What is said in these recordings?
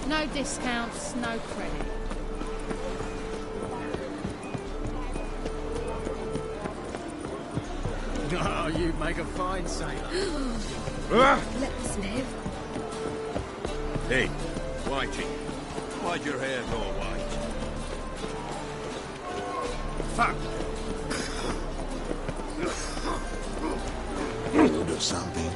No discounts, no credit. Oh, you make a fine sailor. Let us live. Hey, Whitey. Why'd your hair go white? Fuck! Good or something.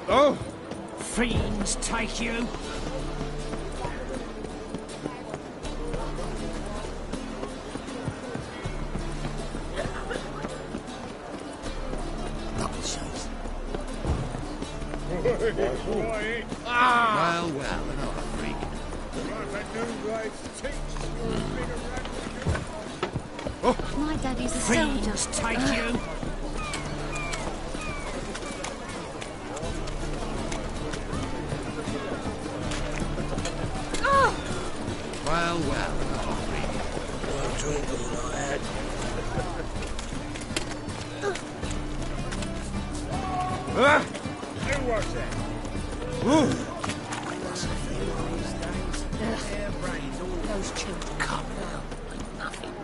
Oh! Fiends take you! Double chase. Well, another freak. My daddy's a Fiends soldier. take you! Well, another freak. One drink all I had. Who was that? Those children come out. Nothing.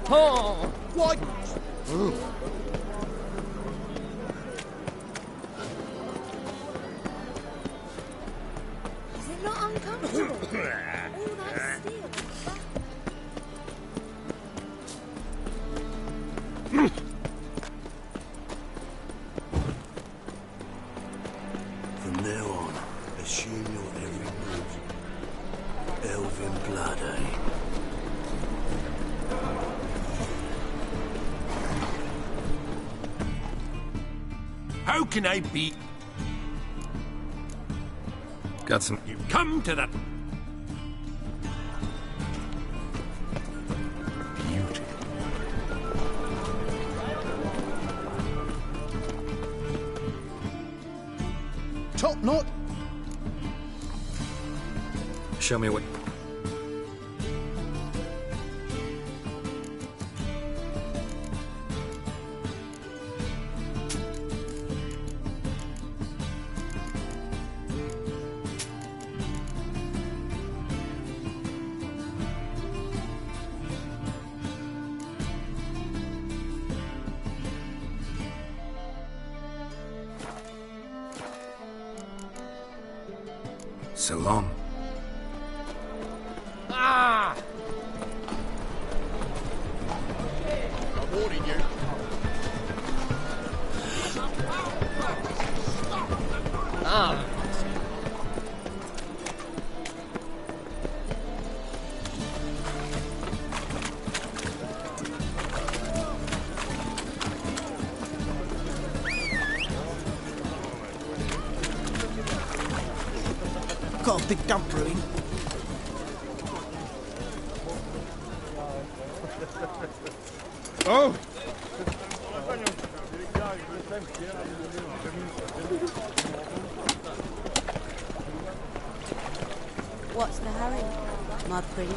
Oh! What? Is it not uncomfortable? All that steel. From now on, assume your every move. Elven blood, eh? How can I be? Got some... You come to that beauty. Top knot? Show me what... So long. Ah! I'm warning you. Ah! Got a big dump brewing. Oh! What's the hurry, my pretty?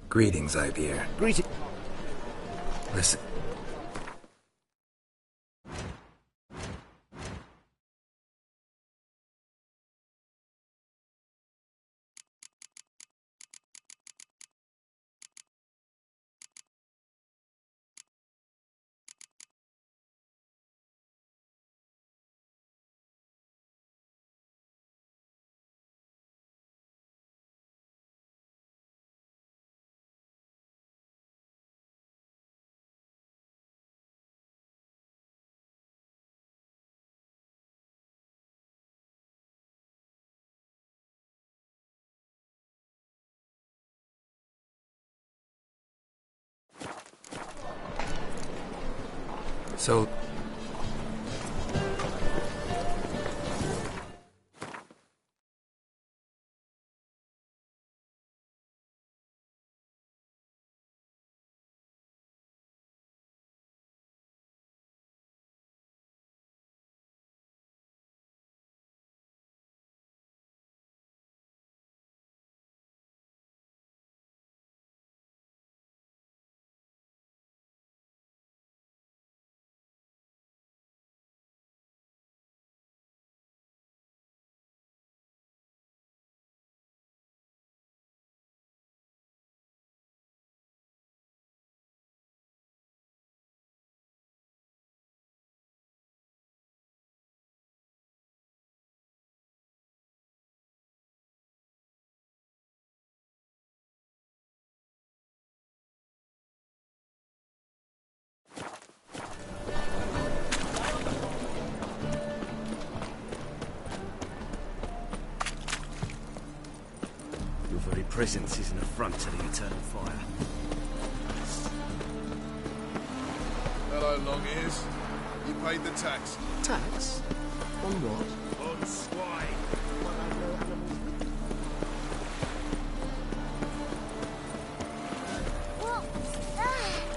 Greetings, Ivier. Greeting. Listen, So, Your very presence is an affront to the eternal fire. Hello, long ears. You paid the tax. Tax? On what? On swine. What's that?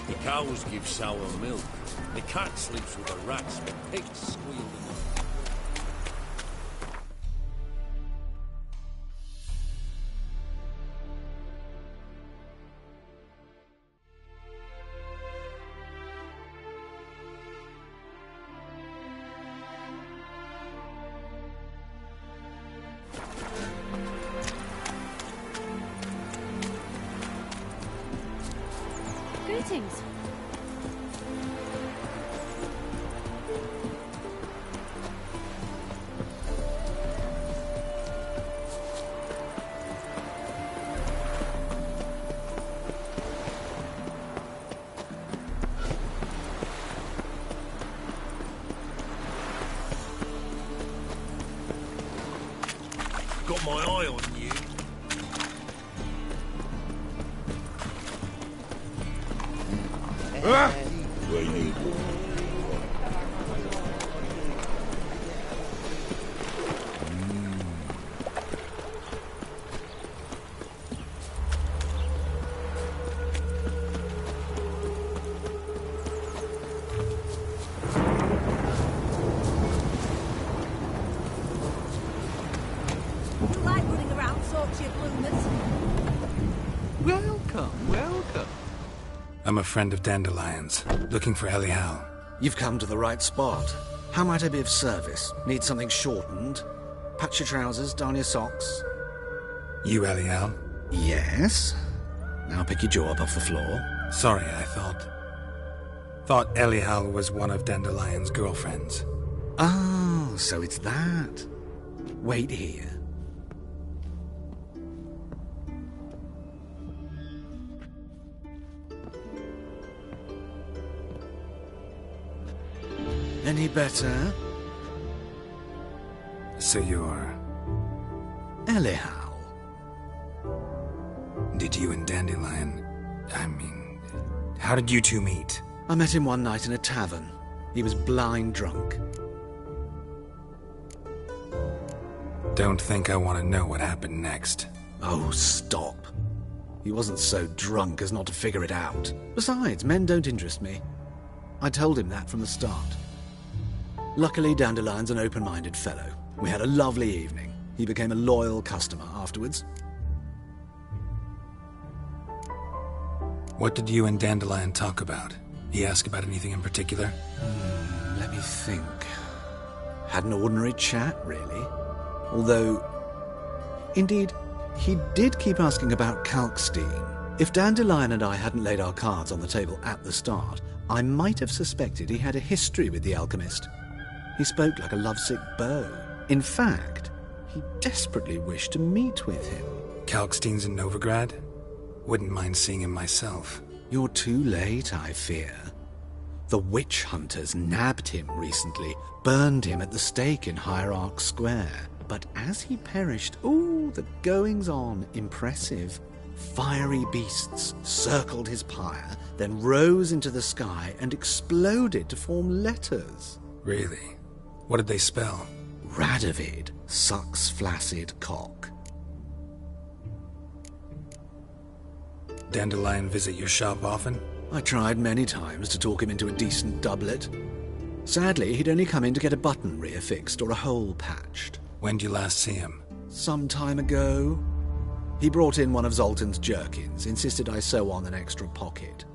The cows give sour milk. The cat sleeps with the rats, but pigs squeal the night. Greetings. Got my eye on you. You like running around, sort you bloomers. Welcome, welcome. I'm a friend of Dandelion's, looking for Elial. You've come to the right spot. How might I be of service? Need something shortened? Patch your trousers, darn your socks. You Elial? Yes? Now pick your jaw up off the floor. Sorry, I thought Elial was one of Dandelion's girlfriends. Oh, so it's that. Wait here. Any better? So you're... Elial. Did you and Dandelion... how did you two meet? I met him one night in a tavern. He was blind drunk. Don't think I want to know what happened next. Oh, stop. He wasn't so drunk as not to figure it out. Besides, men don't interest me. I told him that from the start. Luckily, Dandelion's an open-minded fellow. We had a lovely evening. He became a loyal customer afterwards. What did you and Dandelion talk about? He asked about anything in particular? Let me think. Had an ordinary chat, really. Although, indeed, he did keep asking about Kalkstein. If Dandelion and I hadn't laid our cards on the table at the start, I might have suspected he had a history with the alchemist. He spoke like a lovesick beau. In fact, he desperately wished to meet with him. Kalkstein's in Novigrad? Wouldn't mind seeing him myself. You're too late, I fear. The witch hunters nabbed him recently, burned him at the stake in Hierarch Square. But as he perished, the goings-on, impressive. Fiery beasts circled his pyre, then rose into the sky and exploded to form letters. Really? What did they spell? Radovid sucks flaccid cock. Dandelion visit your shop often? I tried many times to talk him into a decent doublet. Sadly, he'd only come in to get a button reaffixed or a hole patched. When'd you last see him? Some time ago. He brought in one of Zoltan's jerkins, insisted I sew on an extra pocket.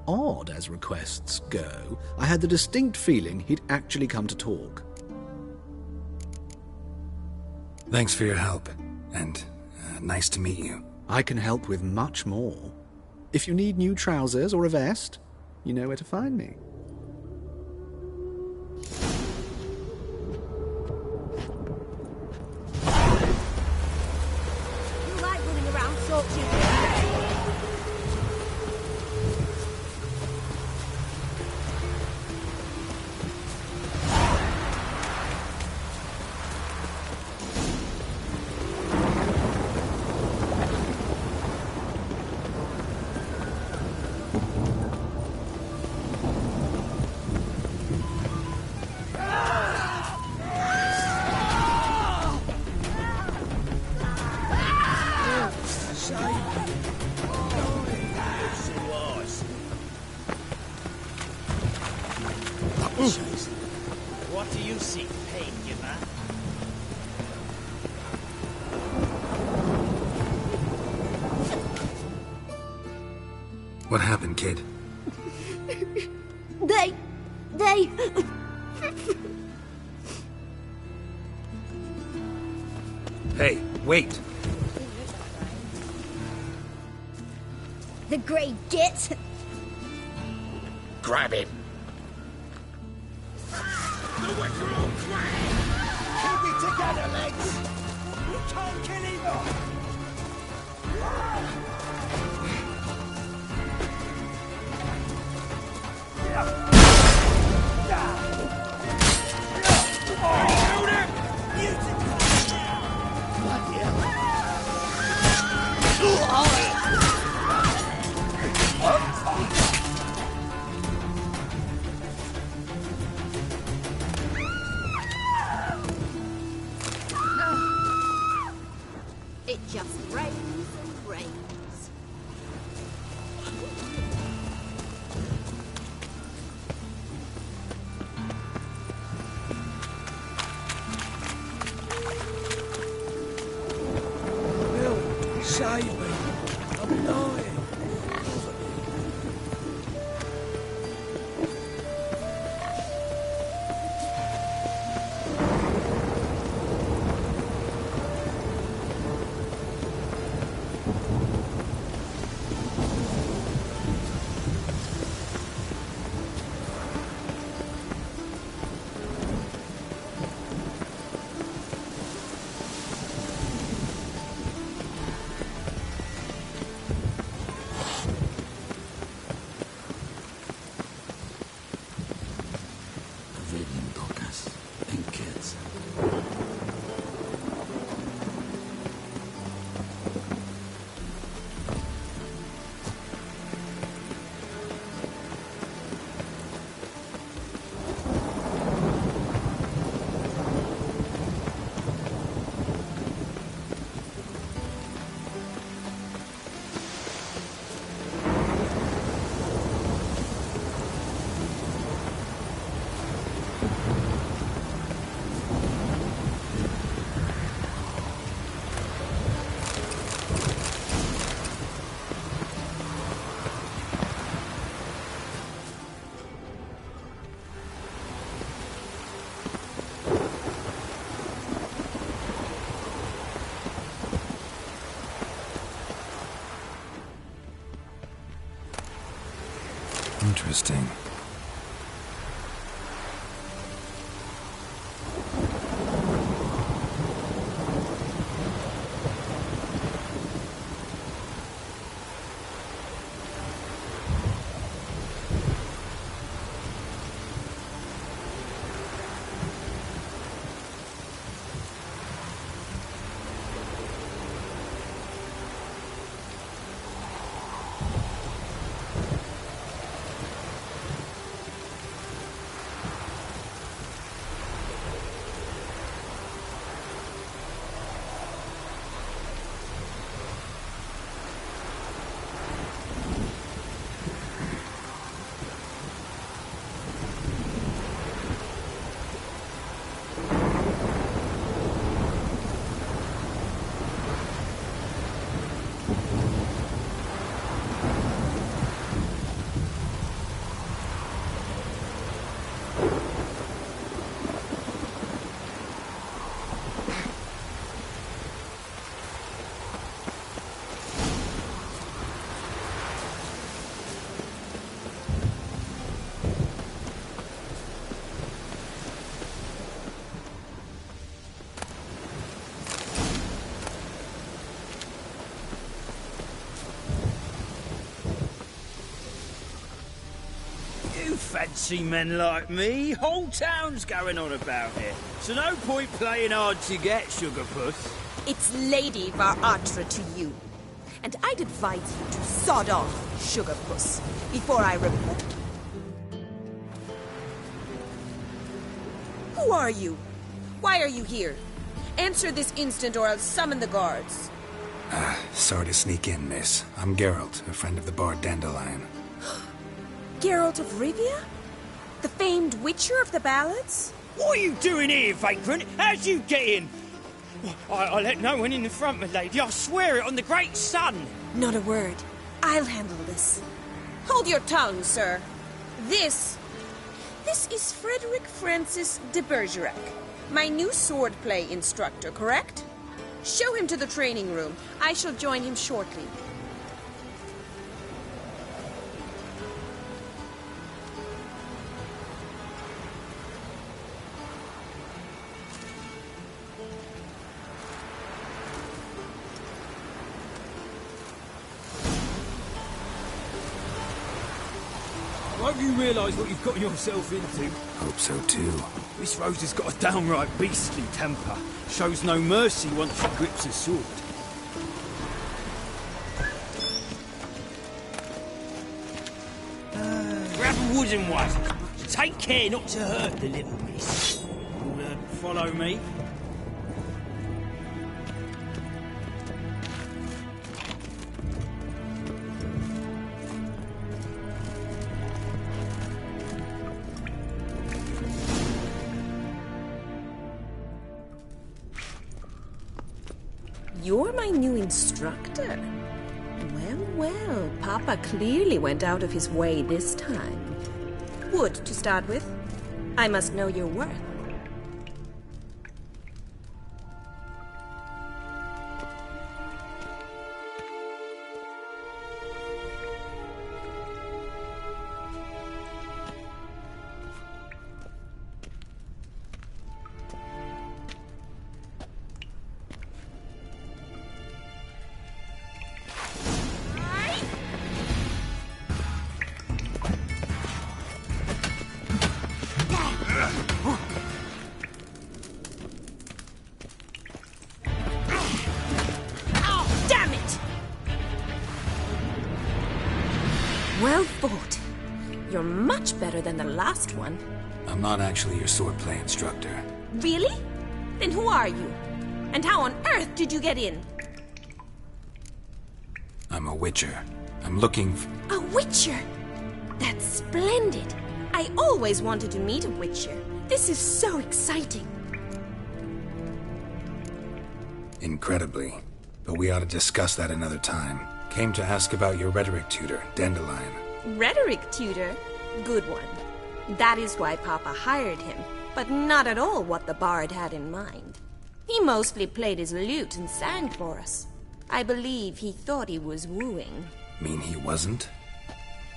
Odd as requests go, I had the distinct feeling he'd actually come to talk. Thanks for your help, and nice to meet you. I can help with much more. If you need new trousers or a vest, you know where to find me. You like running around, don't you? What do you seek, pain giver? What happened, kid? They... Hey, wait! The grey git. Grab it. Keep it together, legs! You can't kill evil! It just rains and rains. Interesting. Fancy men like me, whole town's going on about it. So no point playing hard to get, Sugarpuss. It's Lady Var-Atra to you. And I'd advise you to sod off, Sugarpuss, before I report. Who are you? Why are you here? Answer this instant or I'll summon the guards. Sorry to sneak in, miss. I'm Geralt, a friend of the bard Dandelion. Geralt of Rivia? The famed witcher of the ballads? What are you doing here, vagrant? How'd you get in? I let no one in the front, my lady. I swear it on the great sun. Not a word. I'll handle this. Hold your tongue, sir. This is Frederick Francis de Bergerac, my new swordplay instructor, correct? Show him to the training room. I shall join him shortly. I hope you realise what you've gotten yourself into. Hope so too. Miss Rose has got a downright beastly temper. Shows no mercy once she grips a sword. Grab a wooden one. Take care not to hurt the little miss. You'll follow me. You're my new instructor? Well, Papa clearly went out of his way this time. Wood, to start with. I must know your worth. Well fought. You're much better than the last one. I'm not actually your swordplay instructor. Really? Then who are you? And how on earth did you get in? I'm a witcher. I'm looking for... A witcher? That's splendid. I always wanted to meet a witcher. This is so exciting. Incredibly. But we ought to discuss that another time. Came to ask about your rhetoric tutor, Dandelion. Rhetoric tutor? Good one. That is why Papa hired him, but not at all what the bard had in mind. He mostly played his lute and sang for us. I believe he thought he was wooing. Mean he wasn't?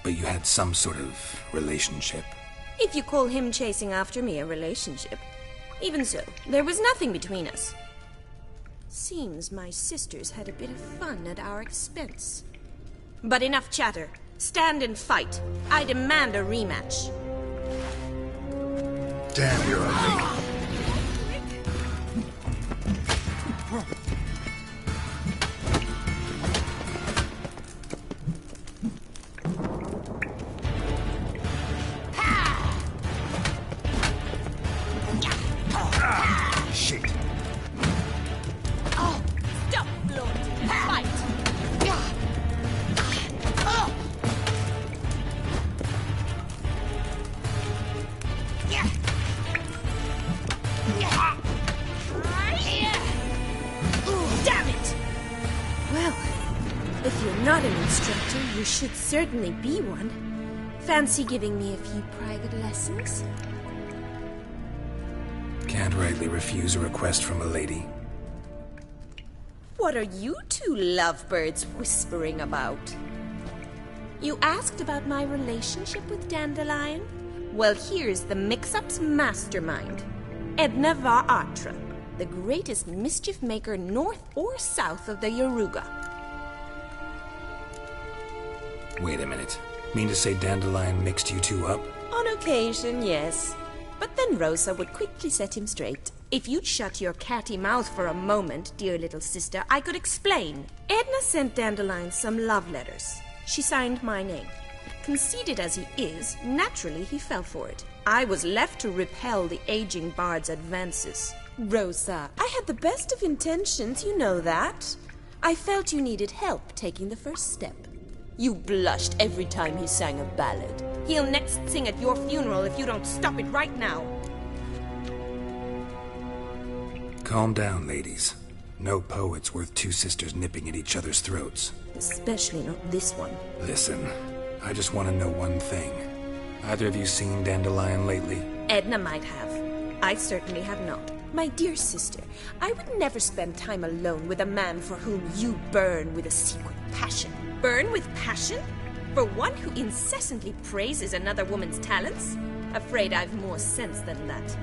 But you had some sort of relationship. If you call him chasing after me a relationship. Even so, there was nothing between us. Seems my sisters had a bit of fun at our expense. But enough chatter. Stand and fight. I demand a rematch. Damn, you're ugly. Shit. Oh, stop, Lord. Fight. Damn it! Well, if you're not an instructor, you should certainly be one. Fancy giving me a few private lessons? Can't rightly refuse a request from a lady. What are you two lovebirds whispering about? You asked about my relationship with Dandelion? Well, here's the mix-up's mastermind. Edna Va Atra, the greatest mischief maker north or south of the Yaruga. Wait a minute. Mean to say Dandelion mixed you two up? On occasion, yes. But then Rosa would quickly set him straight. If you'd shut your catty mouth for a moment, dear little sister, I could explain. Edna sent Dandelion some love letters. She signed my name. Conceited as he is, naturally he fell for it. I was left to repel the aging bard's advances. Rosa, I had the best of intentions, you know that. I felt you needed help taking the first step. You blushed every time he sang a ballad. He'll next sing at your funeral if you don't stop it right now. Calm down, ladies. No poet's worth two sisters nipping at each other's throats. Especially not this one. Listen, I just want to know one thing. Either of you seen Dandelion lately? Edna might have. I certainly have not. My dear sister, I would never spend time alone with a man for whom you burn with a secret passion. Burn with passion? For one who incessantly praises another woman's talents? Afraid I've more sense than that.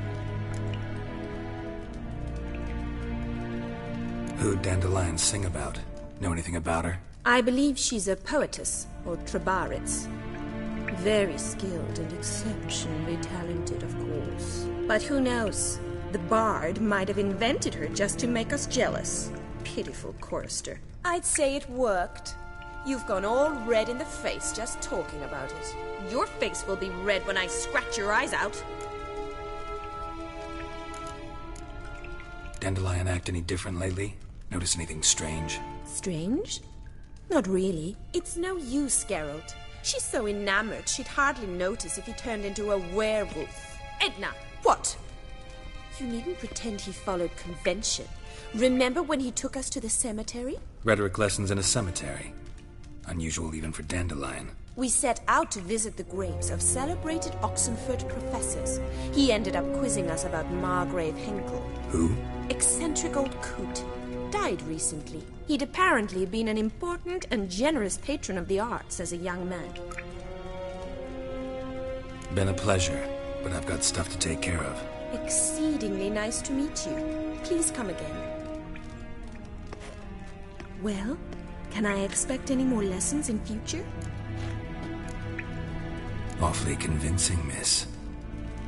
Who'd Dandelion sing about? Know anything about her? I believe she's a poetess, or Trebaritz. Very skilled and exceptionally talented, of course. But who knows? The bard might have invented her just to make us jealous. Pitiful chorister. I'd say it worked. You've gone all red in the face just talking about it. Your face will be red when I scratch your eyes out. Dandelion act any different lately? Notice anything strange? Strange? Not really. It's no use, Geralt. She's so enamored she'd hardly notice if he turned into a werewolf. Edna! What? You needn't pretend he followed convention. Remember when he took us to the cemetery? Rhetoric lessons in a cemetery. Unusual even for Dandelion. We set out to visit the graves of celebrated Oxenford professors. He ended up quizzing us about Margrave Henkel. Who? Eccentric old coot. Died recently. He'd apparently been an important and generous patron of the arts as a young man. Been a pleasure, but I've got stuff to take care of. Exceedingly nice to meet you. Please come again. Well, can I expect any more lessons in future? Awfully convincing, miss.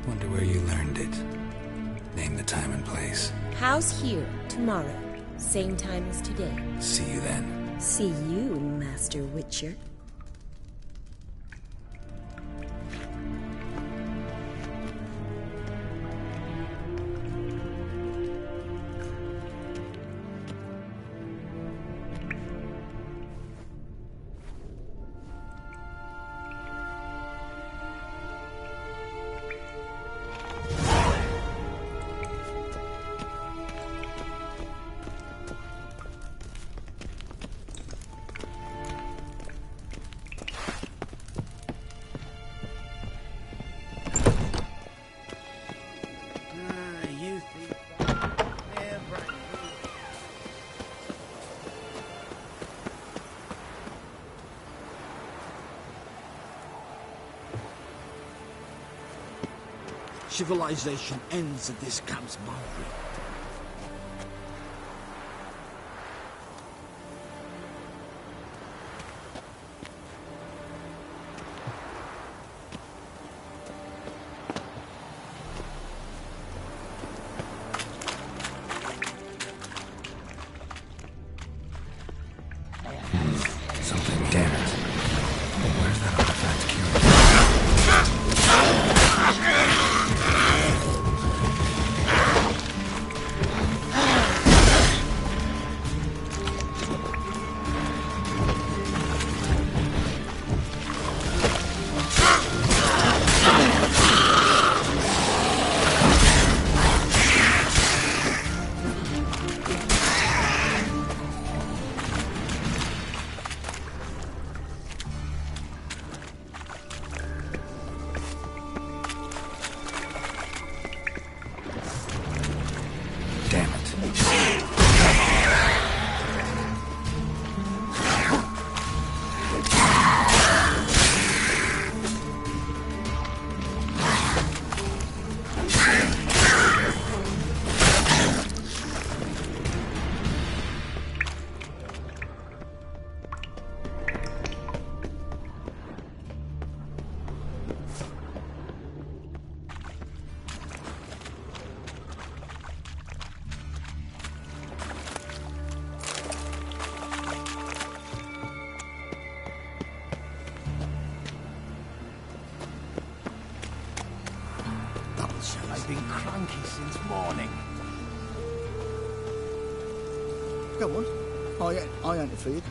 Wonder where you learned it. Name the time and place. House here, tomorrow. Same time as today. See you then. See you, Master Witcher. civilization ends at this camp's boundary. Something, damn it. Where's that artifact carried? Damn it. I've been cranky since morning. Come on. I ain't afraid.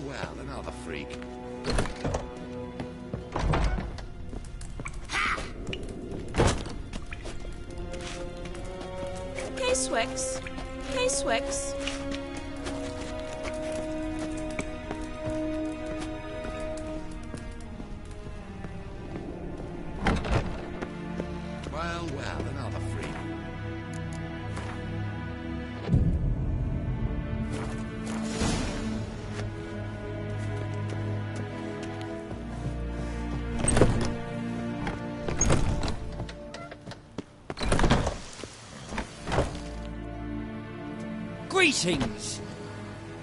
Well, another freak. Hey, Swix. Hey, Swix. Well, another freak. Greetings!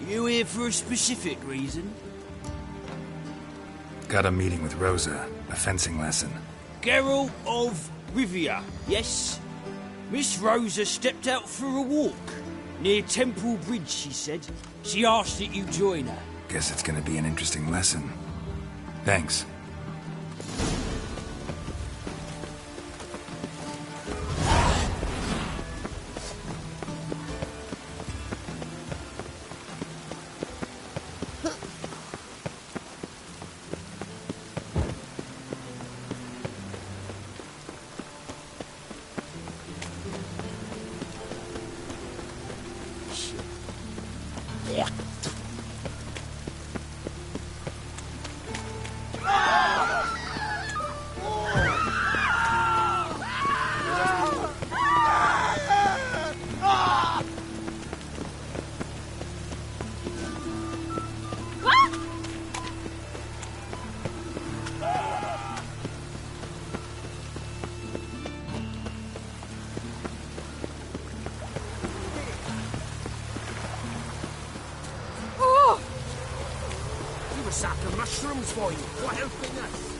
You here for a specific reason? Got a meeting with Rosa, a fencing lesson. Geralt of Rivia, yes? Miss Rosa stepped out for a walk. Near Temple Bridge, she said. She asked that you join her. Guess it's gonna be an interesting lesson. Thanks. a sack of mushrooms for you. What helping us?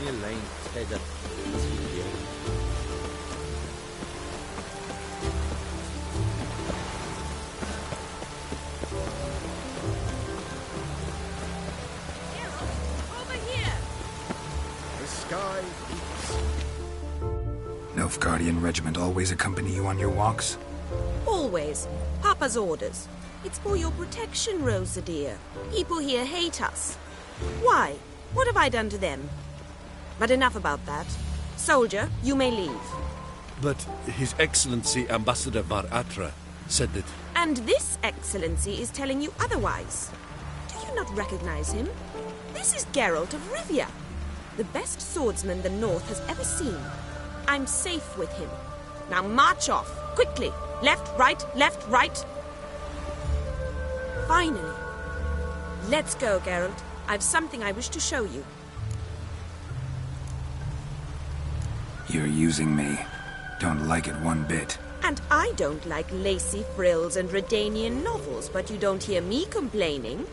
Elaine, head up. Nilfgaardian regiment always accompany you on your walks? Always. Papa's orders. It's for your protection, Rosa dear. People here hate us. Why? What have I done to them? But enough about that. Soldier, you may leave. But His Excellency Ambassador Var Atra said that... And this Excellency is telling you otherwise. Do you not recognize him? This is Geralt of Rivia, the best swordsman the North has ever seen. I'm safe with him. Now march off, quickly. Left, right, Finally. Let's go, Geralt. I've something I wish to show you. You're using me. Don't like it one bit. And I don't like lacy frills and Redanian novels, but you don't hear me complaining.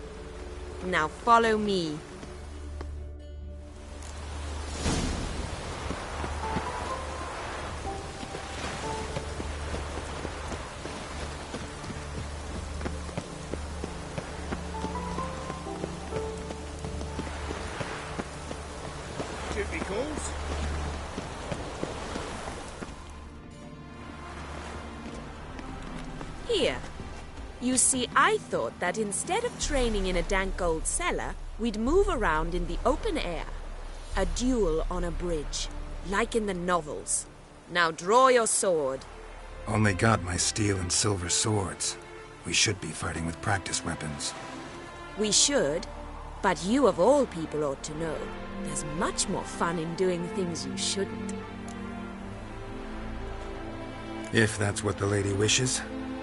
Now follow me. Here. You see, I thought that instead of training in a dank old cellar, we'd move around in the open air. A duel on a bridge, like in the novels. Now draw your sword. Only got my steel and silver swords. We should be fighting with practice weapons. We should, but you of all people ought to know. There's much more fun in doing things you shouldn't. If that's what the lady wishes.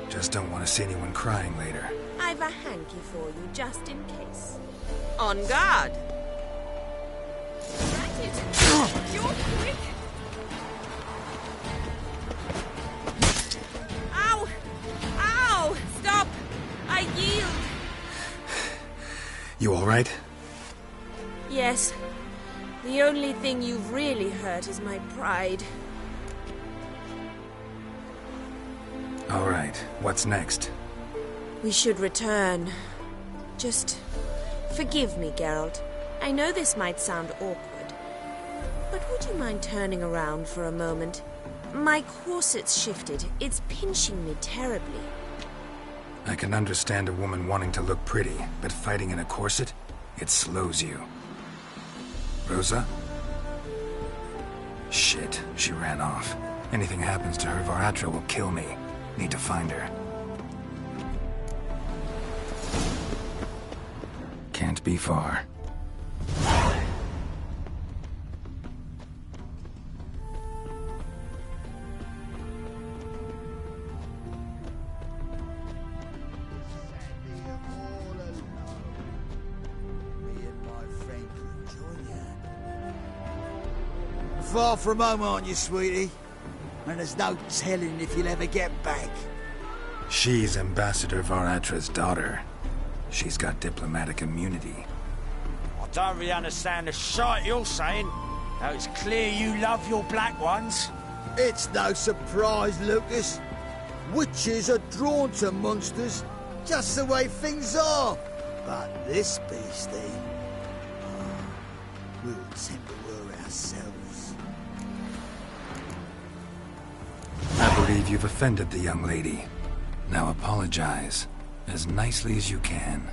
Just don't want to see anyone crying later. I've a hanky for you, just in case. On guard! You're quick! Ow! Ow! Stop! I yield! You all right? Yes. The only thing you've really hurt is my pride. All right, what's next? We should return. Just forgive me, Geralt. I know this might sound awkward, but would you mind turning around for a moment? My corset's shifted. It's pinching me terribly. I can understand a woman wanting to look pretty, but fighting in a corset, it slows you. Rosa? Shit, she ran off. Anything happens to her, Var Atra will kill me. Need to find her. Can't be far. Far from home, aren't you, sweetie? And there's no telling if you'll ever get back. She's Ambassador Var Atra's daughter. She's got diplomatic immunity. I don't really understand the shite you're saying. Though it's clear you love your black ones. It's no surprise, Lucas. Witches are drawn to monsters, just the way things are. But this beastie, we'll tend to her ourselves. I believe you've offended the young lady. Now apologize, as nicely as you can.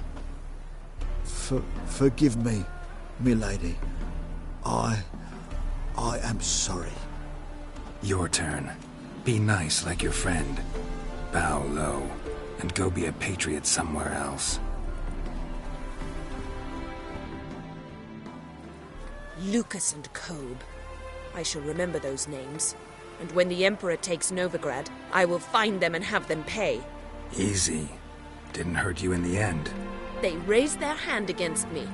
Forgive me, milady. I am sorry. Your turn. Be nice like your friend. Bow low, and go be a patriot somewhere else. Lucas and Kobe. I shall remember those names. And when the Emperor takes Novigrad, I will find them and have them pay. Easy. Didn't hurt you in the end. They raised their hand against me.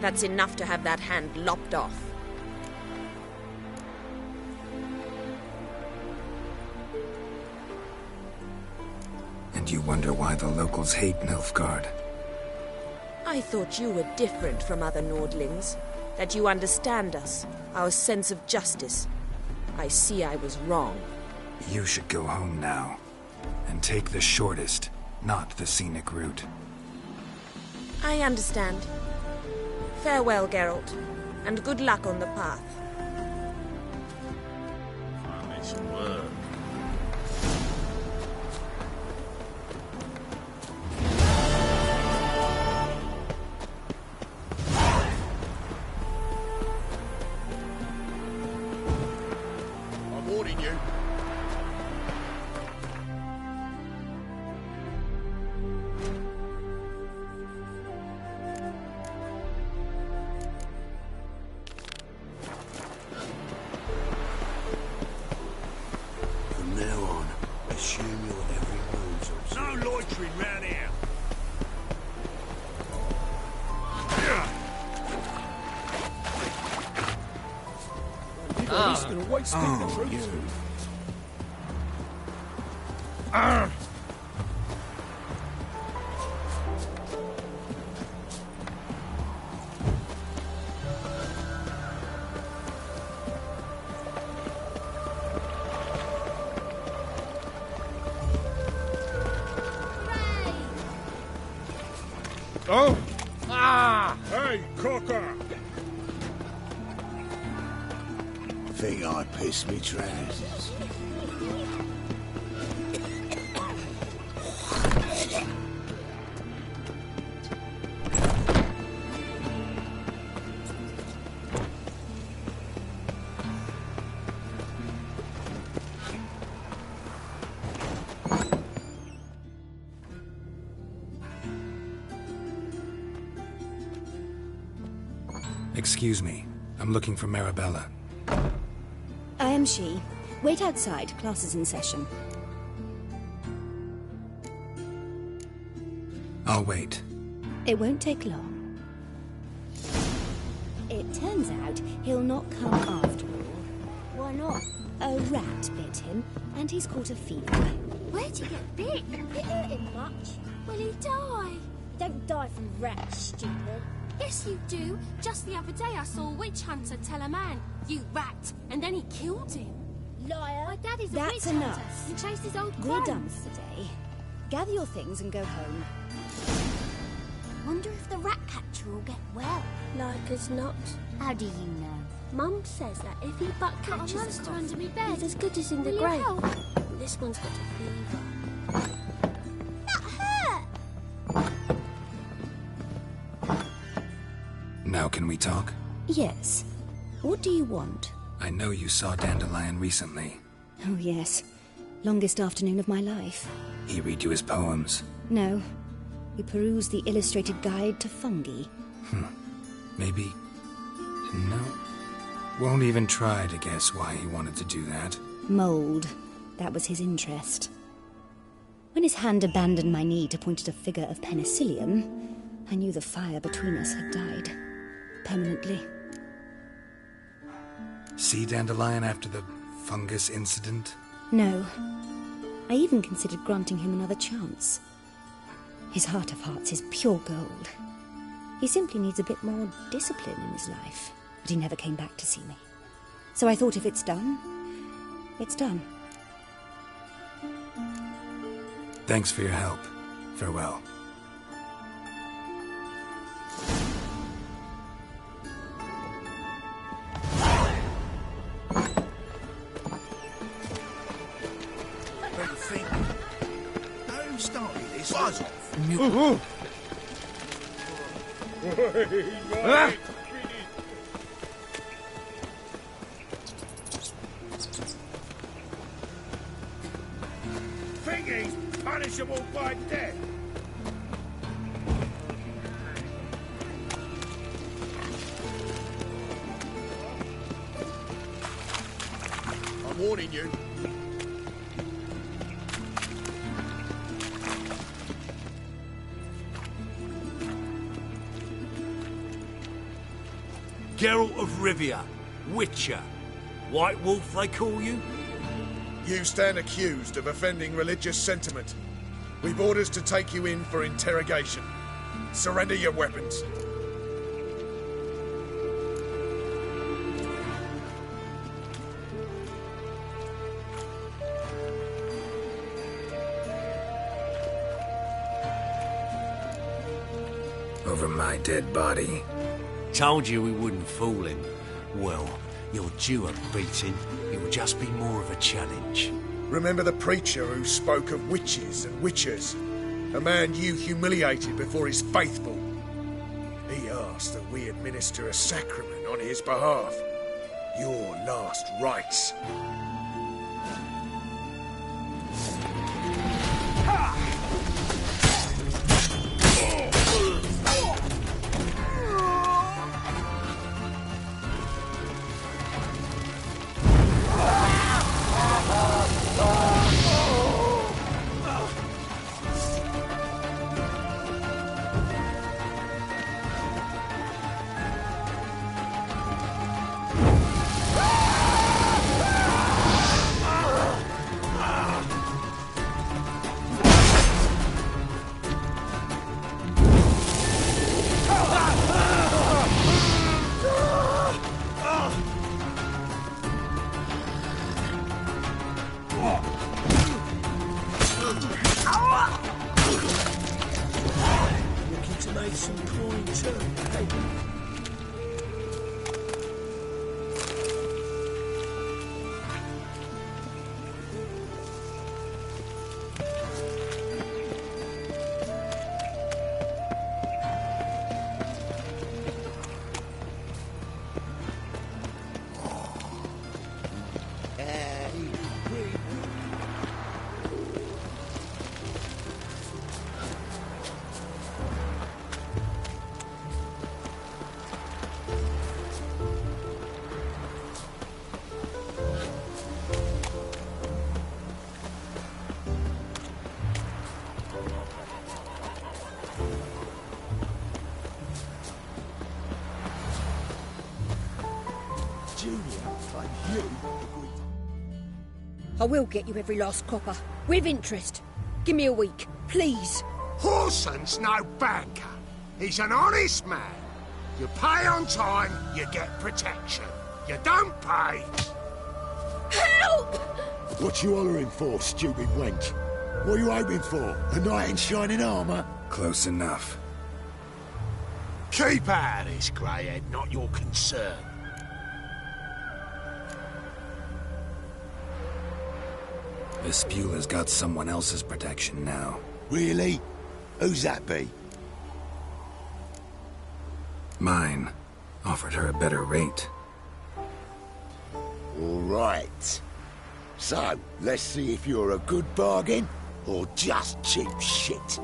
That's enough to have that hand lopped off. And you wonder why the locals hate Nilfgaard. I thought you were different from other Nordlings. That you understand us, our sense of justice. I see I was wrong. You should go home now. And take the shortest, not the scenic route. I understand. Farewell, Geralt. And good luck on the path. I need some work. I'm warning you. From now on, assume your every move's observed. No loitering round here. He's gonna wait speak the truth. Oh! Ah! Hey, Cocker! Think I pissed me trousers. Excuse me. I'm looking for Marabella. I am she. Wait outside. Class is in session. I'll wait. It won't take long. It turns out he'll not come after all. Why not? A rat bit him, and he's caught a fever. Where'd he get bit? It hurt him much. Will he die? Don't die from rats, stupid. Yes, you do. Just the other day I saw a witch hunter tell a man, "You rat," and then he killed him. Liar. My daddy's a That's witch enough. hunter. He chased his old We're crones. done for the day. Gather your things and go home. Wonder if the rat catcher will get well. Like as not. How do you know? Mum says that if he but catches a monster cough, under me bed. he's as good as in the Will you grave. help? This one's got a fever. That hurt! Now can we talk? Yes. What do you want? I know you saw Dandelion recently. Oh, yes. Longest afternoon of my life. He read you his poems. No. We perused the illustrated guide to fungi. Maybe... No. Won't even try to guess why he wanted to do that. Mold. That was his interest. When his hand abandoned my knee to point at a figure of penicillium, I knew the fire between us had died. Permanently. See Dandelion after the fungus incident? No. I even considered granting him another chance. His heart of hearts is pure gold. He simply needs a bit more discipline in his life. But he never came back to see me. So I thought if it's done, it's done. Thanks for your help. Farewell. Who started this? Buzz off. Think he's punishable by death. I'm warning you. Geralt of Rivia, Witcher. White Wolf, they call you? You stand accused of offending religious sentiment. We've orders to take you in for interrogation. Surrender your weapons. Over my dead body. Told you we wouldn't fool him. Well, you're due a beating. It will just be more of a challenge. Remember the preacher who spoke of witches and witchers? A man you humiliated before his faithful. He asked that we administer a sacrament on his behalf. Your last rites. Looking to make some coin too, hey? I will get you every last copper, with interest. Give me a week, please. Horson's no banker. He's an honest man. You pay on time, you get protection. You don't pay... Help! What you hollering for, stupid wench? What are you hoping for? A knight in shining armour? Close enough. Keep out of this, Greyhead, not your concern. Vespula's got someone else's protection now. Really? Who's that be? Mine. Offered her a better rate. All right. So, let's see if you're a good bargain or just cheap shit.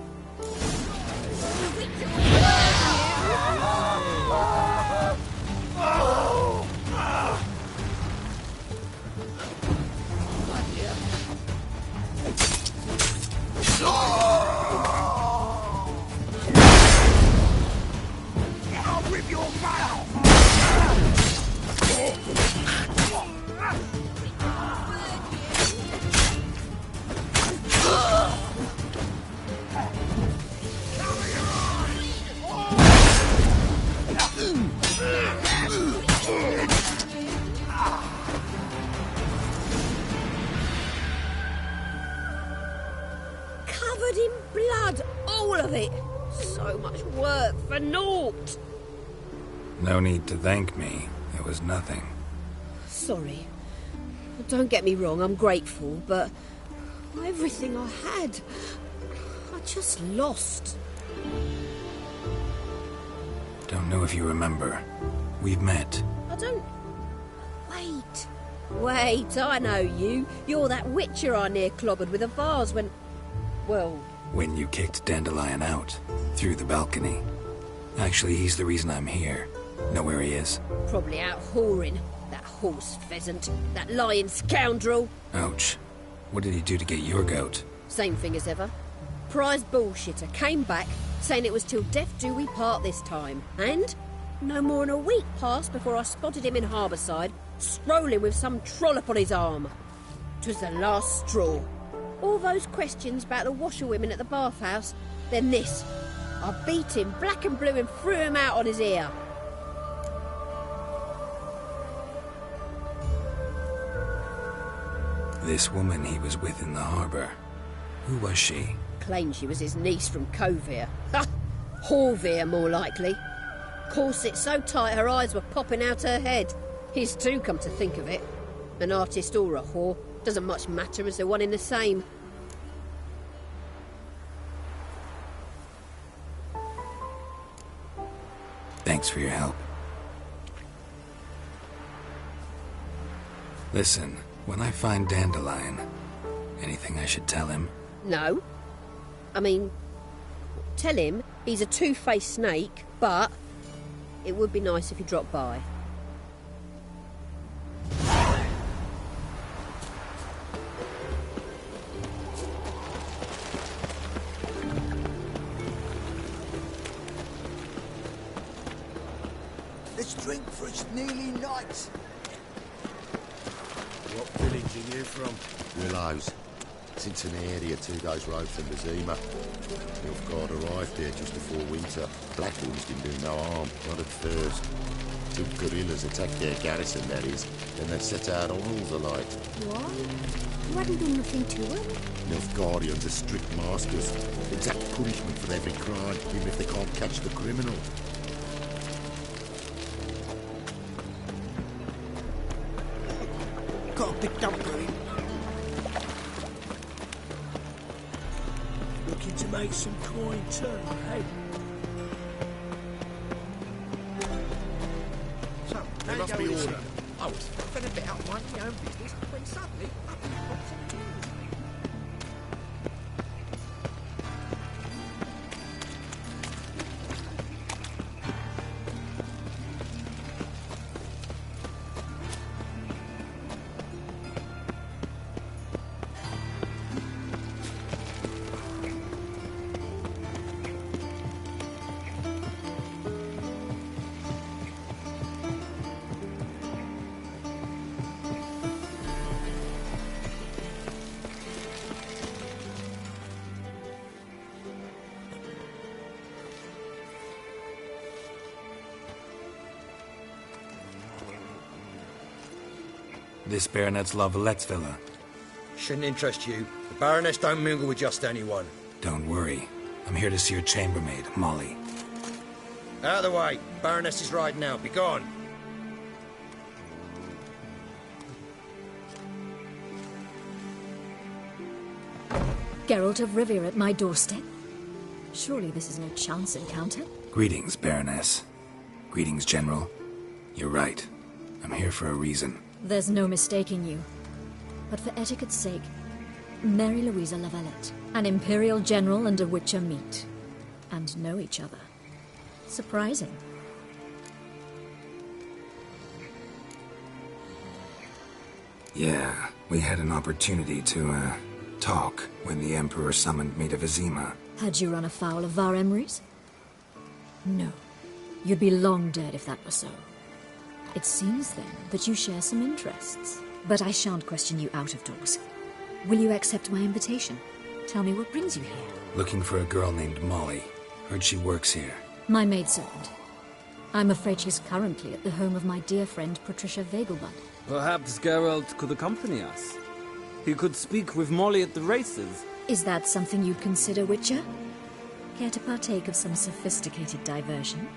I'll rip your mouth! Covered in blood, all of it. So much work for naught. No need to thank me. It was nothing. Sorry. Don't get me wrong, I'm grateful, but everything I had, I just lost. Don't know if you remember. We've met. I don't... Wait, I know you. You're that witcher I near clobbered with a vase when... Well... When you kicked Dandelion out. Through the balcony. Actually, he's the reason I'm here. Know where he is? Probably out whoring. That horse pheasant. That lying scoundrel. Ouch. What did he do to get your goat? Same thing as ever. Prize bullshitter came back, saying it was till death do we part this time. And no more than a week passed before I spotted him in Harbourside, strolling with some trollop on his arm. 'Twas the last straw. All those questions about the washerwomen at the bathhouse, then this. I beat him black and blue and threw him out on his ear. This woman he was with in the harbour. Who was she? Claimed she was his niece from Kovir. Ha! Horvir, more likely. Corset so tight her eyes were popping out her head. His too, come to think of it. An artist or a whore. Doesn't much matter as they're one in the same. Thanks for your help. Listen, when I find Dandelion, anything I should tell him? No. I mean, tell him he's a two-faced snake, but it would be nice if he dropped by. Let's drink, for it's nearly night. What village are you from? Willows. Cincinnati, a 2 days' road from Bazima. Nilfgaard arrived here just before winter. Blackhorns didn't do no harm, not at first. Two guerrillas attacked their garrison, that is. Then they set out on all the light. What? You hadn't done nothing to them? Nilfgaardians are strict masters. Exact punishment for every crime, even if they can't catch the criminal. Got a big dump going. Looking to make some coin too, hey? So, They must be ordered. I was fed a bit out of my own business when suddenly up pops a news. This Baronet's Lavalettes villa. Shouldn't interest you. The Baroness don't mingle with just anyone. Don't worry. I'm here to see your chambermaid, Molly. Out of the way. Baroness is riding out. Be gone. Geralt of Rivia at my doorstep? Surely this is no chance encounter? Greetings, Baroness. Greetings, General. You're right. I'm here for a reason. There's no mistaking you. But for etiquette's sake, Mary Louisa Lavalette, an Imperial General and a Witcher meet. And know each other. Surprising. Yeah, we had an opportunity to, talk when the Emperor summoned me to Vizima. Had you run afoul of Var Emrys? No. You'd be long dead if that were so. It seems, then, that you share some interests. But I shan't question you out of doors. Will you accept my invitation? Tell me what brings you here. Looking for a girl named Molly. Heard she works here. My maidservant. I'm afraid she's currently at the home of my dear friend Patricia Vegelbud. Perhaps Geralt could accompany us. He could speak with Molly at the races. Is that something you'd consider, Witcher? Care to partake of some sophisticated diversion?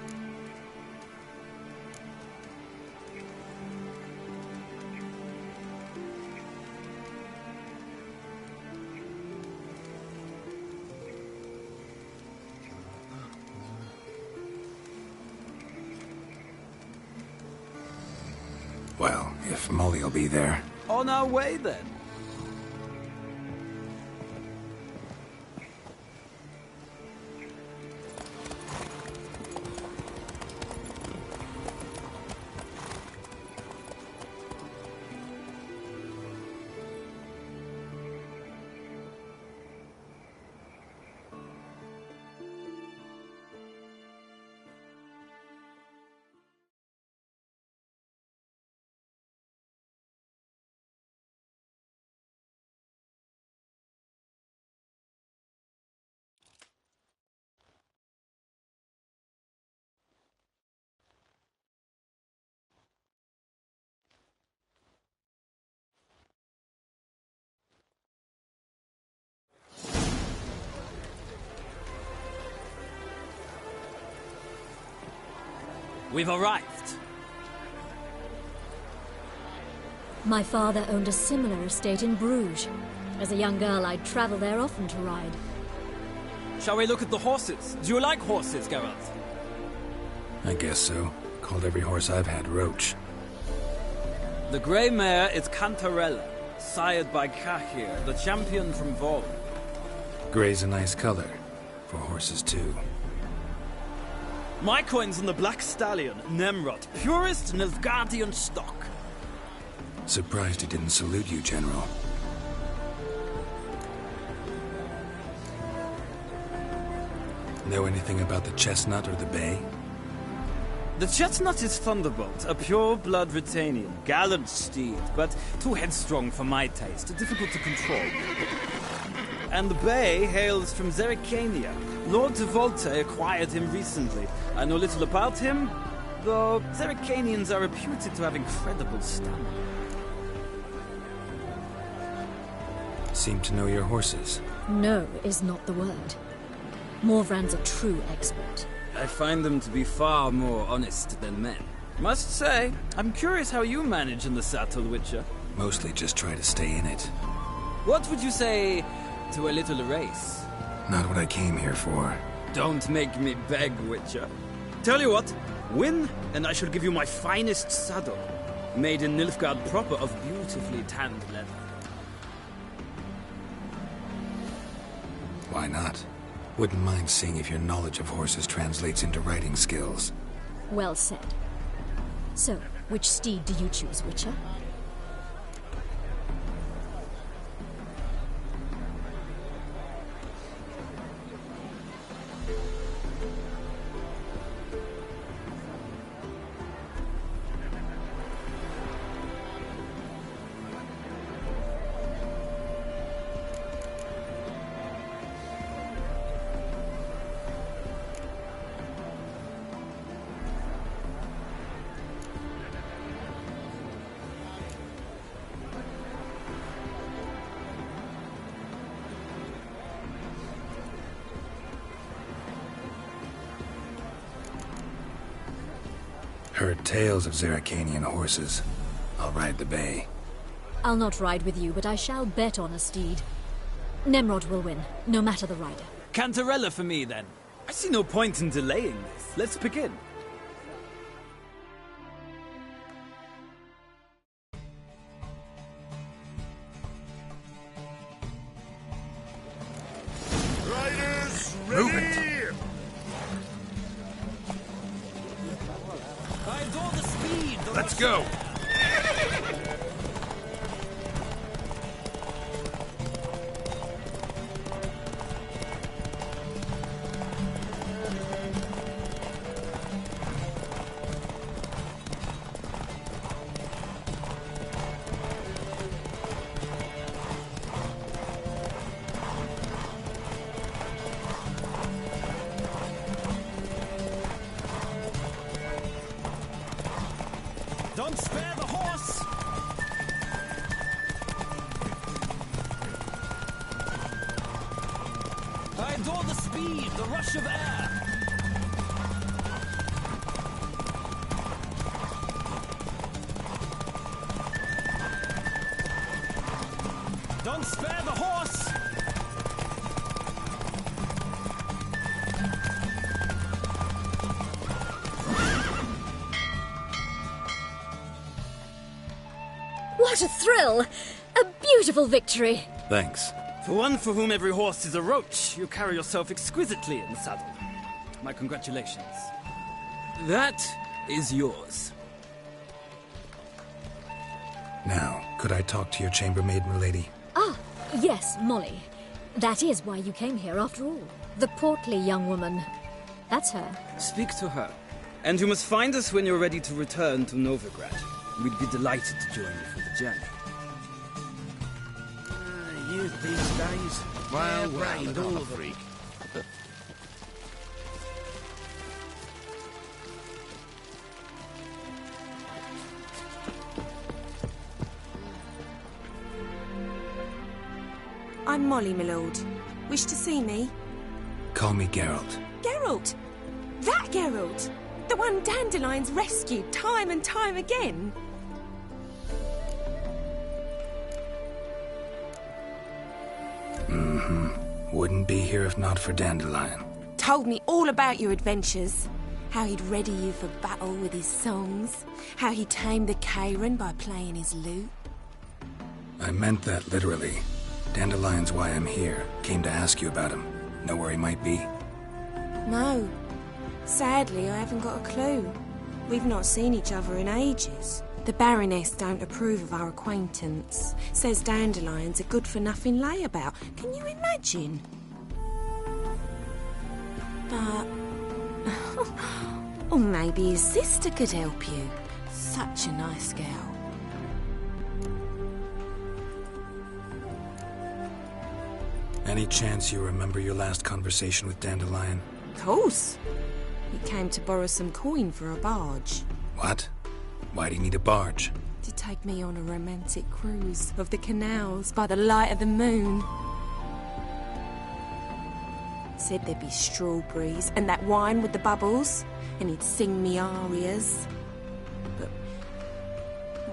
Well, if Molly'll be there. On our way, then. We've arrived. My father owned a similar estate in Bruges. As a young girl, I'd travel there often to ride. Shall we look at the horses? Do you like horses, Geralt? I guess so. Called every horse I've had Roach. The grey mare is Cantarella, sired by Kahir, the champion from Vol. Grey's a nice color. For horses, too. My coin's on the Black Stallion, Nemrod, purest Nilfgaardian stock. Surprised he didn't salute you, General. Know anything about the Chestnut or the Bay? The Chestnut is Thunderbolt, a pure-blood Britannian, gallant steed, but too headstrong for my taste, difficult to control. And the Bay hails from Zerrikania. Lord de Volta acquired him recently. I know little about him, though Zerrikanians are reputed to have incredible stamina. Seem to know your horses. No is not the word. Morvran's a true expert. I find them to be far more honest than men. Must say, I'm curious how you manage in the saddle, Witcher. Mostly just try to stay in it. What would you say to a little race? Not what I came here for. Don't make me beg, Witcher. Tell you what, win, and I shall give you my finest saddle. Made in Nilfgaard proper of beautifully tanned leather. Why not? Wouldn't mind seeing if your knowledge of horses translates into riding skills. Well said. So, which steed do you choose, Witcher? Heard tales of Zerrikanian horses. I'll ride the Bay. I'll not ride with you, but I shall bet on a steed. Nemrod will win, no matter the rider. Cantarella for me, then. I see no point in delaying this. Let's begin. Riders, Move it! Let's go! Don't spare the horse! I adore the speed, the rush of air. Don't spare the horse! What a thrill! A beautiful victory! Thanks. For one for whom every horse is a roach, you carry yourself exquisitely in the saddle. My congratulations. That is yours. Now, could I talk to your chambermaid, milady? Ah, yes, Molly. That is why you came here after all. The portly young woman. That's her. Speak to her. And you must find us when you're ready to return to Novigrad. We'd be delighted to join you for the journey. Youth these days. Well, Brained all of them. freak. I'm Molly, my lord. Wish to see me? Call me Geralt. Geralt! That Geralt! The one Dandelion's rescued time and time again. Wouldn't be here if not for Dandelion. Told me all about your adventures. How he'd ready you for battle with his songs. How he tamed the Karen by playing his lute. I meant that literally. Dandelion's why I'm here. Came to ask you about him. Know where he might be? No. Sadly, I haven't got a clue. We've not seen each other in ages. The Baroness don't approve of our acquaintance. Says Dandelion's a good-for-nothing layabout. Can you imagine? But... or maybe his sister could help you. Such a nice girl. Any chance you remember your last conversation with Dandelion? Of course. He came to borrow some coin for a barge. What? Why do you need a barge? To take me on a romantic cruise of the canals by the light of the moon. Said there'd be strawberries and that wine with the bubbles, and he'd sing me arias. But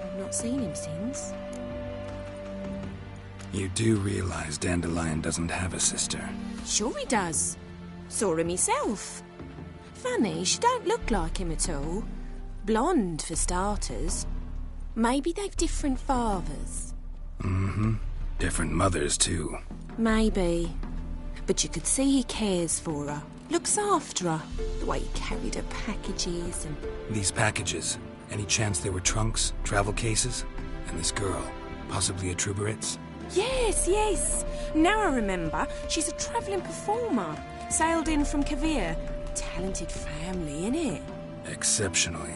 I've not seen him since. You do realize Dandelion doesn't have a sister? Sure he does. Saw him himself. Funny, she don't look like him at all. Blonde, for starters. Maybe they've different fathers. Different mothers, too. Maybe. But you could see he cares for her. Looks after her. The way he carried her packages and... These packages, any chance they were trunks, travel cases? And this girl, possibly a Truberitz? Yes, yes. Now I remember. She's a travelling performer. Sailed in from Kavir. Talented family, innit? Exceptionally.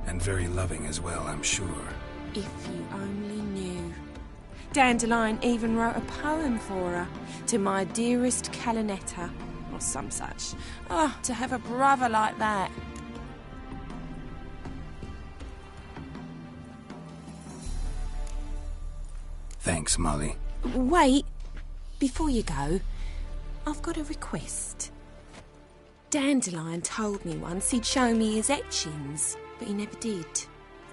And very loving as well, I'm sure. If you only knew. Dandelion even wrote a poem for her. To my dearest Calinetta. Or some such. Oh, to have a brother like that. Thanks, Molly. Wait. Before you go, I've got a request. Dandelion told me once he'd show me his etchings, but he never did.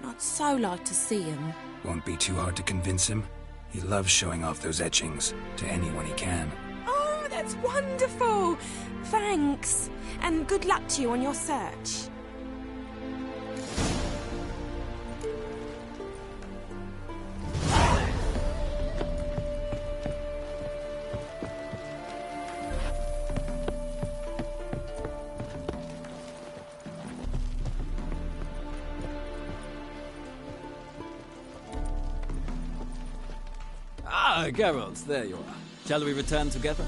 And I'd so like to see them. Won't be too hard to convince him. He loves showing off those etchings to anyone he can. Oh, that's wonderful! Thanks. And good luck to you on your search. Ah, Geralt, there you are. Shall we return together?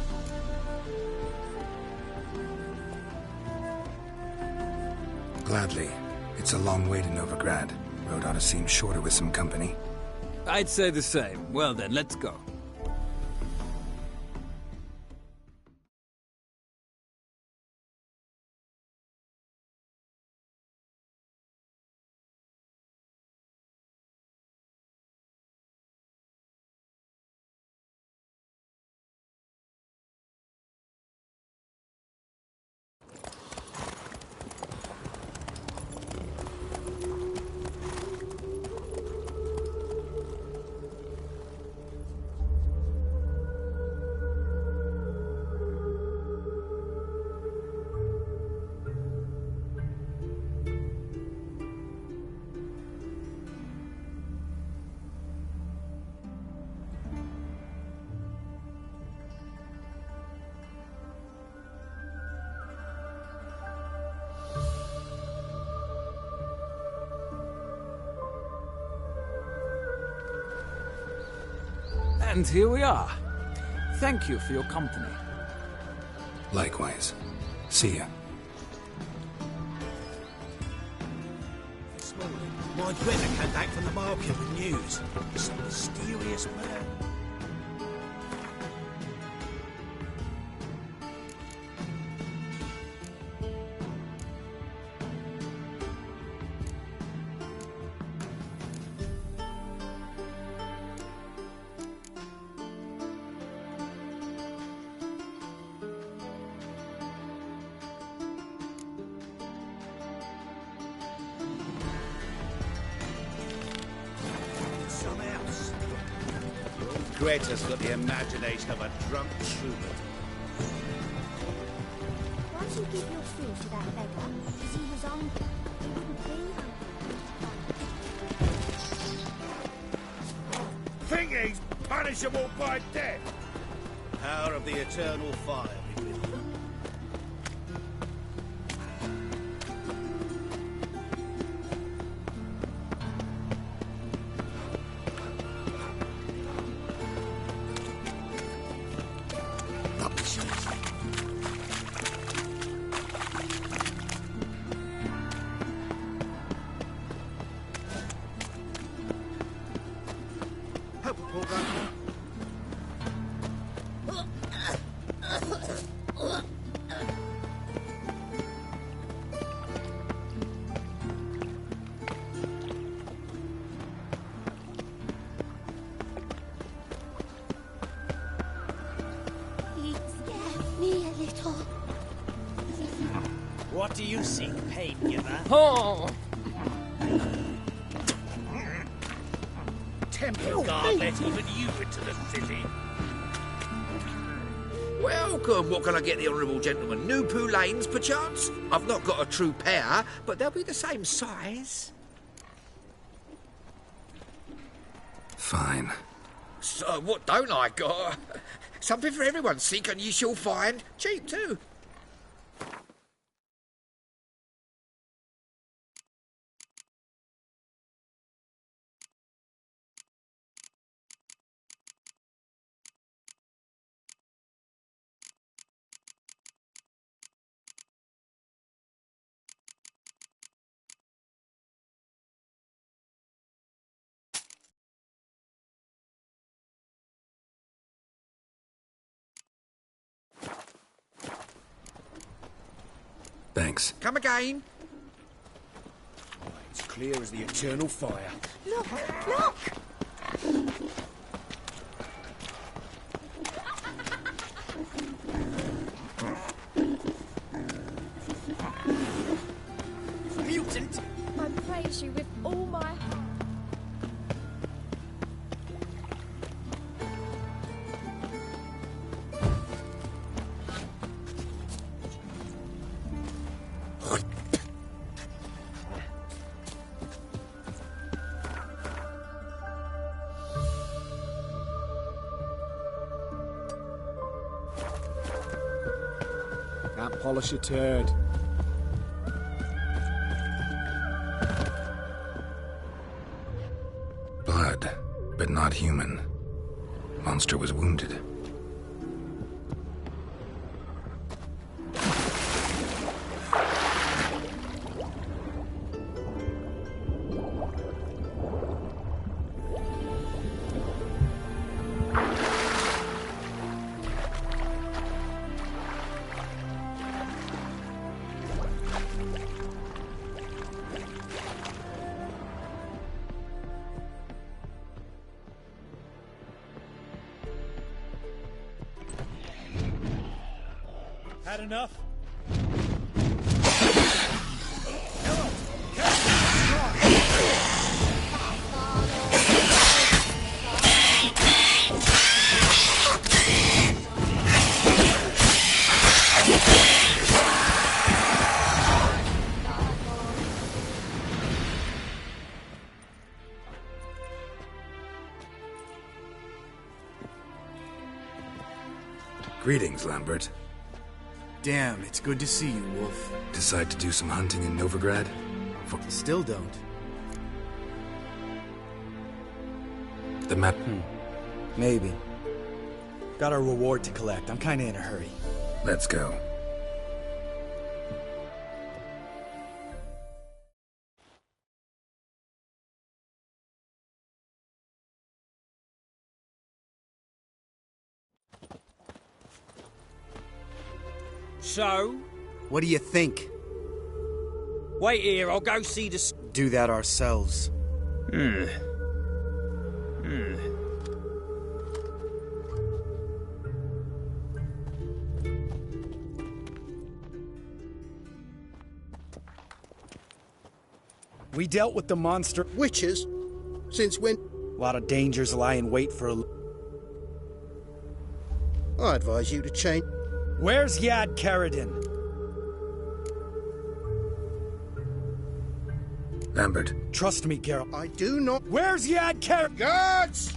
Gladly. It's a long way to Novigrad. Road ought to seem shorter with some company. I'd say the same. Well then, let's go. And here we are. Thank you for your company. Likewise. See ya. This morning, my brother came back from the market with news. Some mysterious man. Greta's got the imagination of a drunk troubadour. Why'd you give your food to that beggar? Because he was hungry. He wouldn't be hungry. Think he's punishable by death? Power of the eternal fire be with you. What do you seek, pain giver? Oh! Temple Guard let even you into the city. Welcome. What can I get the honourable gentleman? New Poulaines, perchance? I've not got a true pair, but they'll be the same size. Fine. So, what don't I got? Something for everyone. Seek and ye shall find. Cheap, too. Thanks. Come again. Oh, it's clear as the eternal fire. Look! Look! Mutant! I praise you with all my heart. Can't polish a turd. Blood, but not human. Monster was wounded. Had enough? Greetings, Lambert. Damn, it's good to see you, Wolf. Decide to do some hunting in Novigrad? Still don't. The map? Maybe. Got a reward to collect. I'm kinda in a hurry. Let's go. So? What do you think? Wait here, I'll go see the... Do that ourselves. We dealt with the monster... Witches? Since when? A lot of dangers lie in wait for a... I advise you to change. Where's Yad Karadin? Lambert. Trust me, Geralt. I do not. Where's Yad Karadin? Guards!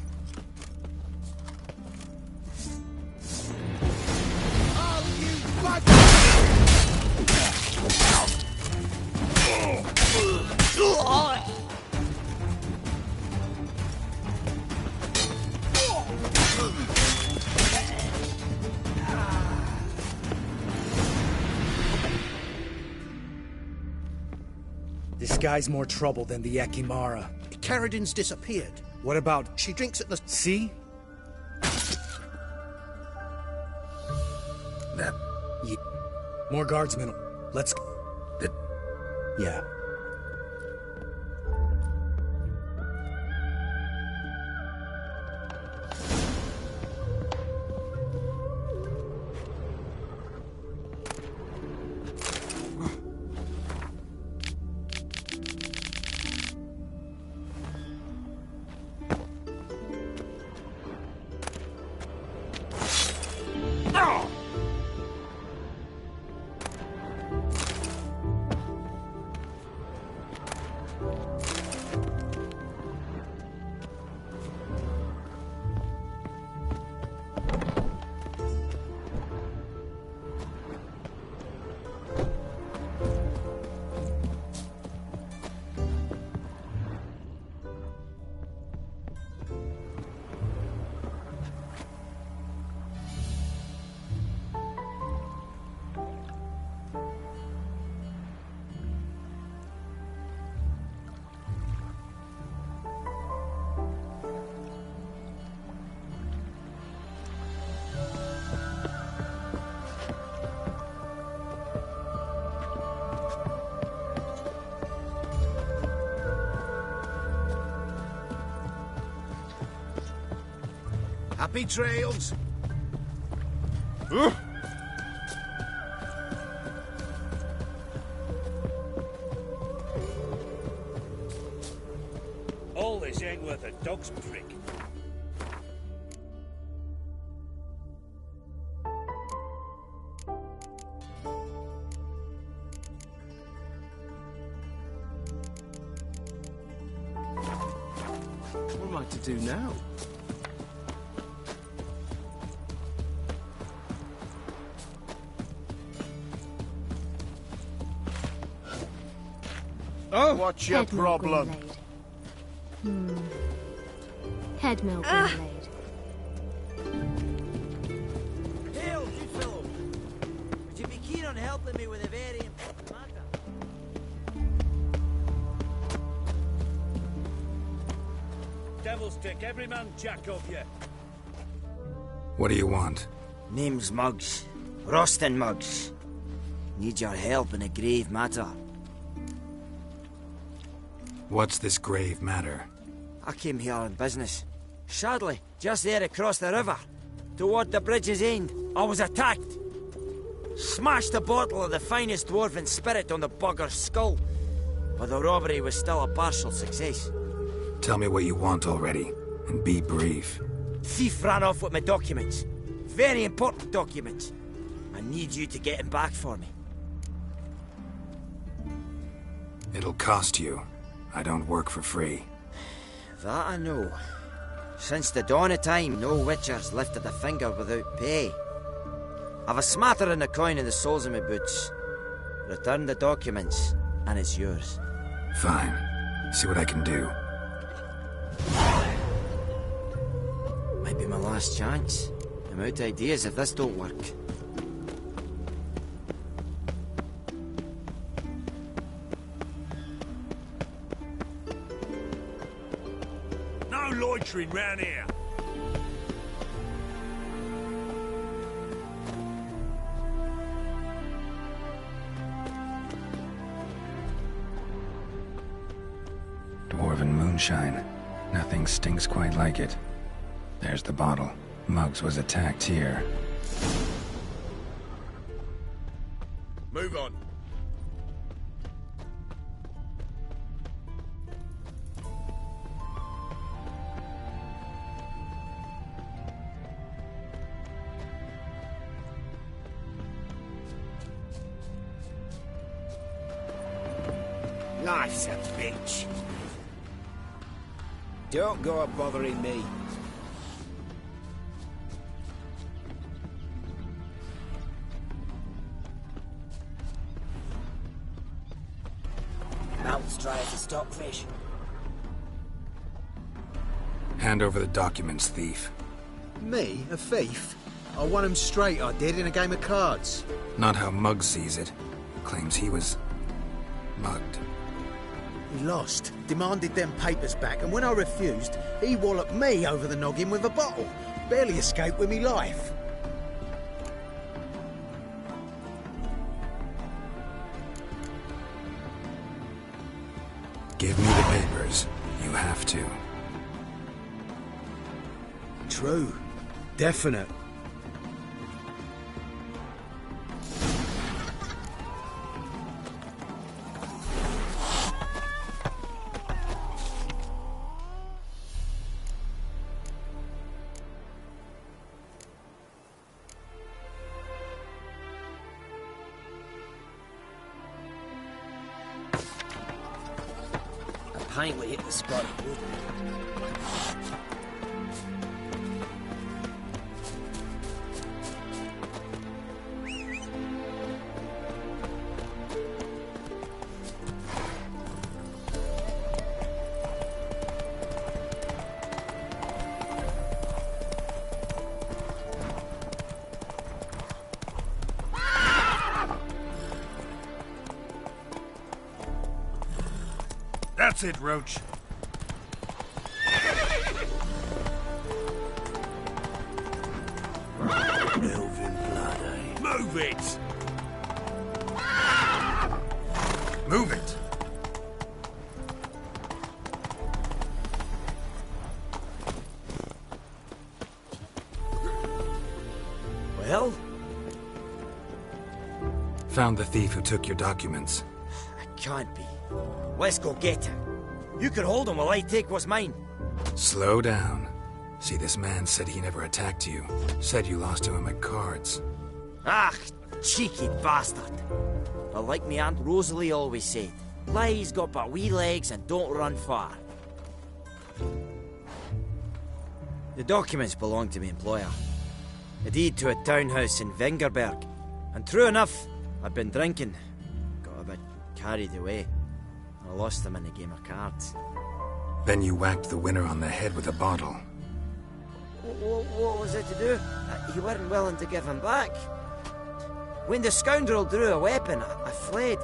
Oh, you blood! This guy's more trouble than the Ekimara. Karadin's disappeared. What about... She drinks at the... See? That... Yeah. More guardsmen. Let's... That... Yeah. Happy trails! All this ain't worth a dog's prick. What am I to do now? Oh, what's your Head milk problem? Greenblade. Head milk Greenblade. Hail, good fellow. Would you be keen on helping me with a very important matter? Devil's dick, every man jack of you. What do you want? Name's Muggs. Rostin Muggs. Need your help in a grave matter. What's this grave matter? I came here on business. Sadly, just there across the river, toward the bridge's end, I was attacked. Smashed a bottle of the finest dwarven spirit on the bugger's skull, but the robbery was still a partial success. Tell me what you want already, and be brief. Thief ran off with my documents. Very important documents. I need you to get him back for me. It'll cost you. I don't work for free. That I know. Since the dawn of time, no witcher's lifted a finger without pay. I've a smattering of coin in the soles of my boots. Return the documents, and it's yours. Fine. See what I can do. Might be my last chance. I'm out of ideas if this don't work. No loitering round here. Dwarven moonshine. Nothing stinks quite like it. There's the bottle. Muggs was attacked here. Move on. Life's a bitch. Don't go bothering me. Mouth's dry as a stockfish. Hand over the documents, thief. Me? A thief? I won him straight, I did, in a game of cards. Not how Muggs sees it. Claims he was mugged. He lost, demanded them papers back, and when I refused, he walloped me over the noggin with a bottle. Barely escaped with me life. Give me the papers. You have to. True. Definite. Pint will hit the spot. That's it, Roach. Elven blood, eh? Move it! Move it! Well? Found the thief who took your documents. It can't be. Let's go get him. You can hold him while I take what's mine. Slow down. See, this man said he never attacked you. Said you lost to him at cards. Ah, cheeky bastard. But like me Aunt Rosalie always said, lies got but wee legs and don't run far. The documents belong to my employer. A deed to a townhouse in Vengerberg. And true enough, I'd been drinking. Got a bit carried away. I lost them in a game of cards. Then you whacked the winner on the head with a bottle. What was it to do? You weren't willing to give him back. When the scoundrel drew a weapon, I fled.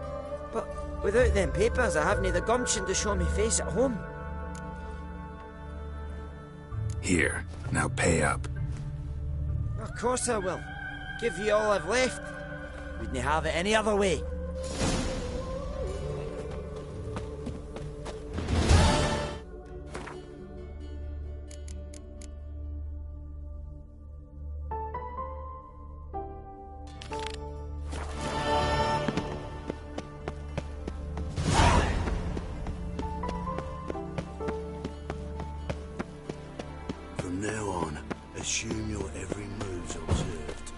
But without them papers, I haven't the gumption to show me face at home. Here, now pay up. Of course I will. Give you all I've left. Wouldn't have it any other way. From now on, assume your every move's observed.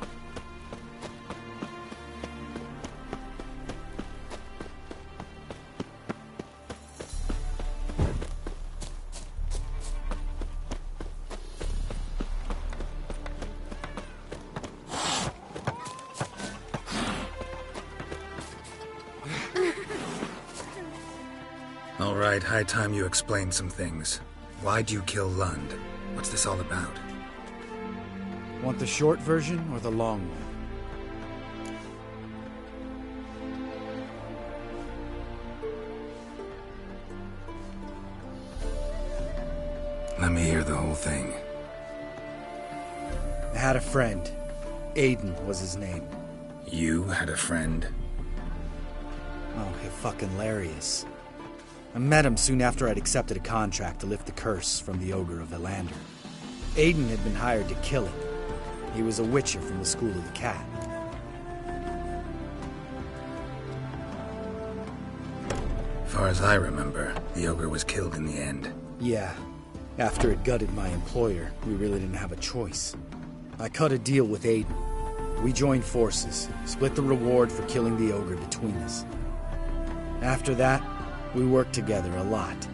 All right, high time you explain some things. Why'd you kill Lund? What's this all about? Want the short version or the long one? Let me hear the whole thing. I had a friend. Aiden was his name. You had a friend? Oh, fucking hilarious. I met him soon after I'd accepted a contract to lift the curse from the Ogre of Valander. Aiden had been hired to kill him. He was a witcher from the School of the Cat. Far as I remember, the Ogre was killed in the end. Yeah. After it gutted my employer, we really didn't have a choice. I cut a deal with Aiden. We joined forces, split the reward for killing the Ogre between us. After that, We worked together a lot.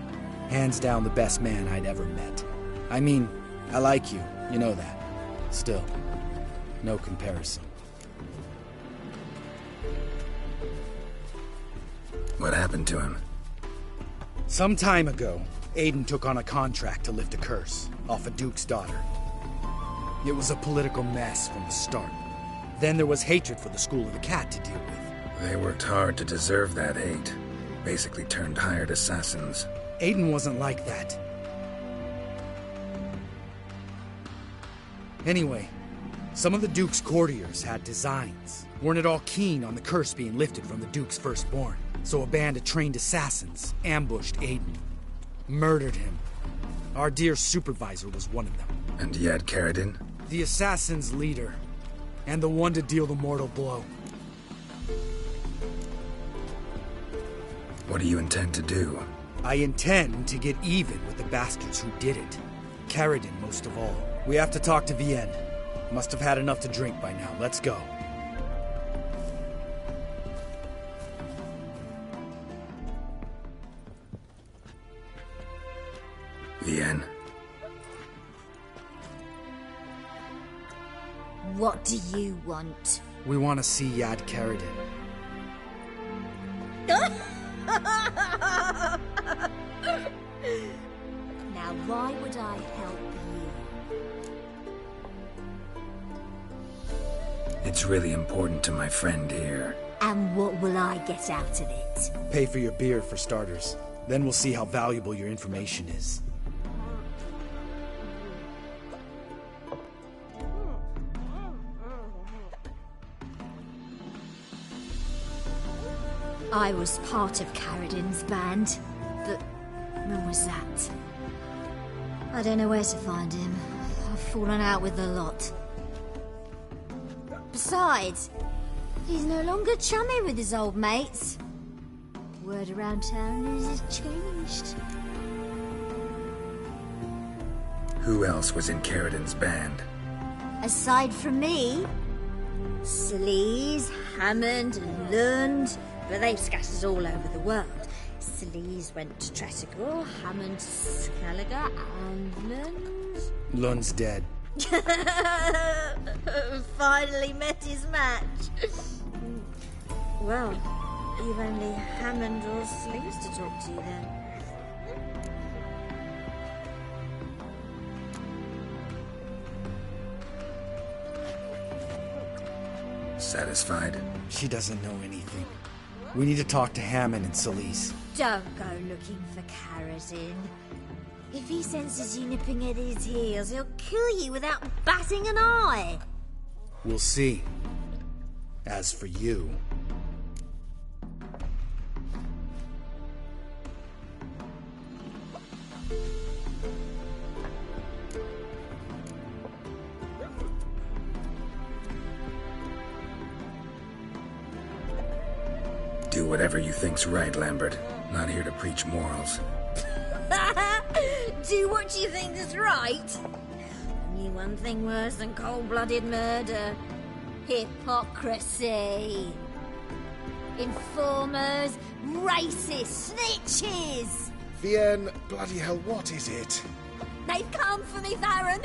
Hands down the best man I'd ever met. I mean, I like you, you know that. Still, no comparison. What happened to him? Some time ago, Aiden took on a contract to lift a curse off a duke's daughter. It was a political mess from the start. Then there was hatred for the School of the Cat to deal with. They worked hard to deserve that hate. Basically turned hired assassins. Aiden wasn't like that. Anyway, some of the Duke's courtiers had designs. Weren't at all keen on the curse being lifted from the Duke's firstborn. So a band of trained assassins ambushed Aiden. Murdered him. Our dear supervisor was one of them. And Yad Karadin? The assassin's leader. And the one to deal the mortal blow. What do you intend to do? I intend to get even with the bastards who did it. Karadin most of all. We have to talk to Vienne. Must have had enough to drink by now. Let's go. Vienne. What do you want? We want to see Yad Karadin. Now, why would I help you? It's really important to my friend here. And what will I get out of it? Pay for your beard, for starters. Then we'll see how valuable your information is. I was part of Karadin's band, but when was that? I don't know where to find him. I've fallen out with the lot. Besides, he's no longer chummy with his old mates. Word around town is he's changed. Who else was in Karadin's band? Aside from me, Sleaze, Hammond, and Lund. But they've scattered all over the world. Sleaze went to Tretogor, Hammond to Skellige, and Lund... Lund's dead. Finally met his match. Well, you've only Hammond or Sleaze to talk to then. Satisfied? She doesn't know anything. We need to talk to Hammond and Sleaze. Don't go looking for Karadin. If he senses you nipping at his heels, he'll kill you without batting an eye. We'll see. As for you... Do whatever you think's right, Lambert. Not here to preach morals. Do what you think is right. Only one thing worse than cold-blooded murder. Hypocrisy. Informers, racists, snitches. Vienne, bloody hell, what is it? They've come for me, Baron.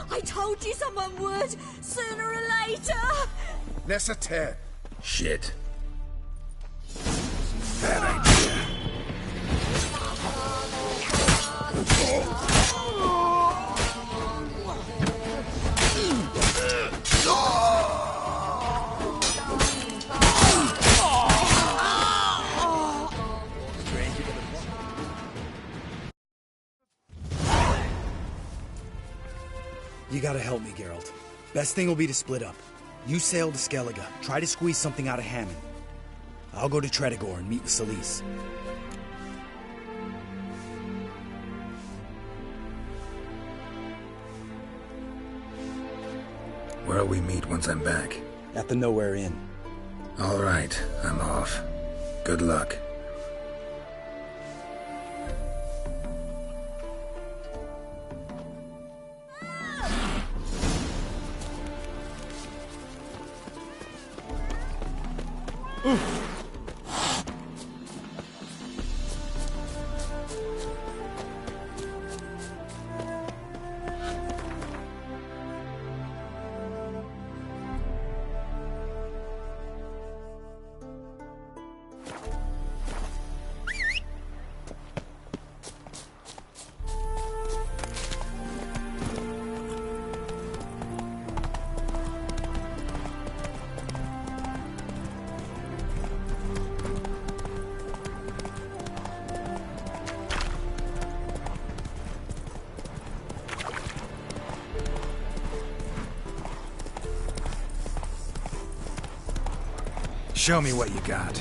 I told you someone would, sooner or later. Nessater. Shit. Bad idea. You gotta help me, Geralt. Best thing will be to split up. You sail to Skellige, try to squeeze something out of Hammond. I'll go to Tretogor and meet with Sleaze. Where'll we meet once I'm back? At the Nowhere Inn. All right, I'm off. Good luck. Show me what you got.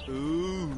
Ooh.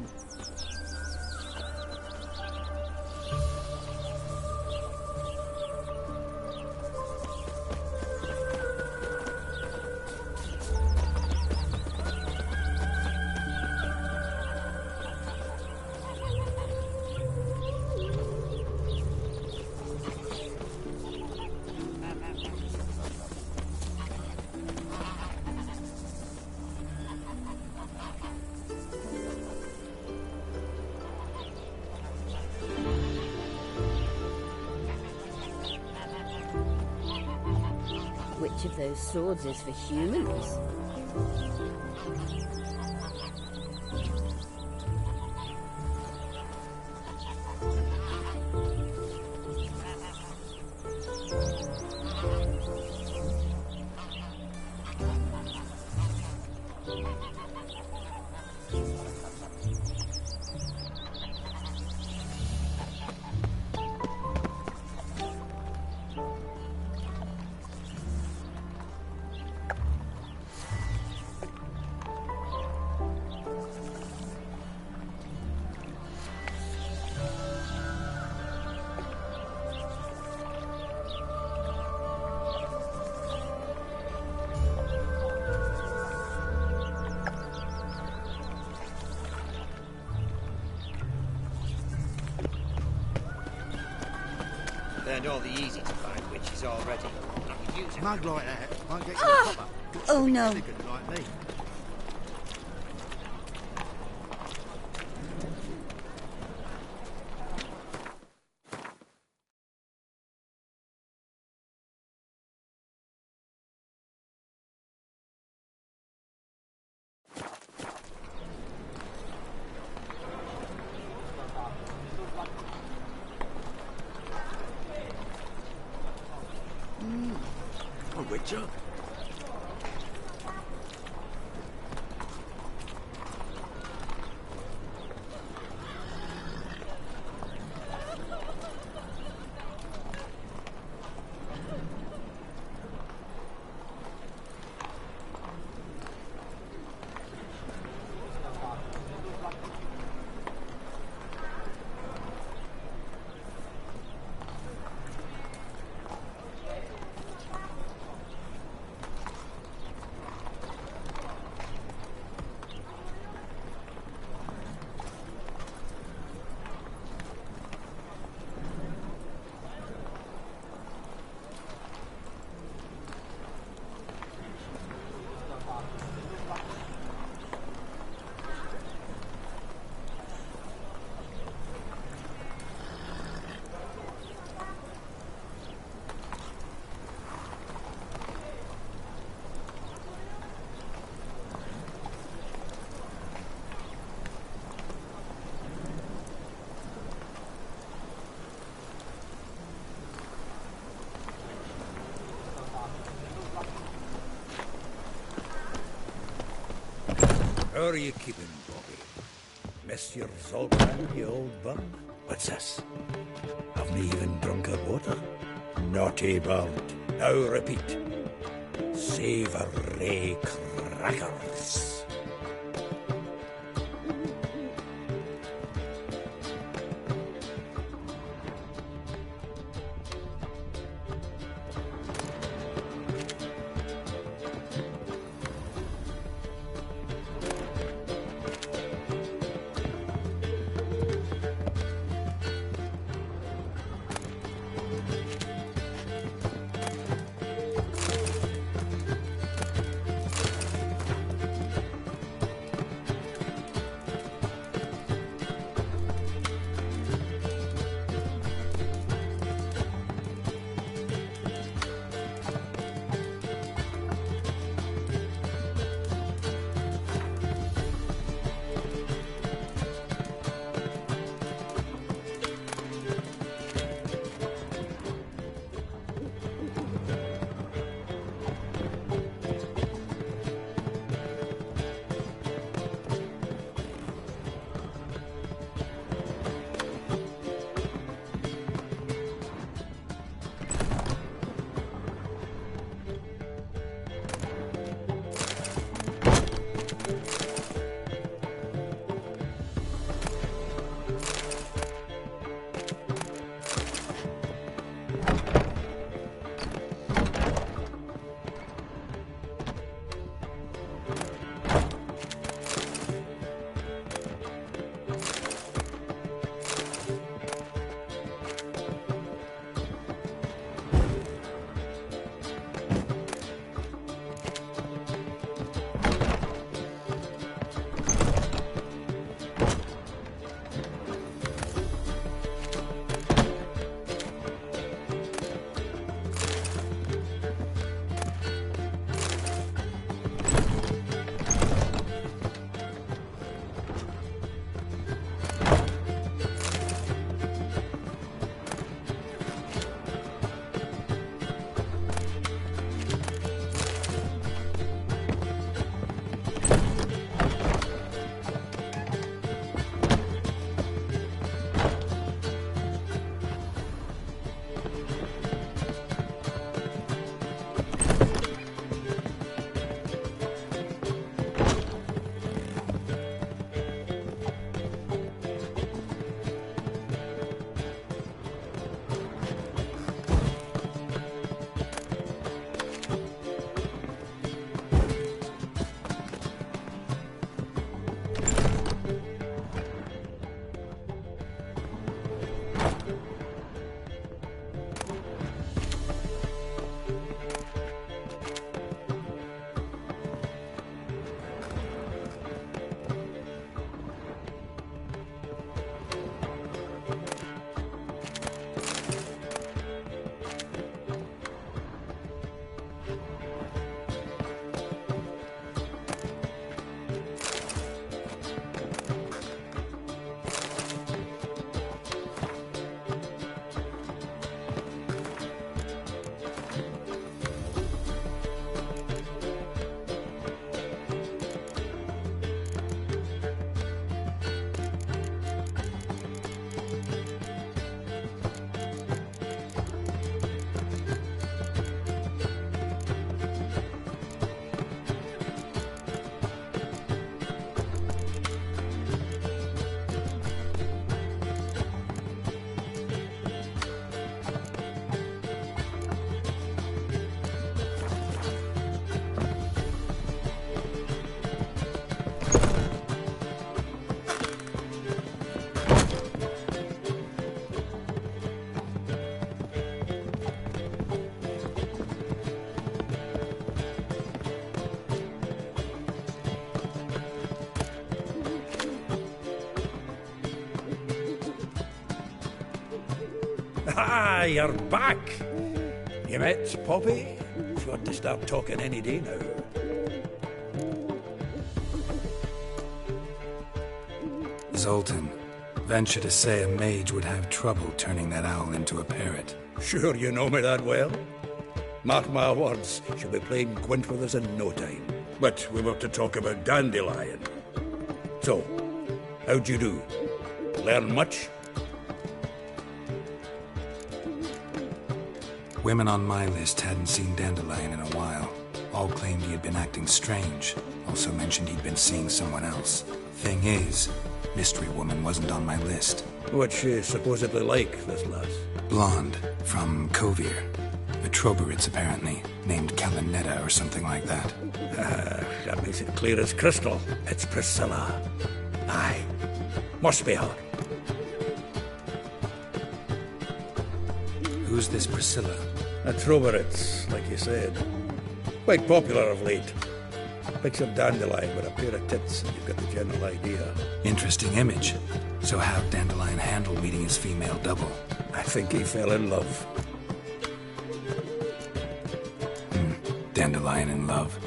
Which of those swords is for humans? Learned all the easy to find witches already. I could use it. Mug like that won't get you Ah! a popper. Oh, no. Elegant like me. A witcher? How are you keeping, Bobby? Monsieur Zoltan, you old bum? What's this? Haven't even drunk her water? Naughty bird. Now repeat. Savoury crackers. Ah, you're back. You met Poppy? She ought to start talking any day now. Zoltan, venture to say a mage would have trouble turning that owl into a parrot. Sure you know me that well. Mark my words, she'll be playing Gwent with us in no time. But we were to talk about Dandelion. Otto, how'd you do? Learn much? Women on my list hadn't seen Dandelion in a while. All claimed he had been acting strange. Also mentioned he'd been seeing someone else. Thing is, Mystery Woman wasn't on my list. What's she supposedly like, this lass? Blonde, from Kovir. A Troberitz, apparently, named Kalinetta or something like that. That makes it clear as crystal. It's Priscilla. Aye. Must be her. Who's this Priscilla? A Troberitz, like you said. Quite popular of late. Picture Dandelion with a pair of tits, and you've got the general idea. Interesting image. So how'd Dandelion handle meeting his female double? I think he fell in love. Dandelion in love.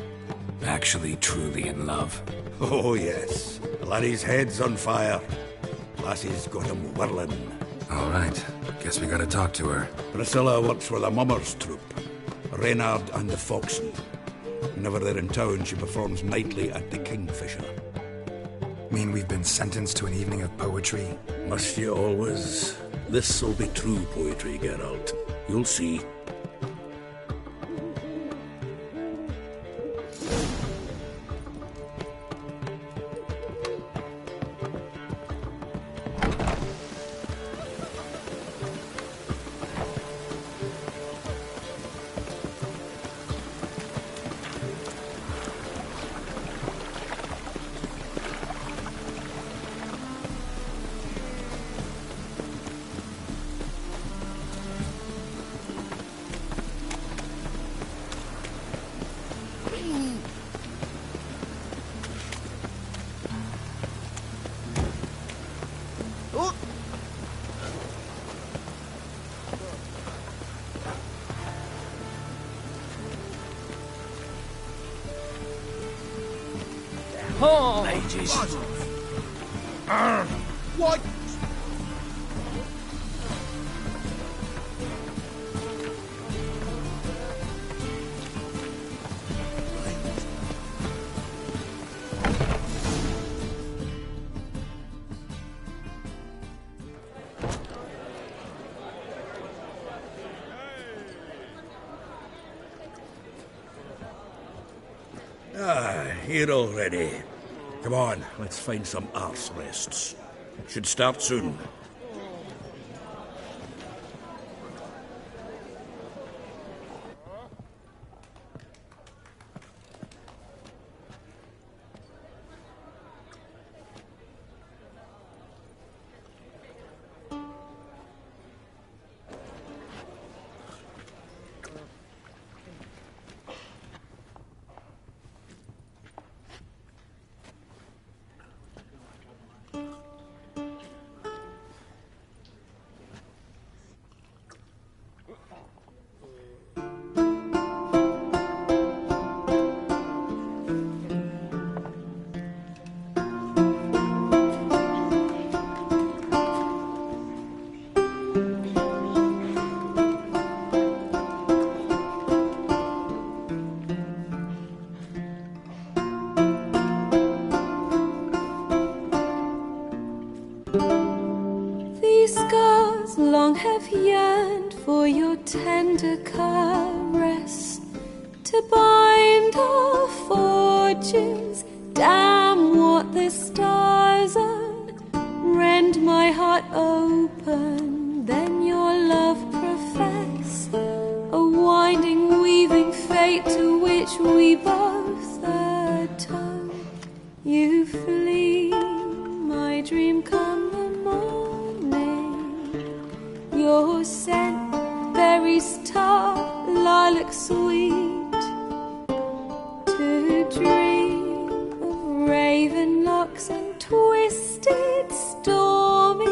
Actually, truly in love. Oh, yes. The laddie's head's on fire. Lassie's got him whirling. All right. Guess we gotta talk to her. Priscilla works for the Mummers troupe. Reynard and the Foxen. Whenever they're in town, she performs nightly at the Kingfisher. Mean we've been sentenced to an evening of poetry? Must you always? This'll be true poetry, Geralt. You'll see. Mages. What? Here already. Come on, let's find some arse rests. Should start soon. Long have yearned for your tender caress, to bind our fortunes. Damn what the stars own. Rend my heart open, then your love profess. A winding, weaving fate to which we both atone. You flee, my dream come the morning. Your scent, berry star, lilac sweet. To dream of raven locks and twisted stormy,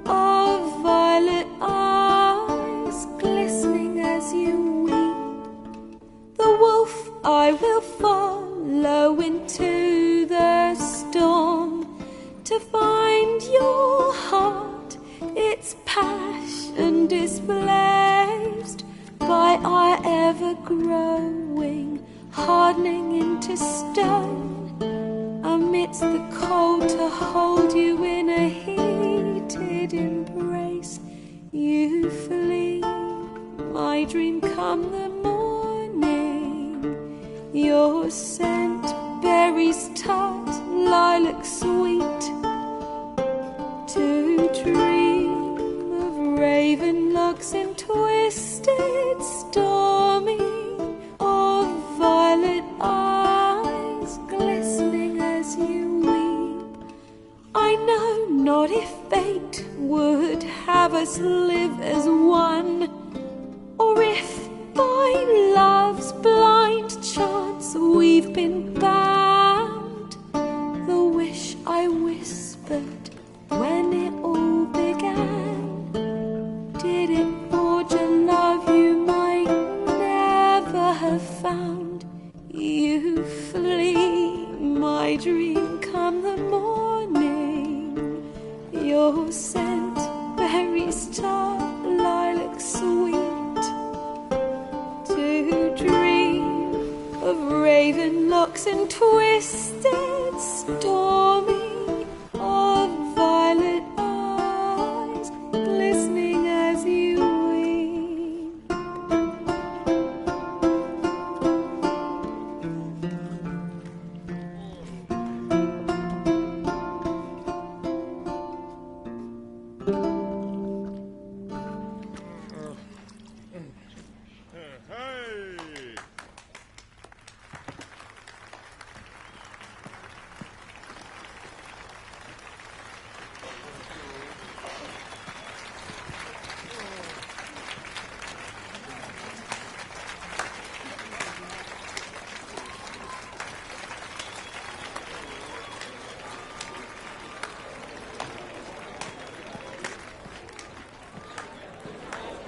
of violet eyes glistening as you weep. The wolf I will follow into the storm, to find your heart, its passion displaced by our ever-growing, hardening into stone. A amidst the cold to hold you in a heated embrace. You flee, my dream come the morning. Your scent, berries tart, lilac sweet. To dream of raven locks and twisted stormy, of violet eyes glistening as you weep. I know not if fate would have us live as one, or if by love's blind chance we've been bound. The wish I whispered when it all began, did it forge a love you might never have found? You flee, my dream come the morning. Your scent, berries tart, lilac sweet. To dream of raven locks and twisted stormy, of violet eyes glistening as you weep.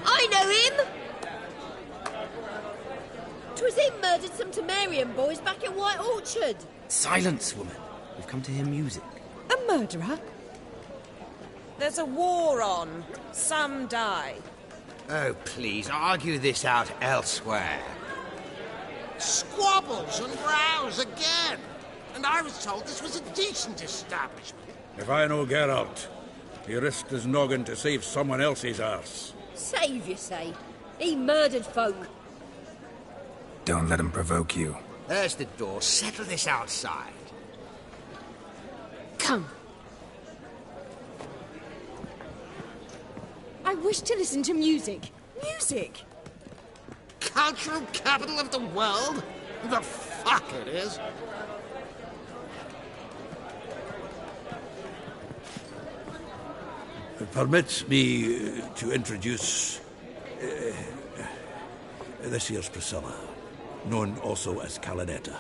I know him! 'Twas him murdered some Temerian boys back at White Orchard. Silence, woman. We've come to hear music. A murderer? There's a war on. Some die. Oh, please, argue this out elsewhere. Squabbles and rows again. And I was told this was a decent establishment. If I know Geralt, he risked his noggin to save someone else's arse. Save, you say? He murdered folk. Don't let him provoke you. There's the door. Settle this outside. Come. I wish to listen to music. Music! Cultural capital of the world? The fuck it is. Permit me to introduce this here's Priscilla, known also as Calinetta.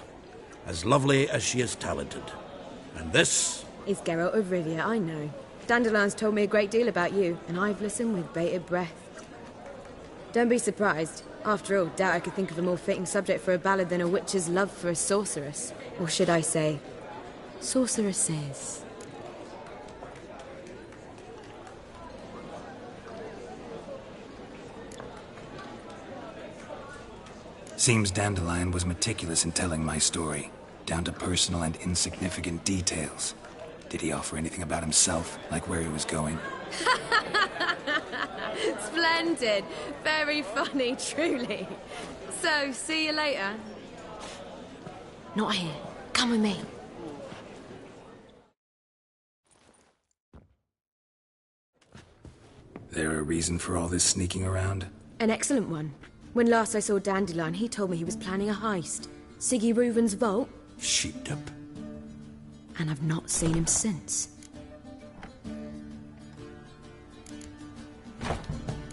As lovely as she is talented. And this is Geralt of Rivia, I know. Dandelion's told me a great deal about you, and I've listened with bated breath. Don't be surprised. After all, doubt I could think of a more fitting subject for a ballad than a witch's love for a sorceress. Or should I say, sorceresses. Seems Dandelion was meticulous in telling my story, down to personal and insignificant details. Did he offer anything about himself, like where he was going? Splendid. Very funny, truly. So, see you later. Not here. Come with me. There a reason for all this sneaking around? An excellent one. When last I saw Dandelion, he told me he was planning a heist. Siggy Reuven's vault. Sheepdip. And I've not seen him since.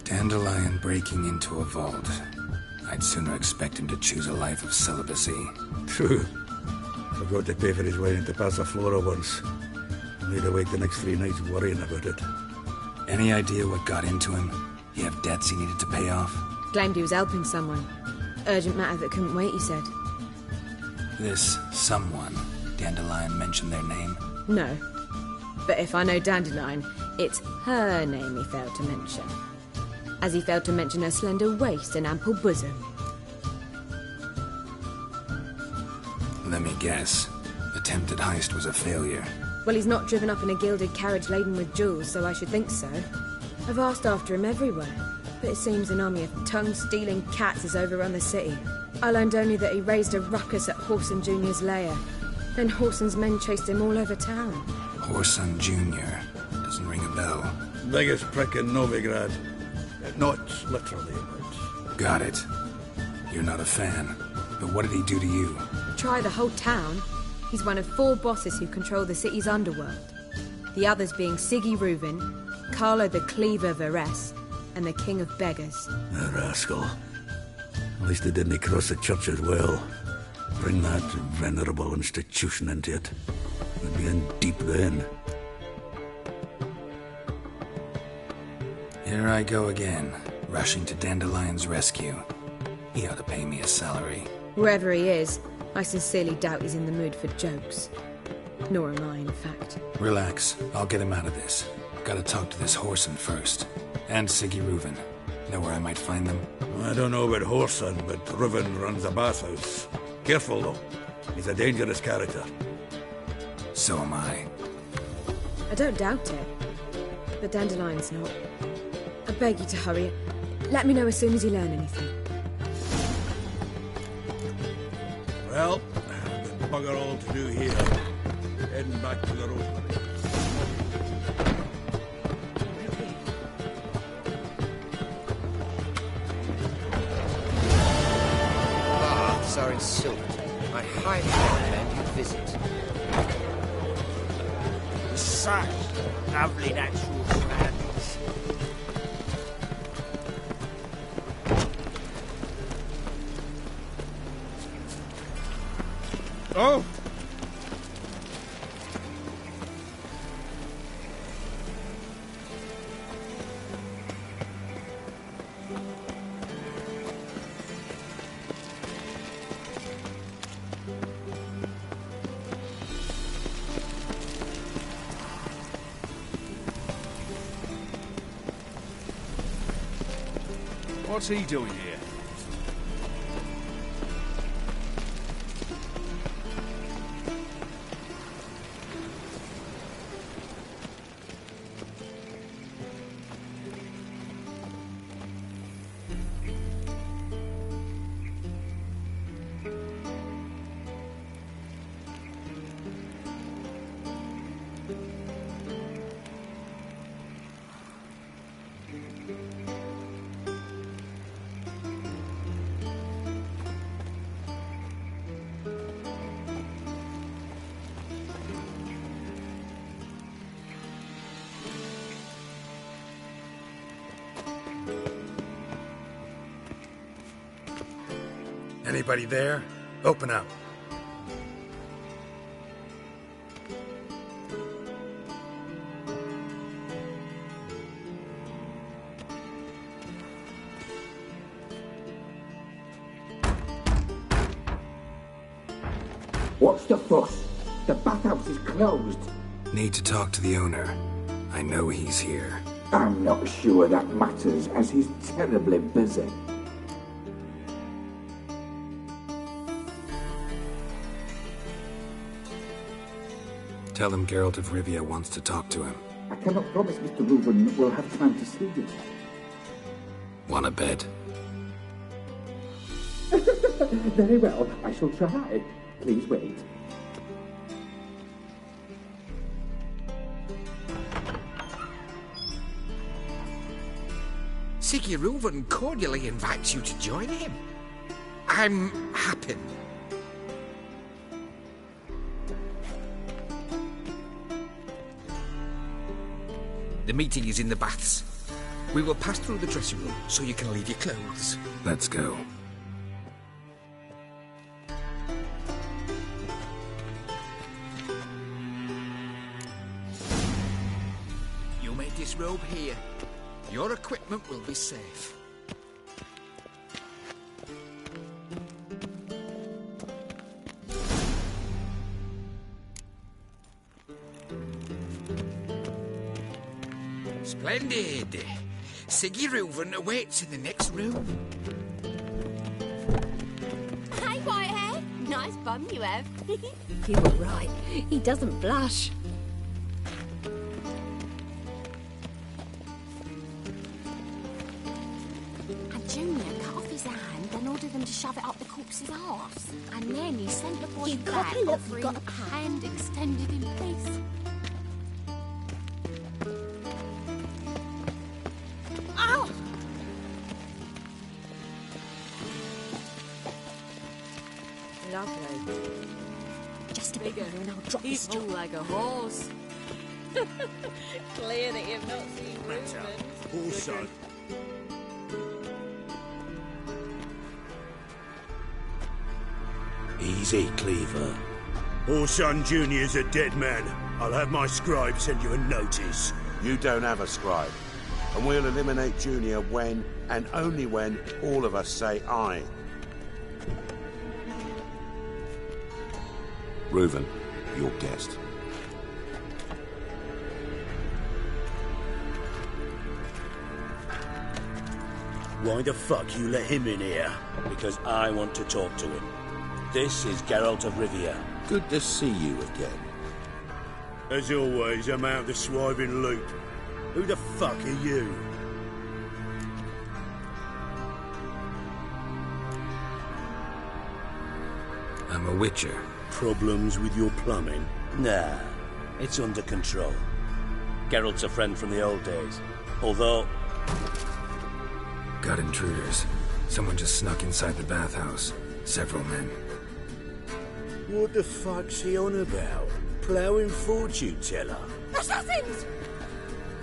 Dandelion breaking into a vault. I'd sooner expect him to choose a life of celibacy. True. Forgot to pay for his way into Passaflora once. Laid awake the next 3 nights worrying about it. Any idea what got into him? He have debts he needed to pay off? Claimed he was helping someone. Urgent matter that couldn't wait, he said. This someone, Dandelion mentioned their name? No. But if I know Dandelion, it's her name he failed to mention. As he failed to mention her slender waist and ample bosom. Let me guess. A attempted heist was a failure. Well, he's not driven up in a gilded carriage laden with jewels, so I should think so. I've asked after him everywhere, but it seems an army of tongue-stealing cats has overrun the city. I learned only that he raised a ruckus at Whoreson Jr.'s lair. Then Whoreson's men chased him all over town. Whoreson Jr. Doesn't ring a bell. Biggest prick in Novigrad. Not literally, but... Got it. You're not a fan. But what did he do to you? Try the whole town. He's one of 4 bosses who control the city's underworld. The others being Siggy Reuven, Carlo the Cleaver Varese, and the King of Beggars. A rascal. At least he didn't cross the church as well. Bring that venerable institution into it. We'd be in deep then. Here I go again, rushing to Dandelion's rescue. He ought to pay me a salary. Wherever he is, I sincerely doubt he's in the mood for jokes. Nor am I, in fact. Relax. I'll get him out of this. Gotta talk to this Whoreson first. And Siggy Reuven. Know where I might find them? I don't know about Whoreson, but Reuven runs a bathhouse. Careful, though. He's a dangerous character. So am I. I don't doubt it. But Dandelion's not. I beg you to hurry. Let me know as soon as you learn anything. Well, there's bugger all to do here. Heading back to the Rosemary. Baths are in Silverton. I highly recommend you visit. Such lovely natural surroundings. Oh! What's he doing here? Anybody there? Open up. What's the fuss? The bathhouse is closed. Need to talk to the owner. I know he's here. I'm not sure that matters, as he's terribly busy. Tell him Geralt of Rivia wants to talk to him. I cannot promise Mr. Reuven will have time to see you. Want a bed? Very well, I shall try. Please wait. Siggy Reuven cordially invites you to join him. I'm happy. The meeting is in the baths. We will pass through the dressing room so you can leave your clothes. Let's go. You may disrobe here. Your equipment will be safe. Splendid. Siggy Reuven awaits in the next room. Hey, Whitehair. Nice bow fun you have. You were right. He doesn't blush. And Junior cut off his hand and ordered them to shove it up the corpse's arse. And then he sent the boy back offering a hand extended in peace. Ow! Lovely. Just a bit more and I'll drop He's this job. like a horse. Clear that you've not seen movement. Also, Easy, Cleaver. Orson Jr.'s a dead man. I'll have my scribe send you a notice. You don't have a scribe. And we'll eliminate Junior when, and only when, all of us say aye. Reuven, your guest. Why the fuck you let him in here? Because I want to talk to him. This is Geralt of Rivia. Good to see you again. As always, I'm out the swiving loop. Who the fuck are you? I'm a witcher. Problems with your plumbing? Nah, it's under control. Geralt's a friend from the old days. Although... Got intruders. Someone just snuck inside the bathhouse. Several men. What the fuck's he on about? Ploughing fortune teller? Assassins!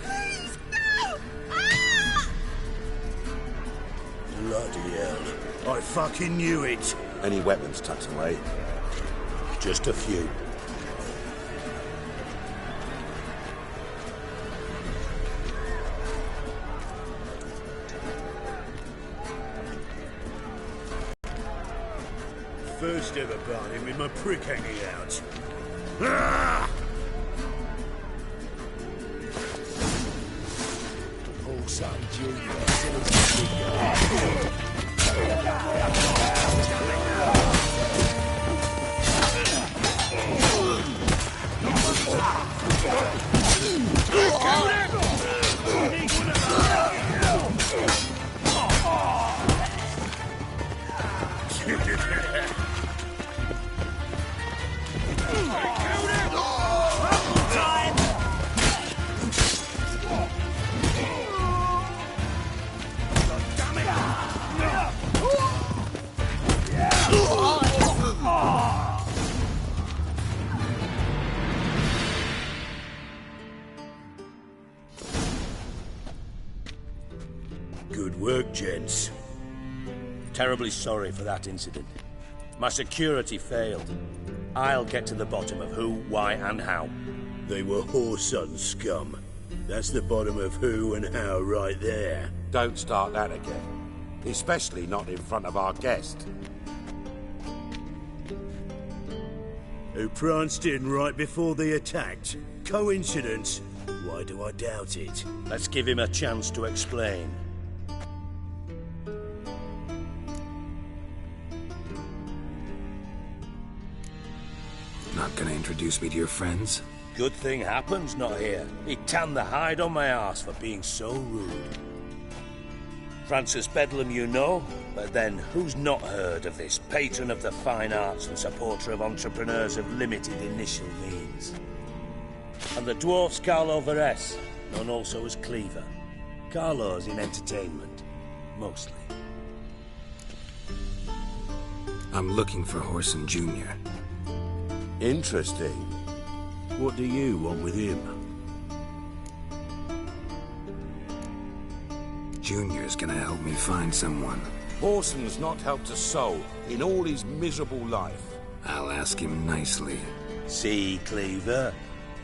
Please, no! Ah! Bloody hell. I fucking knew it. Any weapons tucked away? Just a few. First ever party with my prick hanging out. Ah! Orson Jr. Good work, gents. Terribly sorry for that incident. My security failed. I'll get to the bottom of who, why, and how. They were whoreson scum. That's the bottom of who and how right there. Don't start that again. Especially not in front of our guest. Who pranced in right before they attacked. Coincidence? Why do I doubt it? Let's give him a chance to explain. Not gonna introduce me to your friends? Good thing Happen's not here. He tanned the hide on my arse for being so rude. Francis Bedlam you know, but then who's not heard of this patron of the fine arts and supporter of entrepreneurs of limited initial means? And the dwarf's Carlo Varese, known also as Cleaver. Carlo's in entertainment, mostly. I'm looking for Whoreson Jr. Interesting. What do you want with him? Junior's gonna help me find someone. Whoreson's not helped a soul in all his miserable life. I'll ask him nicely. See, Cleaver?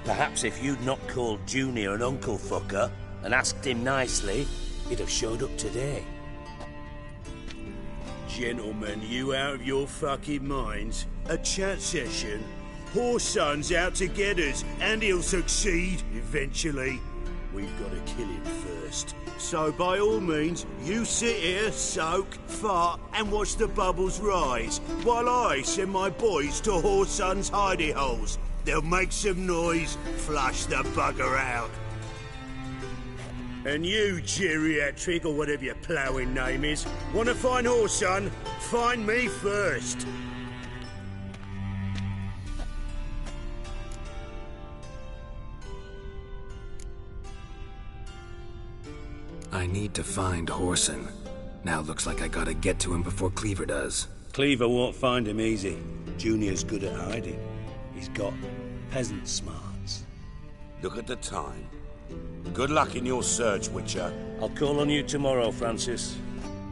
Perhaps if you'd not called Junior an uncle fucker and asked him nicely, he'd have showed up today. Gentlemen, you out of your fucking minds? A chat session? Whoreson's out to get us, and he'll succeed, eventually. we've got to kill him first. So by all means, you sit here, soak, fart, and watch the bubbles rise, while I send my boys to Whoreson's hidey holes. They'll make some noise, flush the bugger out. And you, geriatric, or whatever your ploughing name is, want to find Whoreson? Find me first. I need to find Whoreson. Now looks like I gotta get to him before Cleaver does. Cleaver won't find him easy. Junior's good at hiding. He's got peasant smarts. Look at the time. Good luck in your search, Witcher. I'll call on you tomorrow, Francis.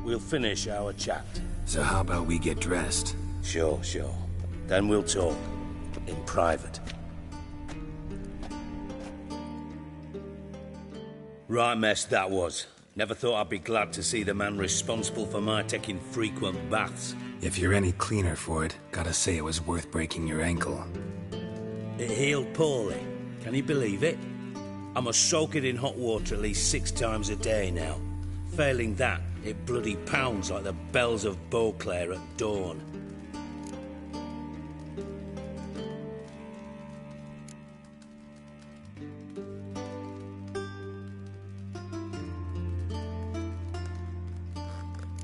We'll finish our chat. So how about we get dressed? Sure. Then we'll talk. In private. Right mess that was. Never thought I'd be glad to see the man responsible for my taking frequent baths. If you're any cleaner for it, gotta say it was worth breaking your ankle. It healed poorly. Can you believe it? I must soak it in hot water at least 6 times a day now. Failing that, it bloody pounds like the bells of Beauclair at dawn.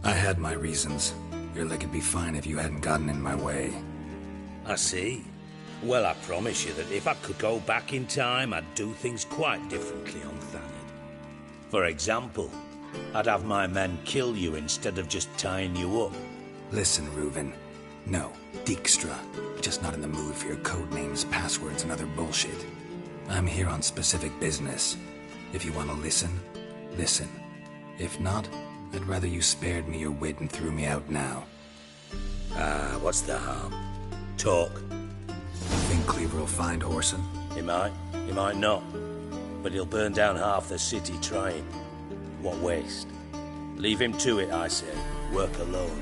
I had my reasons. Your leg would be fine if you hadn't gotten in my way. I see. Well, I promise you that if I could go back in time, I'd do things quite differently on Thanedd. For example, I'd have my men kill you instead of just tying you up. Listen, Reuven. No, Dijkstra. Just not in the mood for your code names, passwords, and other bullshit. I'm here on specific business. If you want to listen, listen. If not, I'd rather you spared me your wit and threw me out now. What's the harm? Talk. Think Cleaver will find Whoreson? He might not. But he'll burn down half the city trying. What waste? Leave him to it, I say. Work alone.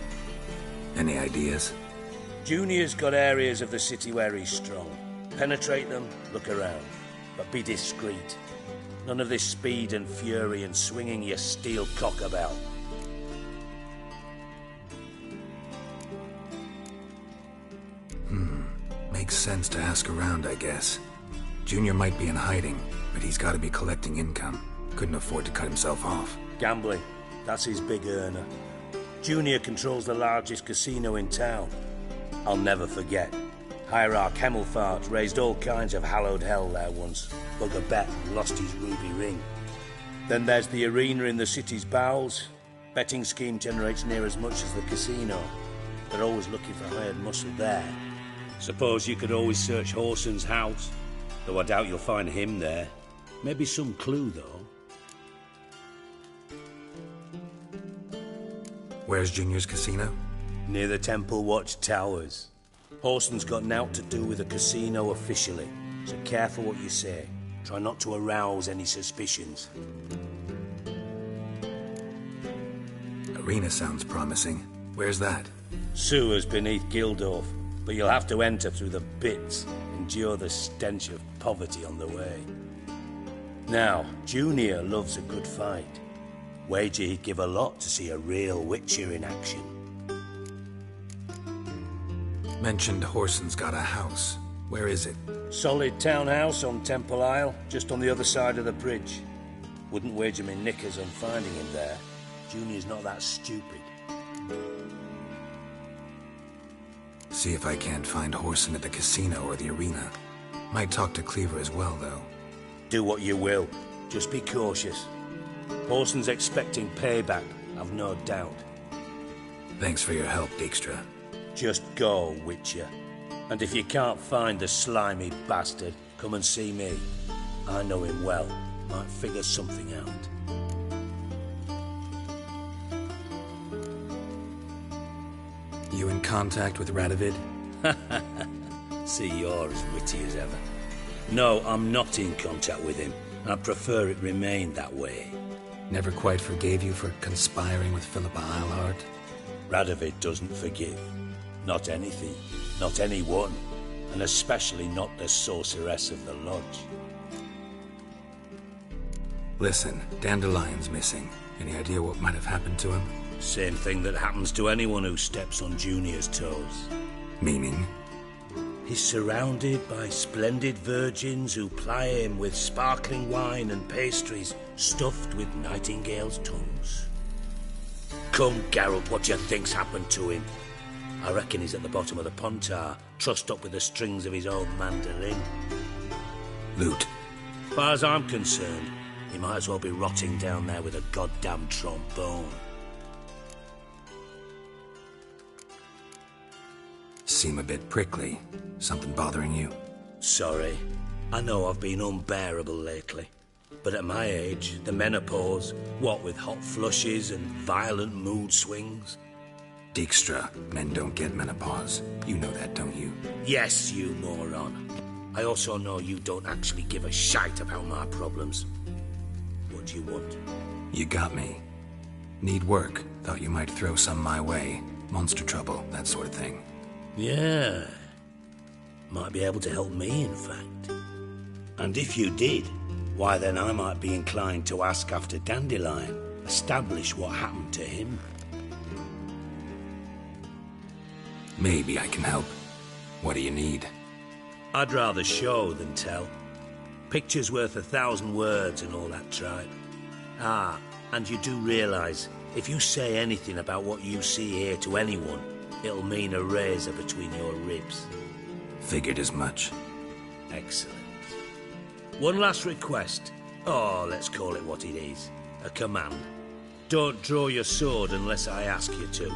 Any ideas? Junior's got areas of the city where he's strong. Penetrate them, look around. But be discreet. None of this speed and fury and swinging your steel cock about. Makes sense to ask around, I guess. Junior might be in hiding, but he's got to be collecting income. Couldn't afford to cut himself off. Gambling. That's his big earner. Junior controls the largest casino in town. I'll never forget. Hierarch Hemmelfart raised all kinds of hallowed hell there once. Bugger bet and lost his ruby ring. Then there's the arena in the city's bowels. Betting scheme generates near as much as the casino. They're always looking for hired muscle there. Suppose you could always search Whoreson's house, though I doubt you'll find him there. Maybe some clue, though. Where's Junior's casino? Near the Temple Watch Towers. Whoreson's got naught to do with the casino officially, so careful what you say. Try not to arouse any suspicions. Arena sounds promising. Where's that? Sewers beneath Gildorf, but you'll have to enter through the bits, endure the stench of poverty on the way. Now, Junior loves a good fight. Wager he'd give a lot to see a real Witcher in action. Mentioned Whoreson's got a house. Where is it? Solid townhouse on Temple Isle, just on the other side of the bridge. Wouldn't wager me knickers on finding him there. Junior's not that stupid. See if I can't find Whoreson at the casino or the arena. Might talk to Cleaver as well, though. Do what you will. Just be cautious. Whoreson's expecting payback, I've no doubt. Thanks for your help, Dijkstra. Just go, Witcher. And if you can't find the slimy bastard, come and see me. I know him well. Might figure something out. You in contact with Radovid? See, you're as witty as ever. No, I'm not in contact with him. I'd prefer it remained that way. Never quite forgave you for conspiring with Philippa Eilhart? Radovid doesn't forgive. Not anything. Not anyone. And especially not the sorceress of the Lodge. Listen, Dandelion's missing. Any idea what might have happened to him? Same thing that happens to anyone who steps on Junior's toes. Meaning? He's surrounded by splendid virgins who ply him with sparkling wine and pastries stuffed with nightingales' tongues. Come, Geralt, what do you think's happened to him? I reckon he's at the bottom of the Pontar, trussed up with the strings of his own mandolin. Loot. As far as I'm concerned, he might as well be rotting down there with a goddamn trombone. Seem a bit prickly. Something bothering you? Sorry. I know I've been unbearable lately. But at my age, the menopause, what with hot flushes and violent mood swings... Dijkstra, men don't get menopause. You know that, don't you? Yes, you moron. I also know you don't actually give a shite about my problems. What do you want? You got me. Need work. Thought you might throw some my way. Monster trouble, that sort of thing. Yeah. Might be able to help me, in fact. And if you did, why then I might be inclined to ask after Dandelion, establish what happened to him. Maybe I can help. What do you need? I'd rather show than tell. Picture's worth 1,000 words and all that tripe. Ah, and you do realise, if you say anything about what you see here to anyone, it'll mean a razor between your ribs. Figured as much. Excellent. One last request. Oh, let's call it what it is. A command. Don't draw your sword unless I ask you to.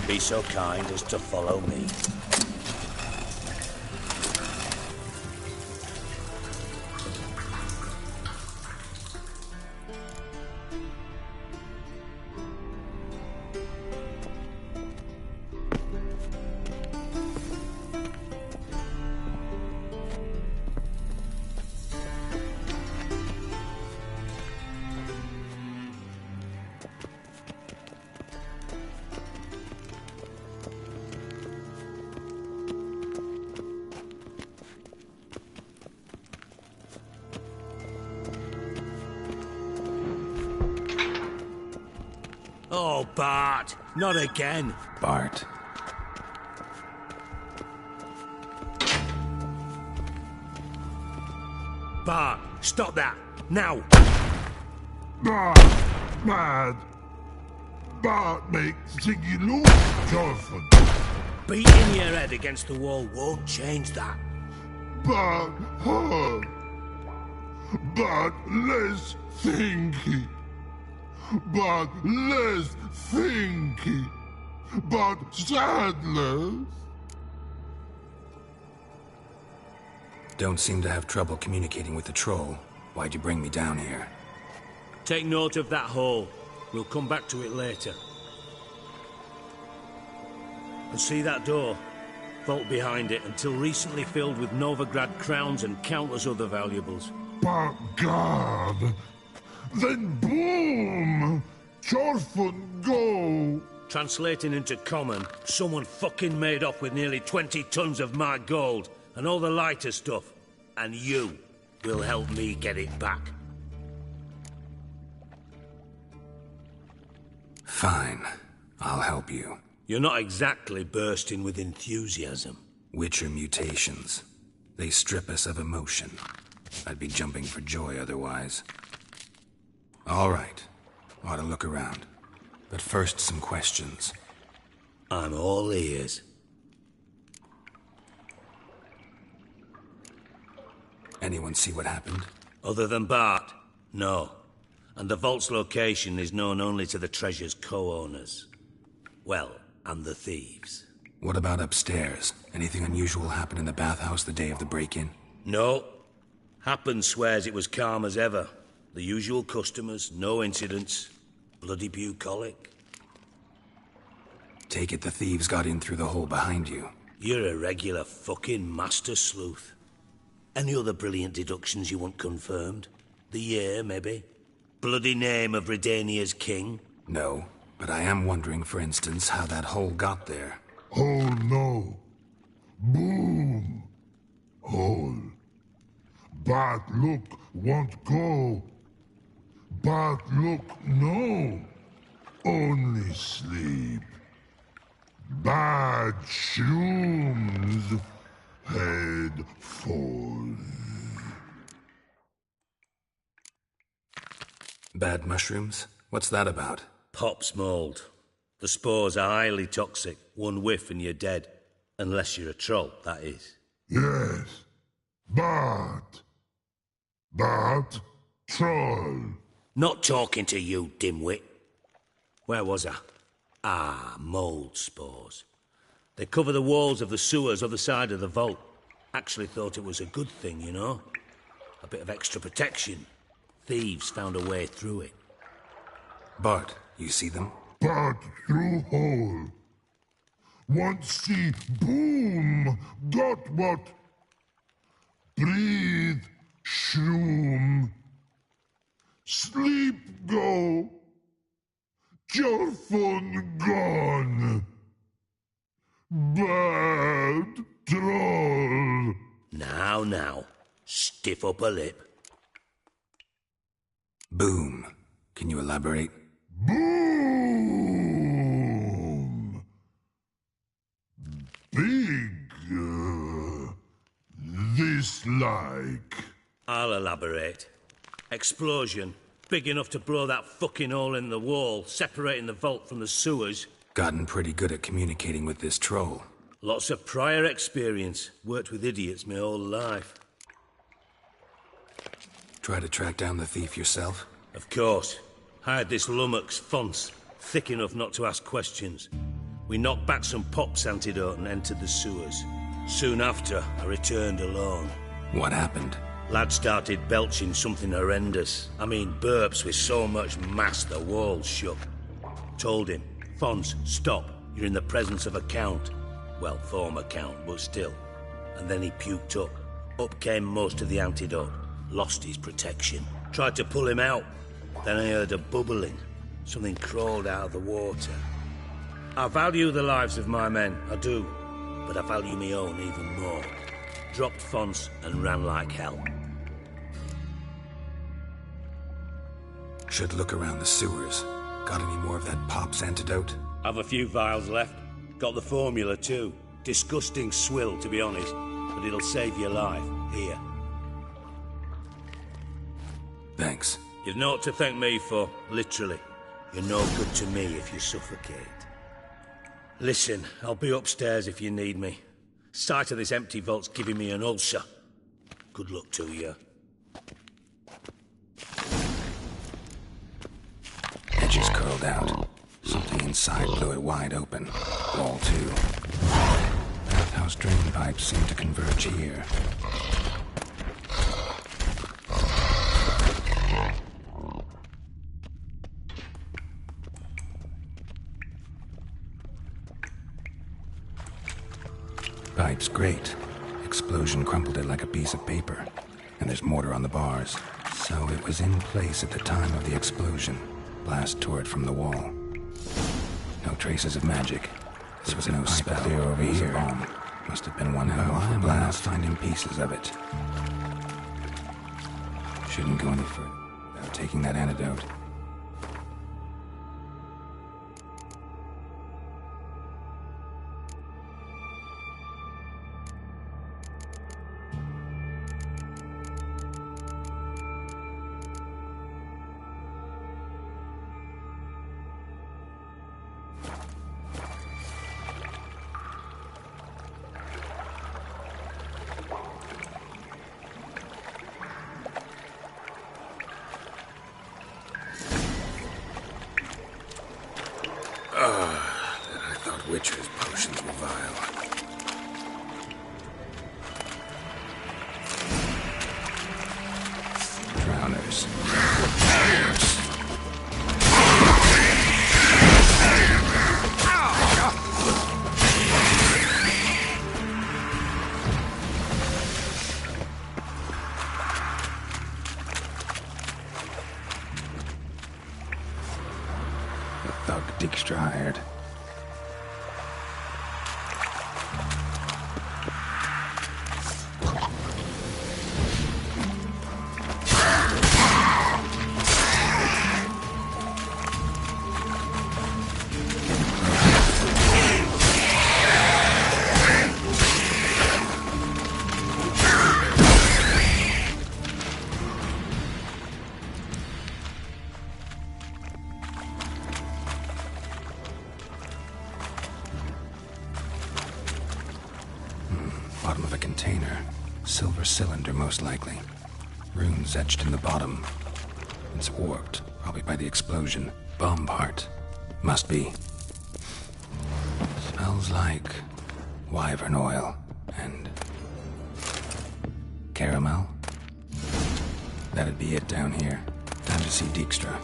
Be so kind as to follow me. Oh, Bart! Not again! Bart. Bart, stop that! Now! Bart, mad. Bart makes Ziggy look Jonathan. Beating your head against the wall won't change that. Bart hurt. Bart less thinky. But less thinky. But sadness. Don't seem to have trouble communicating with the troll. Why'd you bring me down here? Take note of that hole. We'll come back to it later. And see that door? Vault behind it, until recently filled with Novigrad crowns and countless other valuables. But God... Then boom! Chorfun go! Translating into common, someone fucking made off with nearly 20 tons of my gold, and all the lighter stuff. And you will help me get it back. Fine. I'll help you. You're not exactly bursting with enthusiasm. Witcher mutations. They strip us of emotion. I'd be jumping for joy otherwise. All right. Ought to look around. But first, some questions. I'm all ears. Anyone see what happened? Other than Bart? No. And the vault's location is known only to the treasure's co-owners. Well, and the thieves. What about upstairs? Anything unusual happen in the bathhouse the day of the break-in? No. Happen swears it was calm as ever. The usual customers, no incidents. Bloody bucolic. Take it the thieves got in through the hole behind you. You're a regular fucking master sleuth. Any other brilliant deductions you want confirmed? The year, maybe? Bloody name of Redania's king? No, but I am wondering, for instance, how that hole got there. Hole no. Boom. Hole. Bad look won't go. Bad look no. Only sleep. Bad shrooms. Head falls. Bad mushrooms? What's that about? Pop's mold. The spores are highly toxic. One whiff and you're dead. Unless you're a troll, that is. Yes. Bad. Bad troll. Not talking to you, dimwit. Where was I? Ah, mold spores. They cover the walls of the sewers other side of the vault. Actually thought it was a good thing, you know? A bit of extra protection. Thieves found a way through it. Bart, you see them? Bad through hole. Want see boom. Got what? Breathe. Shroom. Sleep go. Your phone gone. Bad troll. Now. Stiff upper lip. Boom. Can you elaborate? Boom. Big. This like. I'll elaborate. Explosion. Big enough to blow that fucking hole in the wall, separating the vault from the sewers. Gotten pretty good at communicating with this troll. Lots of prior experience. Worked with idiots my whole life. Try to track down the thief yourself? Of course. Hired this lummox, Fons, thick enough not to ask questions. We knocked back some Pop's antidote and entered the sewers. Soon after, I returned alone. What happened? Lad started belching something horrendous. I mean, burps with so much mass the walls shook. Told him, Fons, stop. You're in the presence of a count. Well, former count, but still. And then he puked up. Up came most of the antidote. Lost his protection. Tried to pull him out. Then I heard a bubbling. Something crawled out of the water. I value the lives of my men, I do. But I value my own even more. Dropped Fons and ran like hell. Should look around the sewers. Got any more of that Pop's antidote? I've a few vials left. Got the formula too. Disgusting swill, to be honest. But it'll save your life. Here. Thanks. You've naught to thank me for, literally. You're no good to me if you suffocate. Listen, I'll be upstairs if you need me. Sight of this empty vault's giving me an ulcer. Good luck to you. Edges curled out. Something inside blew it wide open. Wall too. Bathhouse drain pipes seem to converge here. Pipe's great. Explosion crumpled it like a piece of paper. And there's mortar on the bars. So it was in place at the time of the explosion. Blast tore it from the wall. No traces of magic. This was no spell clear over here. Bomb. Must have been one powerful blast. Finding pieces of it. Shouldn't go any further without taking that antidote. Dijkstra hired. Bottom of a container. Silver cylinder, most likely. Runes etched in the bottom. It's warped, probably by the explosion. Bomb part. Must be. Smells like wyvern oil and caramel. That'd be it down here. Time to see Dijkstra.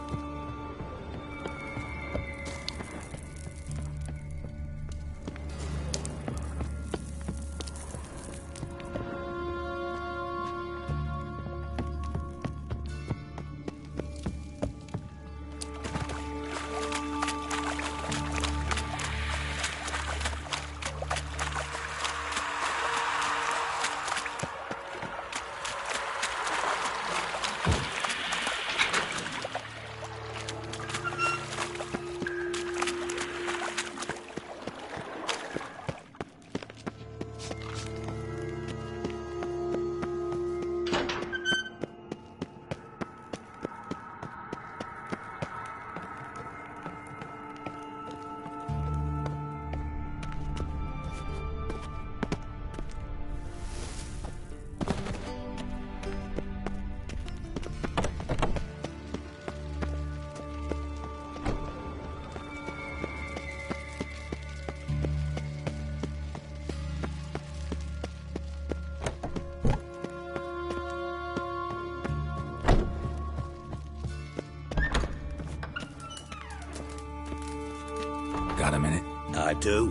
Got a minute? I do.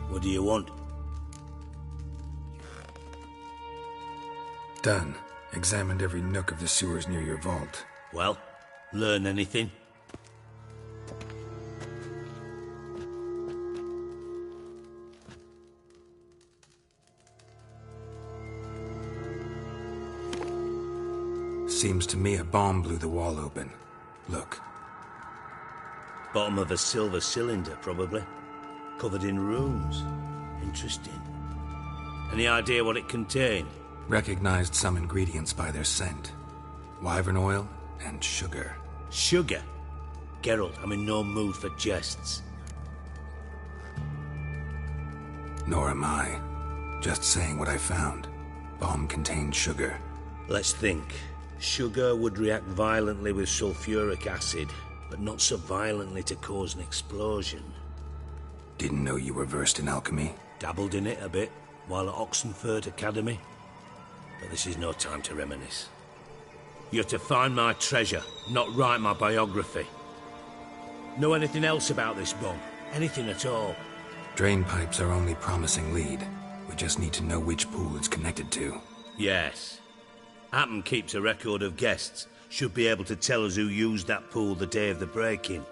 What do you want? Done. Examined every nook of the sewers near your vault. Well, learn anything? Seems to me a bomb blew the wall open. Look. Bottom of a silver cylinder, probably. Covered in runes. Interesting. Any idea what it contained? Recognized some ingredients by their scent. Wyvern oil and sugar. Sugar? Geralt, I'm in no mood for jests. Nor am I. Just saying what I found. Bomb contained sugar. Let's think. Sugar would react violently with sulfuric acid, but not so violently to cause an explosion. Didn't know you were versed in alchemy. Dabbled in it a bit, while at Oxenford Academy. But this is no time to reminisce. You're to find my treasure, not write my biography. Know anything else about this bomb? Anything at all? Drain pipes are only promising lead. We just need to know which pool it's connected to. Yes. Appen keeps a record of guests. Should be able to tell us who used that pool the day of the break-in.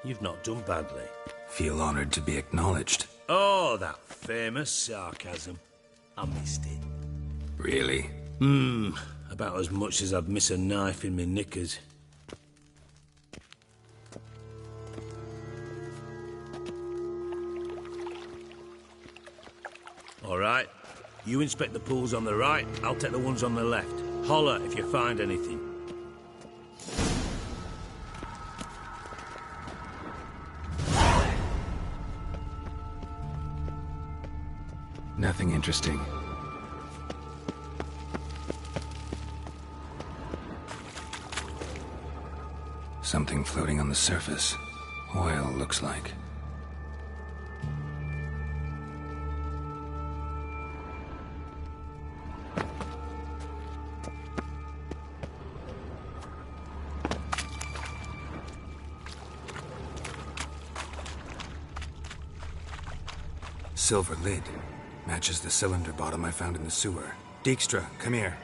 You've not done badly. Feel honored to be acknowledged. Oh, that famous sarcasm. I missed it. Really? About as much as I'd miss a knife in my knickers. All right. You inspect the pools on the right, I'll take the ones on the left. Holler if you find anything. Nothing interesting. Something floating on the surface. Oil, looks like. Silver lid. Matches the cylinder bottom I found in the sewer. Dijkstra, come here.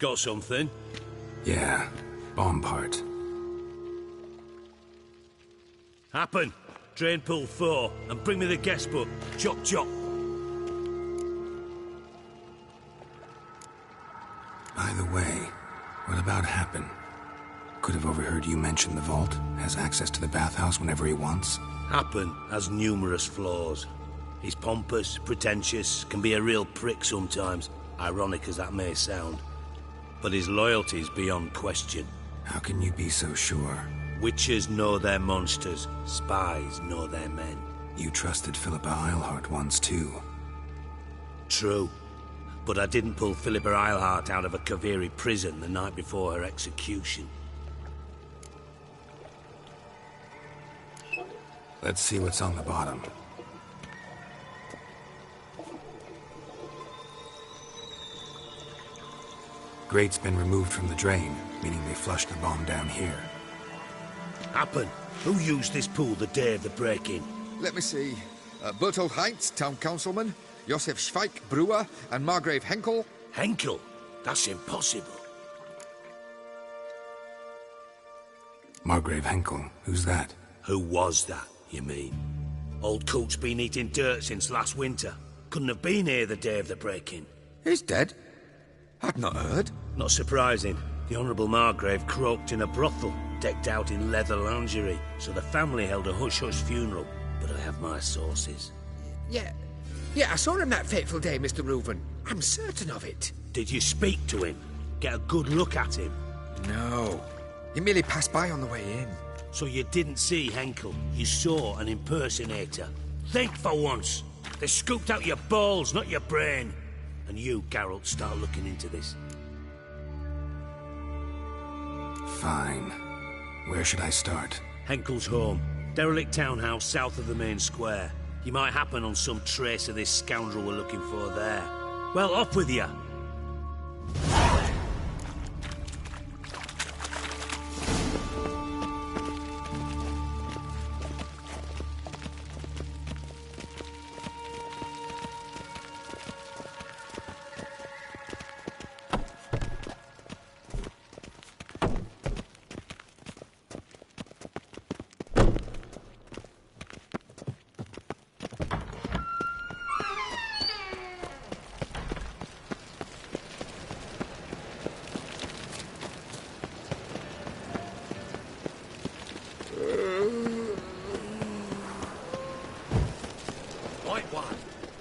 Got something? Yeah, bomb part. Happen. Drain pool 4, and bring me the guest book. Chop chop. By the way, what about Happen? Could have overheard you mention the vault. Has access to the bathhouse whenever he wants. Happen has numerous flaws. He's pompous, pretentious, can be a real prick sometimes, ironic as that may sound. But his loyalty's beyond question. How can you be so sure? Witches know their monsters, spies know their men. You trusted Philippa Eilhart once too. True. But I didn't pull Philippa Eilhart out of a Kaviri prison the night before her execution. Let's see what's on the bottom. Grate's been removed from the drain, meaning they flushed the bomb down here. Happen. Who used this pool the day of the break-in? Let me see. Bertold Heinz, town councilman, Josef Schweik, brewer, and Margrave Henkel. Henkel? That's impossible. Margrave Henkel? Who's that? Who was that, you mean? Old Coot's been eating dirt since last winter. Couldn't have been here the day of the break-in. He's dead? I'd not heard. Not surprising. The Honourable Margrave croaked in a brothel, decked out in leather lingerie, so the family held a hush-hush funeral. But I have my sources. Yeah, I saw him that fateful day, Mr. Reuven. I'm certain of it. Did you speak to him? Get a good look at him? No. He merely passed by on the way in. So you didn't see Henkel. You saw an impersonator. Think for once. They scooped out your balls, not your brain. And you, Geralt, start looking into this. Fine. Where should I start? Henkel's home. Derelict townhouse south of the main square. You might happen on some trace of this scoundrel we're looking for there. Well, off with you.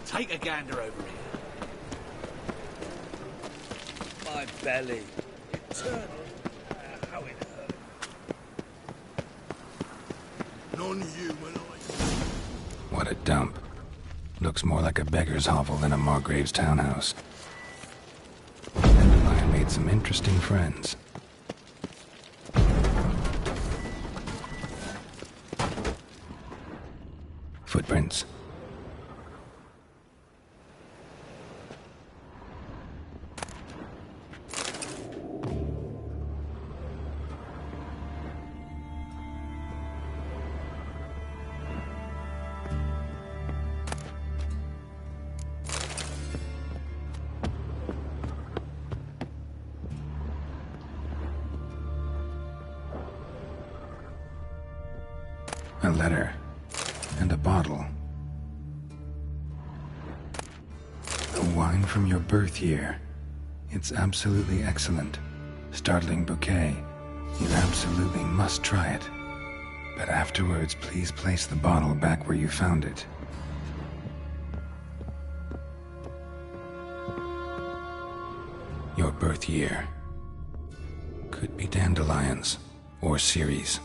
Take a gander over here. My belly. Eternal. How it hurt. Non-human. What a dump. Looks more like a beggar's hovel than a Margrave's townhouse. Dandelion made some interesting friends. Footprints. A letter. And a bottle. A wine from your birth year. It's absolutely excellent. Startling bouquet. You absolutely must try it. But afterwards, please place the bottle back where you found it. Your birth year. Could be dandelions. Or Ceres.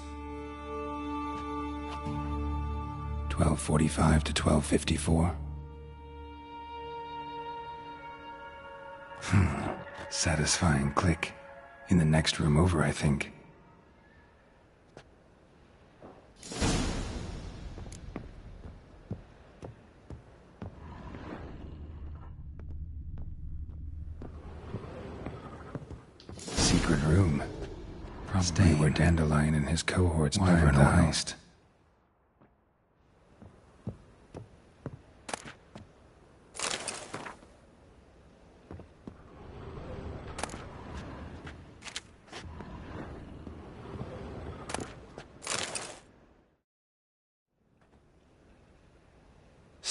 1245 to 1254. Satisfying click. In the next room over, I think. Secret room. Probably where Dandelion and his cohorts planned the heist.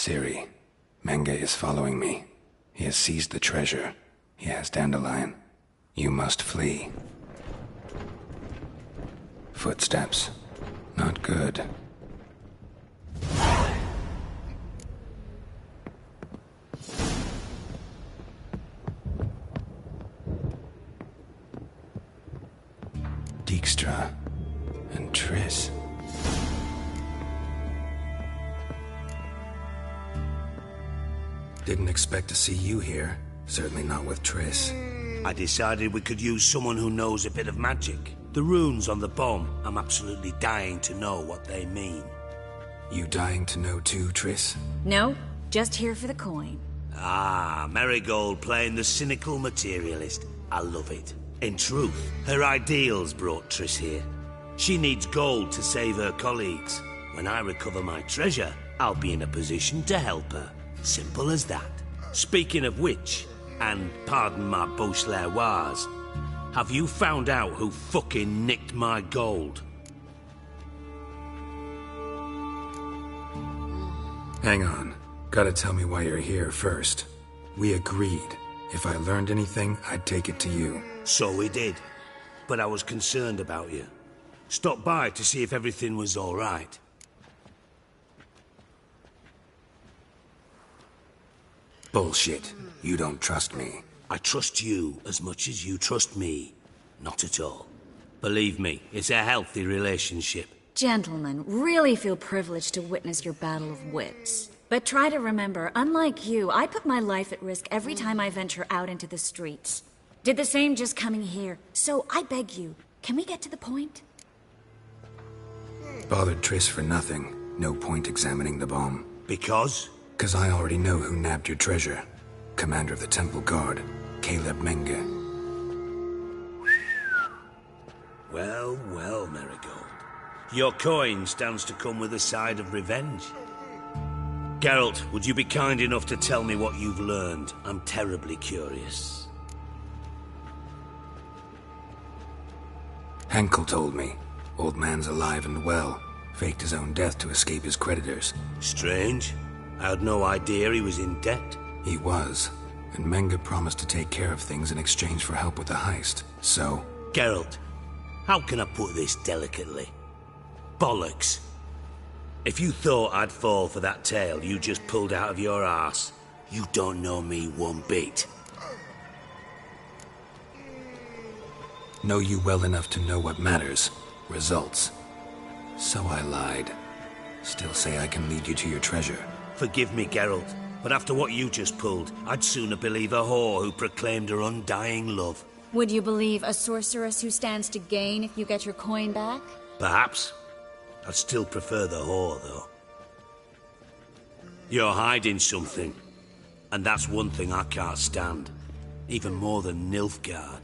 Ciri, Menge is following me. He has seized the treasure. He has Dandelion. You must flee. Footsteps. Not good. Dijkstra and Triss. Didn't expect to see you here. Certainly not with Triss. I decided we could use someone who knows a bit of magic. The runes on the bomb, I'm absolutely dying to know what they mean. You dying to know too, Triss? No, just here for the coin. Ah, Marigold playing the cynical materialist. I love it. In truth, her ideals brought Triss here. She needs gold to save her colleagues. When I recover my treasure, I'll be in a position to help her. Simple as that. Speaking of which, and pardon my Beauclervoise, have you found out who fucking nicked my gold? Hang on. Gotta tell me why you're here first. We agreed. If I learned anything, I'd take it to you. So we did. But I was concerned about you. Stopped by to see if everything was all right. Bullshit. You don't trust me. I trust you as much as you trust me. Not at all. Believe me, it's a healthy relationship. Gentlemen, really feel privileged to witness your battle of wits. But try to remember, unlike you, I put my life at risk every time I venture out into the streets. Did the same just coming here. So I beg you, can we get to the point? Bothered Triss for nothing. No point examining the bomb. Because? 'Cause I already know who nabbed your treasure. Commander of the Temple Guard, Caleb Menge. Well, well, Marigold. Your coin stands to come with a side of revenge. Geralt, would you be kind enough to tell me what you've learned? I'm terribly curious. Henkel told me. Old man's alive and well. Faked his own death to escape his creditors. Strange. I had no idea he was in debt. He was. And Menge promised to take care of things in exchange for help with the heist. So... Geralt, how can I put this delicately? Bollocks. If you thought I'd fall for that tale you just pulled out of your arse, you don't know me one bit. Know you well enough to know what matters. Results. So I lied. Still say I can lead you to your treasure. Forgive me, Geralt, but after what you just pulled, I'd sooner believe a whore who proclaimed her undying love. Would you believe a sorceress who stands to gain if you get your coin back? Perhaps. I'd still prefer the whore, though. You're hiding something, and that's one thing I can't stand. Even more than Nilfgaard.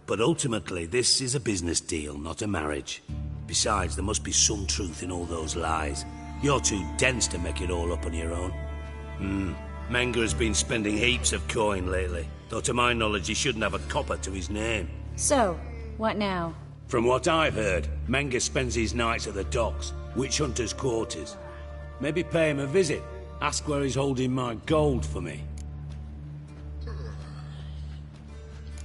But ultimately, this is a business deal, not a marriage. Besides, there must be some truth in all those lies. You're too dense to make it all up on your own. Menge has been spending heaps of coin lately, though to my knowledge he shouldn't have a copper to his name. So, what now? From what I've heard, Menge spends his nights at the docks, witch hunters' quarters. Maybe pay him a visit. Ask where he's holding my gold for me.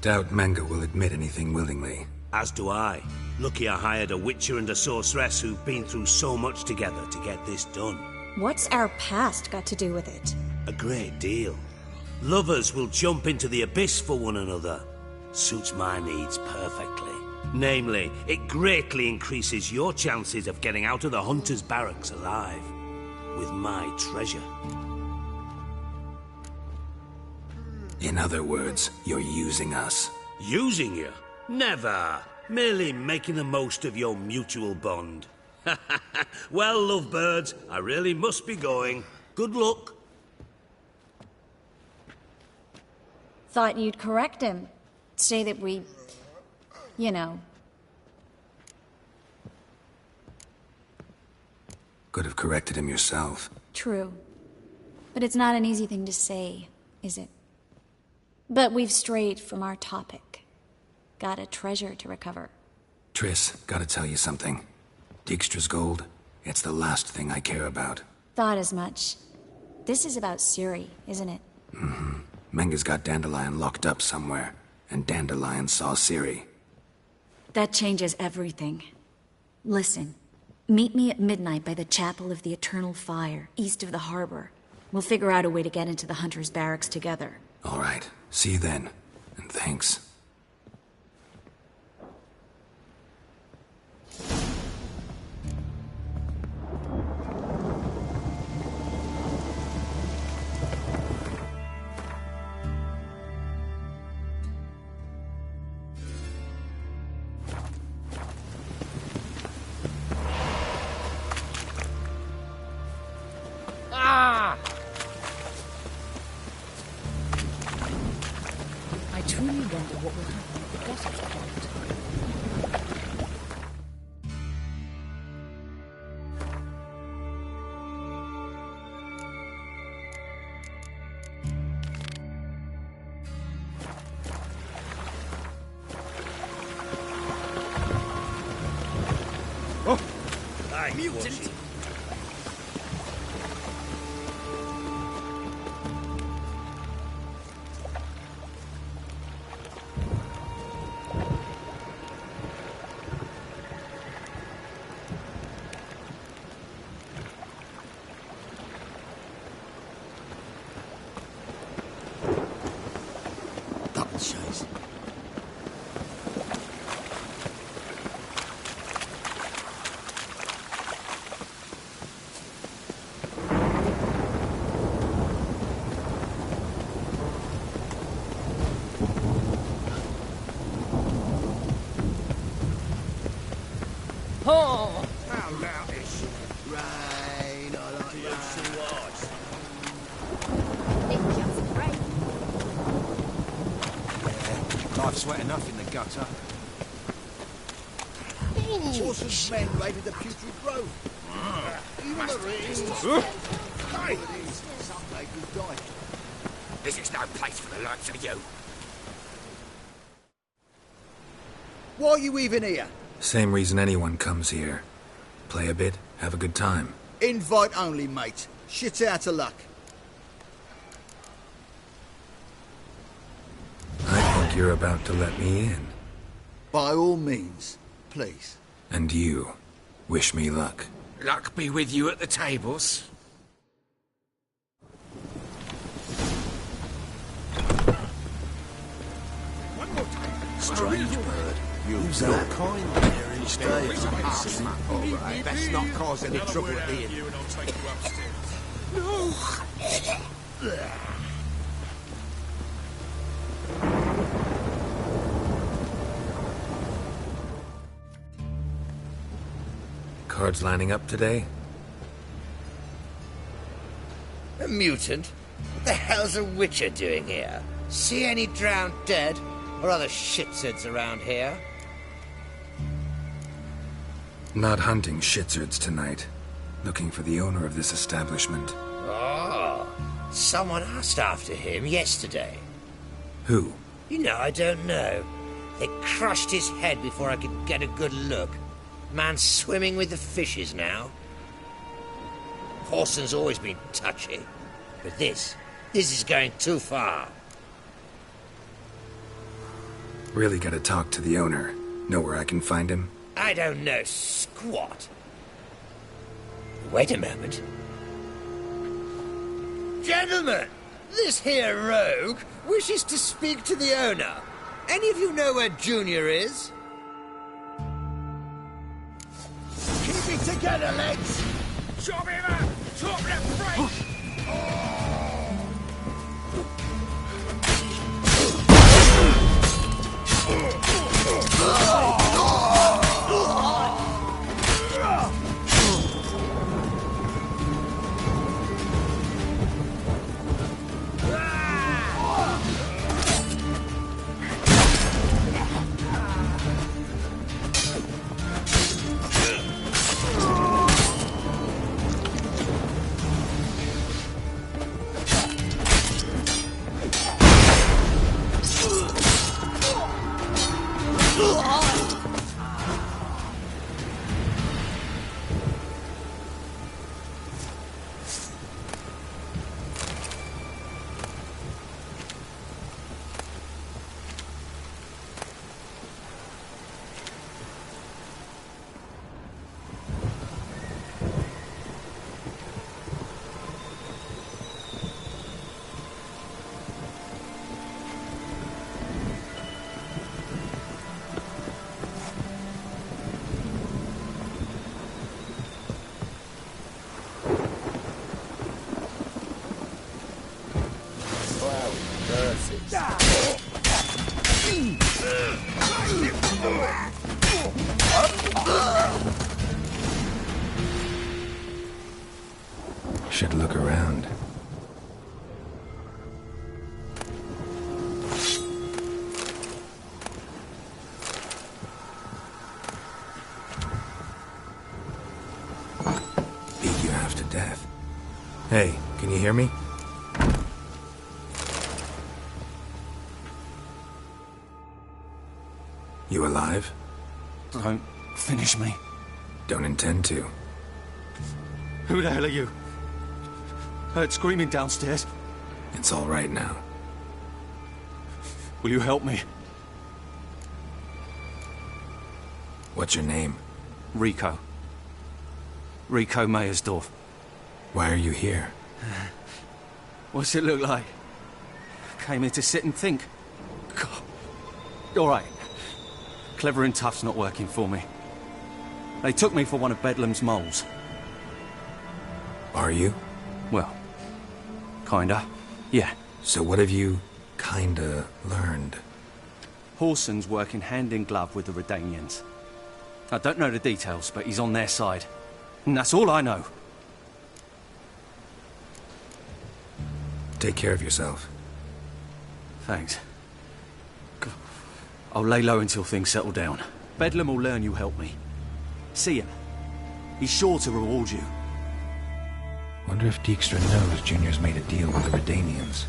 Doubt Menge will admit anything willingly. As do I. Lucky I hired a witcher and a sorceress who've been through so much together to get this done. What's our past got to do with it? A great deal. Lovers will jump into the abyss for one another. Suits my needs perfectly. Namely, it greatly increases your chances of getting out of the hunter's barracks alive. With my treasure. In other words, you're using us. Using you? Never. Merely making the most of your mutual bond. Well, lovebirds, I really must be going. Good luck. Thought you'd correct him. Say that we... you know... Could have corrected him yourself. True. But it's not an easy thing to say, is it? But we've strayed from our topic. Got a treasure to recover. Triss, gotta tell you something. Dijkstra's gold, it's the last thing I care about. Thought as much. This is about Ciri, isn't it? Mm-hmm. Menga's got Dandelion locked up somewhere, and Dandelion saw Ciri. That changes everything. Listen, meet me at midnight by the Chapel of the Eternal Fire, east of the harbor. We'll figure out a way to get into the Hunter's barracks together. All right. See you then. And thanks. I truly wonder what will happen if the gutters are blocked. Mutant! Double chase. Oh! How loutish. Rain, I like You rain. see what? It just rained. Life's sweat enough in the gutter. Horses men raided the Putrid Grove. Even the rings. Hey! Some neighbours died. This is no place for the likes of you. Why are you even here? Same reason anyone comes here. Play a bit, have a good time. Invite only, mate. Shit out of luck. I think you're about to let me in. By all means, please. And you, wish me luck. Luck be with you at the tables. Strange bird. You've got kind there instead. All right, let's not cause any trouble at the inn. Cards lining up today? A mutant? What the hell's a witcher doing here? See any drowned dead? Or other shitsuds around here? Not hunting shitsurds tonight. Looking for the owner of this establishment. Oh, someone asked after him yesterday. Who? You know, I don't know. They crushed his head before I could get a good look. Man swimming with the fishes now. Horson's always been touchy. But this is going too far. Really gotta talk to the owner. Know where I can find him? I don't know squat. Wait a moment. Gentlemen, this here rogue wishes to speak to the owner. Any of you know where Junior is? Keep it together, lads! Chop him up! Chop him fresh! Should look around. Beat you half to death. Hey, can you hear me? You alive? Don't finish me. Don't intend to. Who the hell are you? Heard screaming downstairs. It's all right now. Will you help me? What's your name? Rico. Rico Meyersdorf. Why are you here? What's it look like? Came here to sit and think. God. All right. Clever and tough's not working for me. They took me for one of Bedlam's moles. Are you? Well, kinda. Yeah. So what have you kinda learned? Horson's working hand in glove with the Redanians. I don't know the details, but he's on their side. And that's all I know. Take care of yourself. Thanks. I'll lay low until things settle down. Bedlam will learn you helped me. See ya. He's sure to reward you. Wonder if Dijkstra knows Junior's made a deal with the Redanians.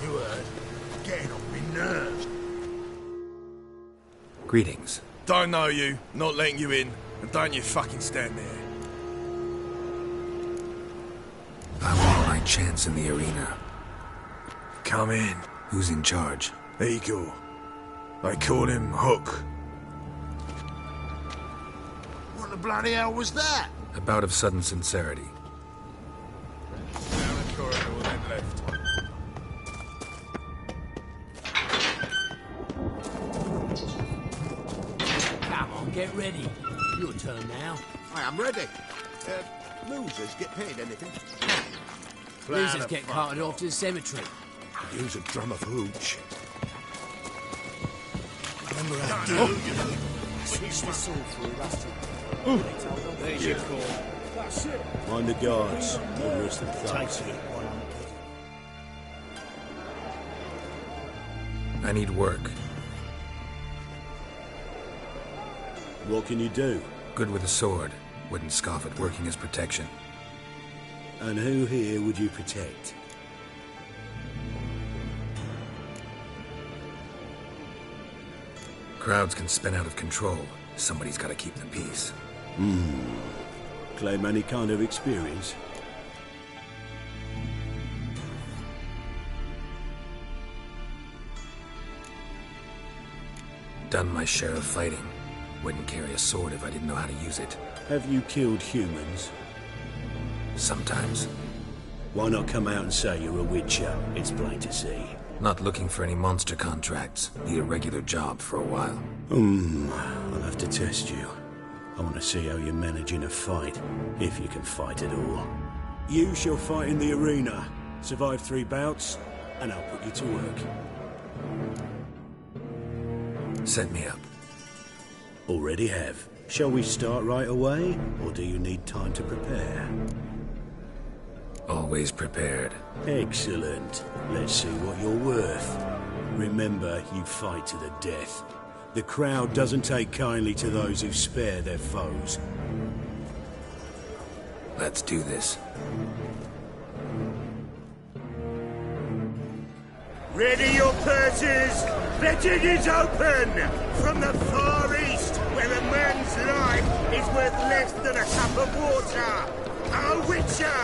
You heard? Getting on me nerves. Greetings. Don't know you, not letting you in, and don't you fucking stand there. I want my chance in the arena. Come in. Who's in charge? Igor. They call him Hook. What the bloody hell was that? A bout of sudden sincerity. Down the corridor, then left. Come on, get ready. Your turn now. I am ready. Losers get paid anything? Losers get carted off to the cemetery. Use a drum of hooch. Remember how switch the sword for a rusty. There's your call. That's it. Mind the guards. No worse than thugs. Take it. I need work. What can you do? Good with a sword. Wouldn't scoff at working as protection. And who here would you protect? Crowds can spin out of control. Somebody's got to keep the peace. Claim any kind of experience? Done my share of fighting. Wouldn't carry a sword if I didn't know how to use it. Have you killed humans? Sometimes. Why not come out and say you're a witcher? It's plain to see. Not looking for any monster contracts. Need a regular job for a while. I'll have to test you. I want to see how you manage in a fight, if you can fight at all. You shall fight in the arena. Survive 3 bouts, and I'll put you to work. Set me up. Already have. Shall we start right away, or do you need time to prepare? Always prepared. Excellent. Let's see what you're worth. Remember, you fight to the death. The crowd doesn't take kindly to those who spare their foes. Let's do this. Ready your purses! The dig is open! From the far east, where a man's life is worth less than a cup of water! A witcher!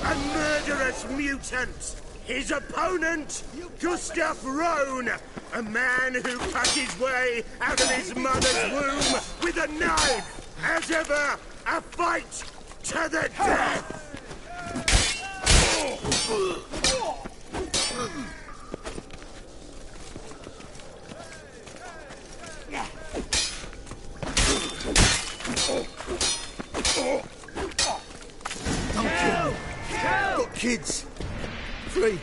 A murderous mutant! His opponent, Gustav Rohn! A man who cut his way out of his mother's womb with a knife! As ever, a fight to the death! Don't kill! Got kids! Free!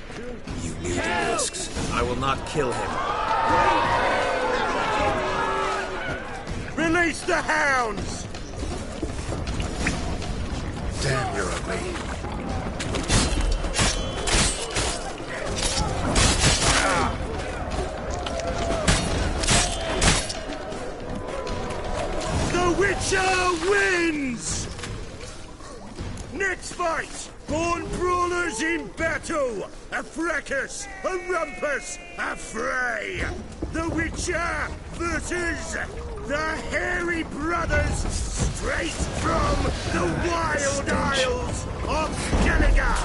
You knew the risks. I will not kill him. Release the hounds! Damn, you're ugly. The Witcher wins! Next fight! Born brawlers in battle! A fracas, a rumpus, a fray! The Witcher versus the Hairy Brothers, straight from the Wild Isles of Gallagher!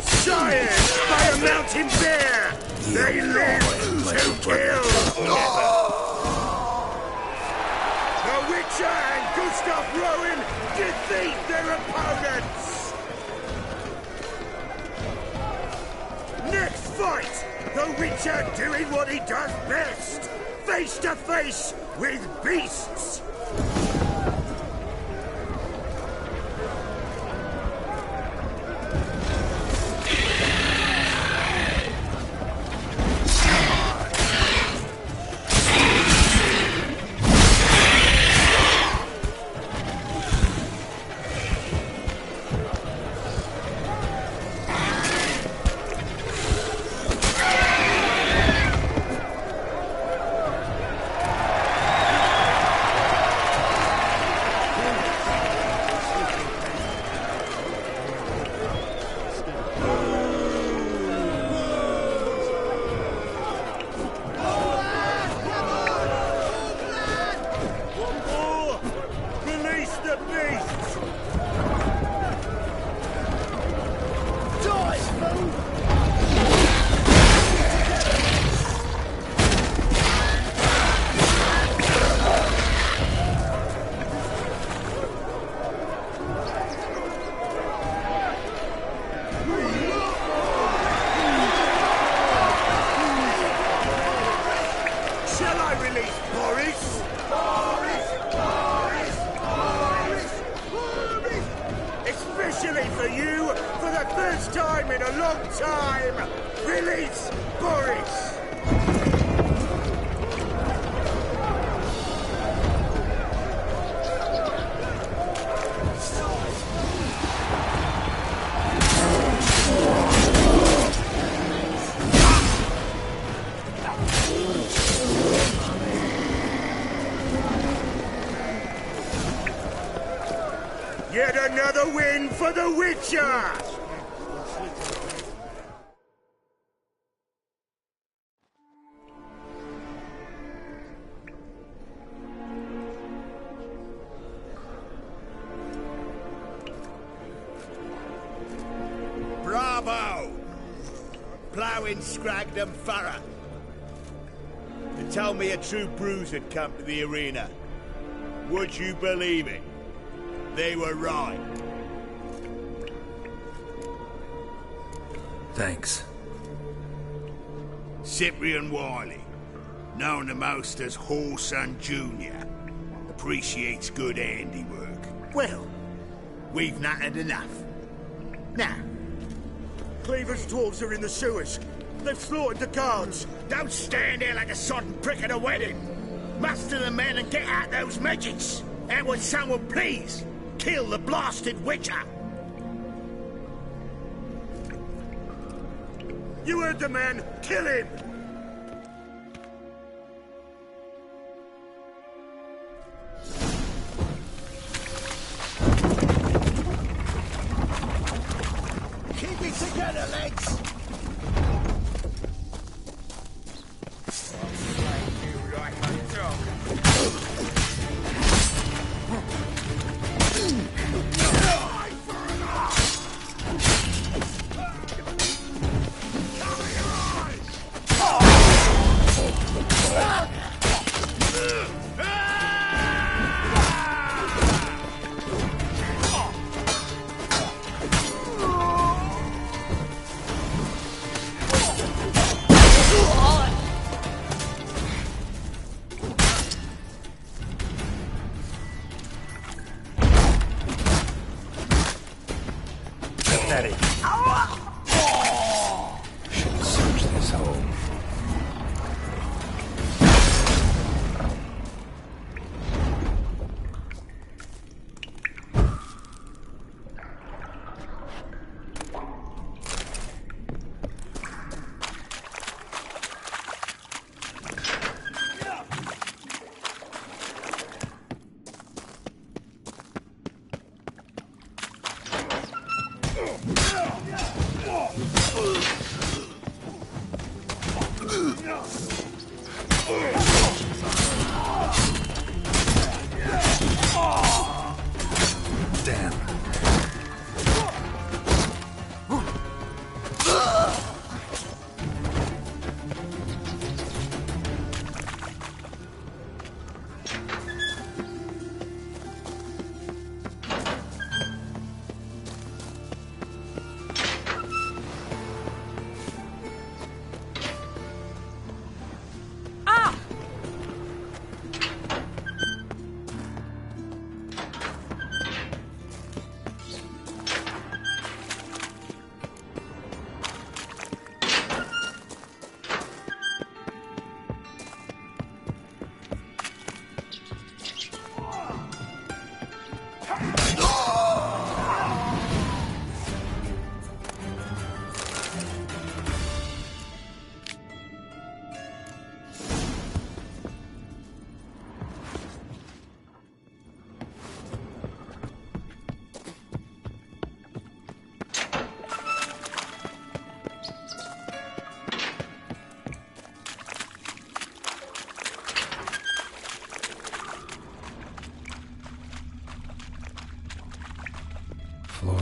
Science by a mountain bear! They live to kill! The Witcher and Gustav Rowan defeat their opponents! Next fight! The Witcher doing what he does best! Face to face with beasts! Yet another win for the Witcher! Bravo! Ploughing Scragdom Furrow. They told me a true bruise had come to the arena. Would you believe it? They were right. Thanks. Cyprian Wiley, known the most as Whoreson Jr., appreciates good handiwork. Well, we've nattered enough. Now, Cleaver's dwarves are in the sewers. They've slaughtered the guards. Don't stand there like a sodden prick at a wedding. Muster the men and get out those midgets. And would someone please kill the blasted Witcher? You heard the man. Kill him! Keep it together, lads!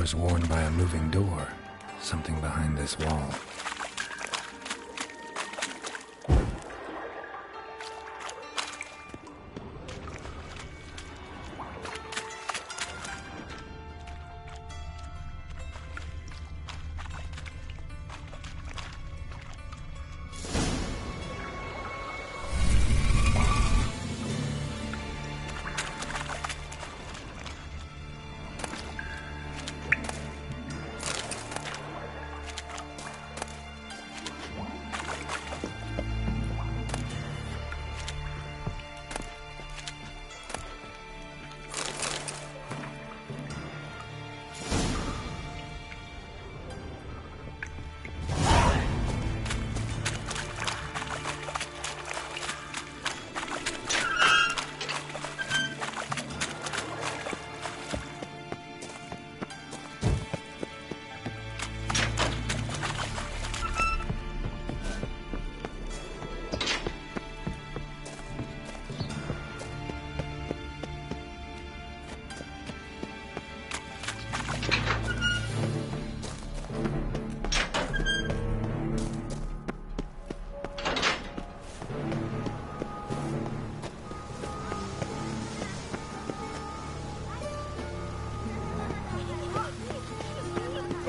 was worn by a moving door. Something behind this wall.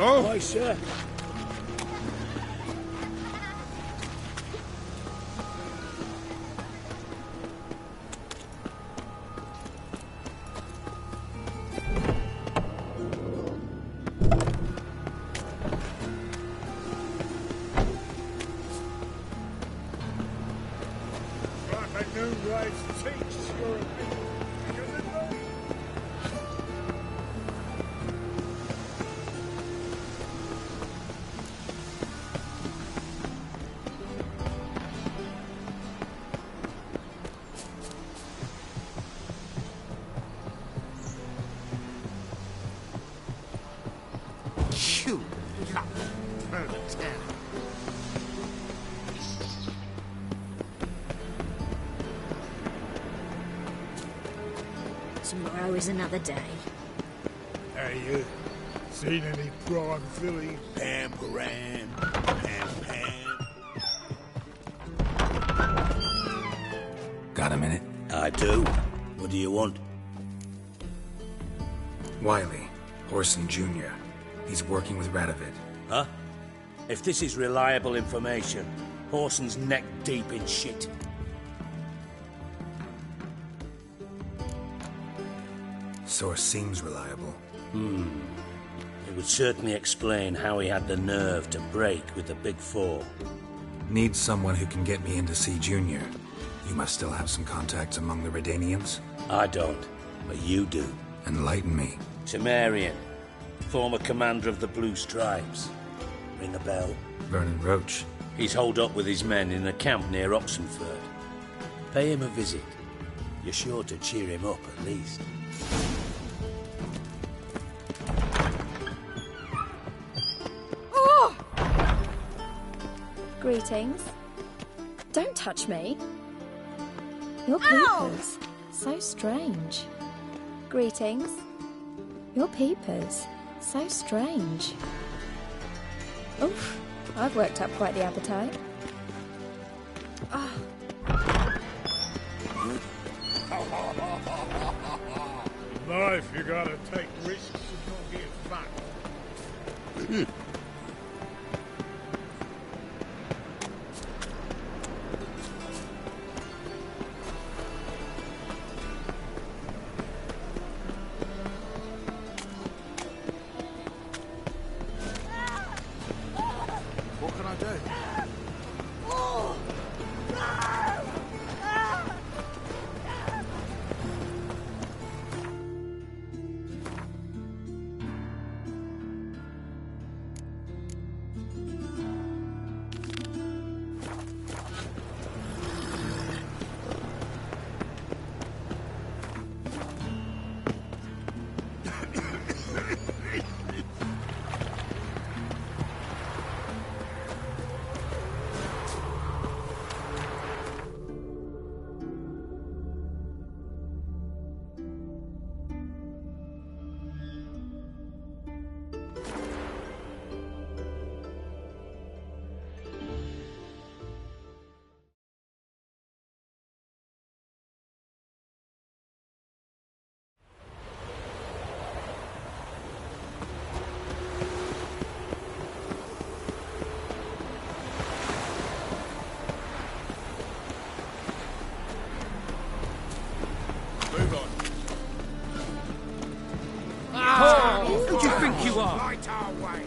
Oh? Why, sir? Tomorrow is another day. Hey, seen any prime fillies? Pam, param, pam, pam. Got a minute? I do. What do you want? Wiley, Orson Jr. He's working with Radovid. Huh? If this is reliable information, Orson's neck deep in shit. Source seems reliable. It would certainly explain how he had the nerve to break with the Big Four. Need someone who can get me in to see Junior. You must still have some contacts among the Redanians? I don't, but you do. Enlighten me. Temerian, former commander of the Blue Stripes. Ring a bell? Vernon Roach. He's holed up with his men in a camp near Oxenford. Pay him a visit. You're sure to cheer him up, at least. Oh! Greetings. Don't touch me. Your peepers. So strange. Greetings. Your peepers. So strange. Oof. I've worked up quite the appetite. Oh. In life, you gotta take risks and not get fucked. What can I do? far. Light our way.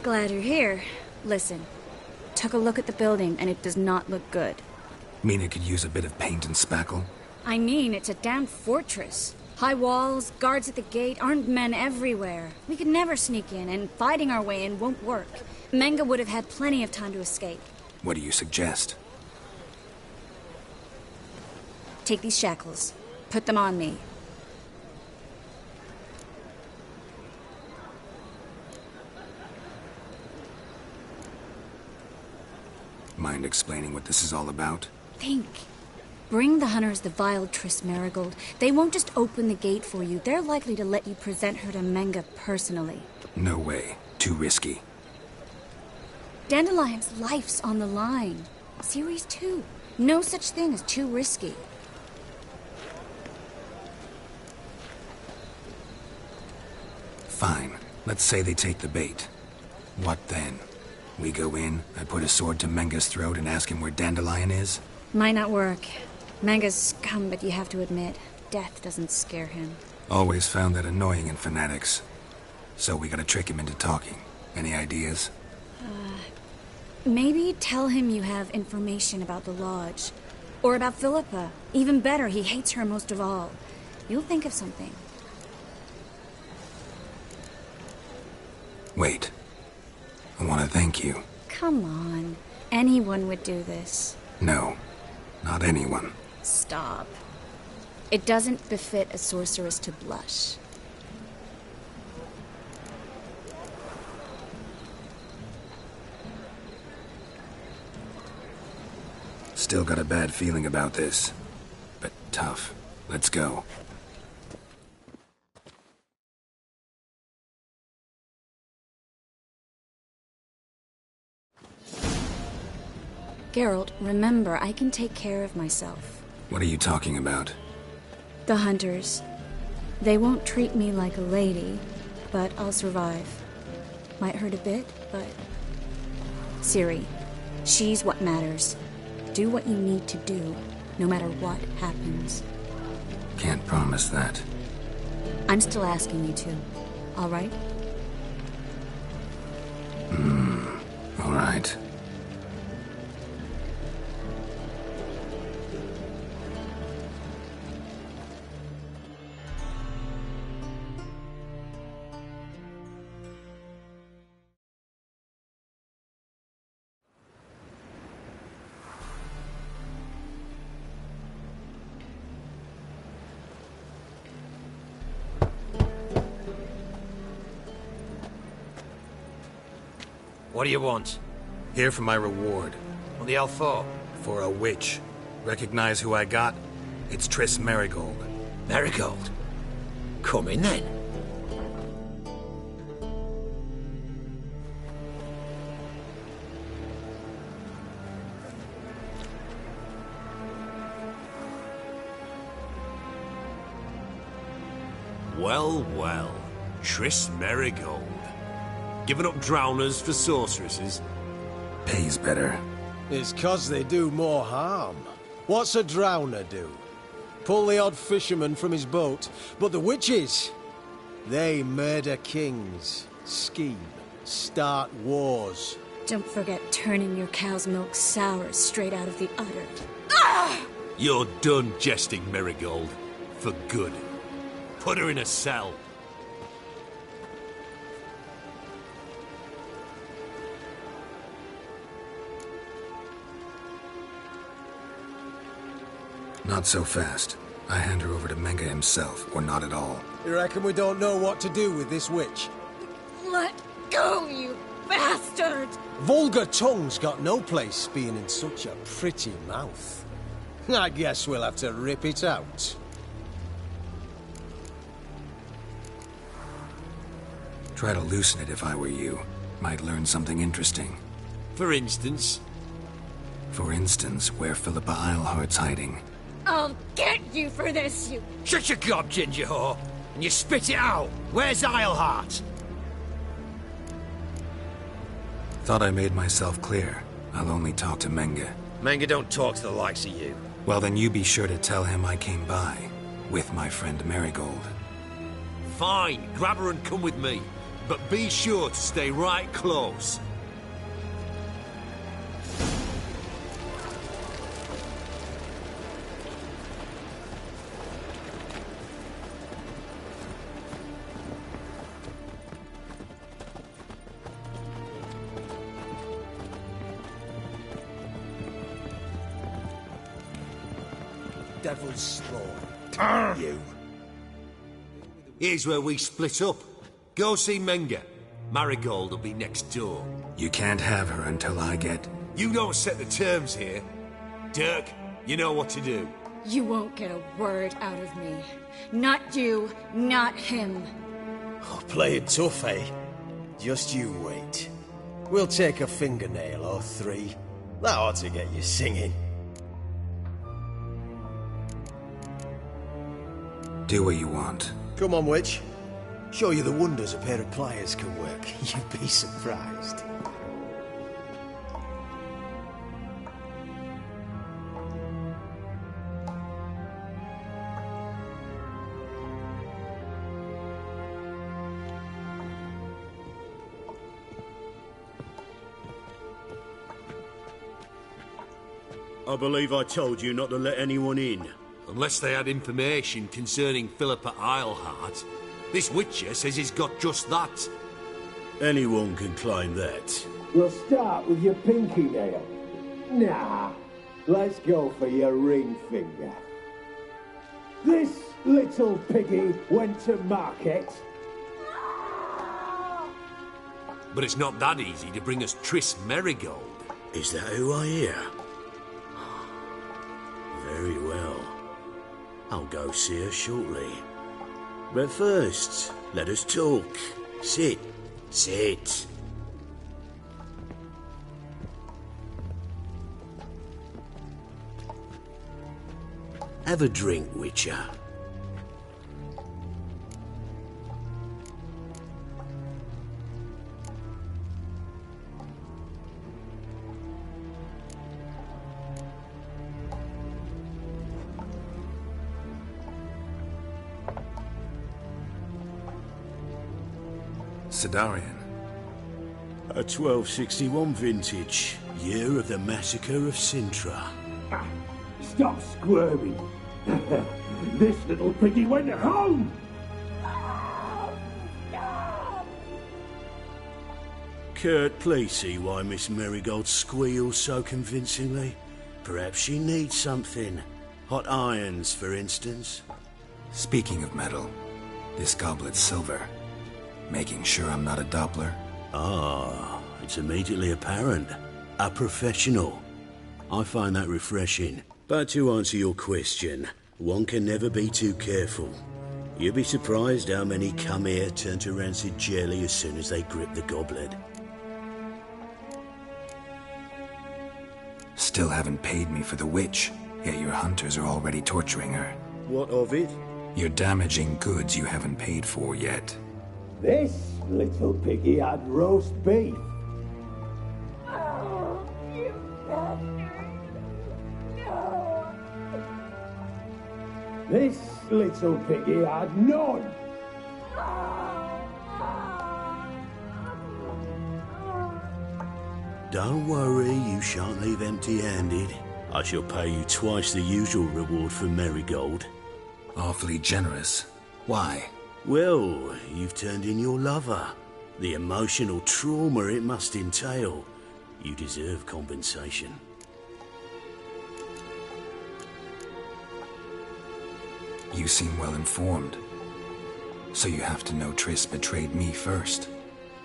Glad you're here. Listen, took a look at the building and it does not look good. Mean it could use a bit of paint and spackle? I mean, it's a damn fortress. High walls, guards at the gate, armed men everywhere. We could never sneak in, and fighting our way in won't work. Menga would have had plenty of time to escape. What do you suggest? Take these shackles. Put them on me. Mind explaining what this is all about? Think. Bring the hunters the vile Triss Merigold. They won't just open the gate for you. They're likely to let you present her to Menga personally. No way. Too risky. Dandelion's life's on the line. Series 2. No such thing as too risky. Fine. Let's say they take the bait. What then? We go in, I put a sword to Menga's throat and ask him where Dandelion is? Might not work. Menga's scum, but you have to admit, death doesn't scare him. Always found that annoying in fanatics. So we gotta trick him into talking. Any ideas? Maybe tell him you have information about the Lodge. Or about Philippa. Even better, he hates her most of all. You'll think of something. Wait. I want to thank you. Come on. Anyone would do this. No. Not anyone. Stop. It doesn't befit a sorceress to blush. Still got a bad feeling about this. But tough. Let's go. Geralt, remember, I can take care of myself. What are you talking about? The hunters. They won't treat me like a lady, but I'll survive. Might hurt a bit, but... Ciri, she's what matters. Do what you need to do, no matter what happens. Can't promise that. I'm still asking you to. All right? All right. What do you want? Here for my reward. What the hell for? For a witch. Recognize who I got? It's Triss Merigold. Merigold? Come in then. Well, well. Triss Merigold. Giving up drowners for sorceresses? Pays better. It's 'cause they do more harm. What's a drowner do? Pull the odd fisherman from his boat. But the witches, they murder kings, scheme, start wars. Don't forget turning your cow's milk sour straight out of the udder. You're done jesting, Merigold. For good. Put her in a cell. Not so fast. I hand her over to Menga himself, or not at all. You reckon we don't know what to do with this witch? Let go, you bastard! Vulgar tongue's got no place being in such a pretty mouth. I guess we'll have to rip it out. Try to loosen it if I were you. Might learn something interesting. For instance? For instance, where Philippa Eilhart's hiding. I'll get you for this, you... Shut your gob, ginger whore, and you spit it out. Where's Isleheart? Thought I made myself clear. I'll only talk to Menge. Menge don't talk to the likes of you. Well, then you be sure to tell him I came by, with my friend Marigold. Fine, grab her and come with me. But be sure to stay right close. Devil's Spawn. You. Here's where we split up. Go see Menge. Marigold will be next door. You can't have her until I get... You don't set the terms here. Dirk, you know what to do. You won't get a word out of me. Not you, not him. Oh, play it tough, eh? Just you wait. We'll take a fingernail or three. That ought to get you singing. Do what you want. Come on, witch. Show you the wonders a pair of pliers can work. You'd be surprised. I believe I told you not to let anyone in. Unless they had information concerning Philippa Isleheart. This Witcher says he's got just that. Anyone can claim that. We'll start with your pinky nail. Nah, let's go for your ring finger. This little piggy went to market. But it's not that easy to bring us Triss Merigold. Is that who I hear? Very well. I'll go see her shortly. But first, let us talk. Sit. Sit. Have a drink, Witcher. Sidarian. A 1261 vintage, year of the massacre of Sintra. Stop squirming. This little piggy went home. Kurt, please see why Miss Merigold squeals so convincingly. Perhaps she needs something. Hot irons, for instance. Speaking of metal, this goblet's silver. Making sure I'm not a Doppler? Ah, it's immediately apparent. A professional. I find that refreshing. But to answer your question, one can never be too careful. You'd be surprised how many come here turn to rancid jelly as soon as they grip the goblet. Still haven't paid me for the witch, yet your hunters are already torturing her. What of it? You're damaging goods you haven't paid for yet. This little piggy had roast beef. This little piggy had none. Don't worry, you shan't leave empty-handed. I shall pay you twice the usual reward for Merigold. Awfully generous. Why? Well, you've turned in your lover. The emotional trauma it must entail. You deserve compensation. You seem well informed. So you have to know Triss betrayed me first.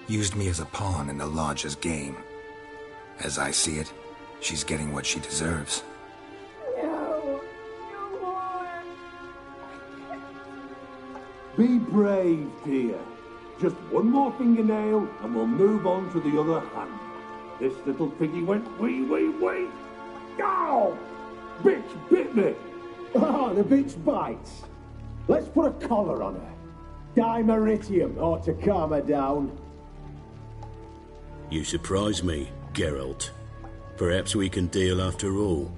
Used me as a pawn in the Lodge's game. As I see it, she's getting what she deserves. Be brave, dear. Just one more fingernail and we'll move on to the other hand. This little piggy went wee. Ow! Bitch bit me! Ah, the bitch bites. Let's put a collar on her. Dimeritium ought to calm her down. You surprise me, Geralt. Perhaps we can deal after all.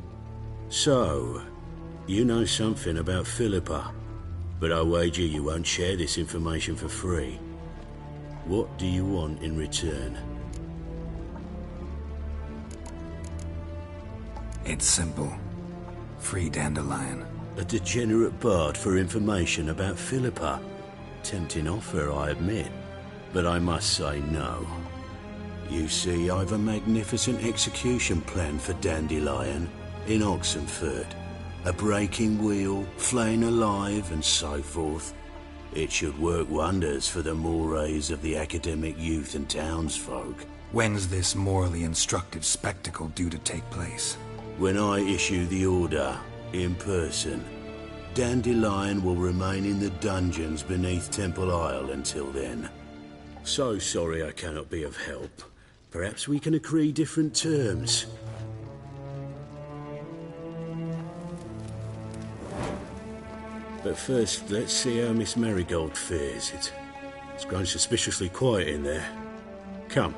So, you know something about Philippa, but I wager you won't share this information for free. What do you want in return? It's simple. Free Dandelion. A degenerate bard for information about Philippa. Tempting offer, I admit, but I must say no. You see, I've a magnificent execution plan for Dandelion in Oxenford. A breaking wheel, flaying alive, and so forth. It should work wonders for the mores of the academic youth and townsfolk. When's this morally instructive spectacle due to take place? When I issue the order, in person. Dandelion will remain in the dungeons beneath Temple Isle until then. So sorry I cannot be of help. Perhaps we can agree different terms. But first, let's see how Miss Marigold fares. It's grown suspiciously quiet in there. Come.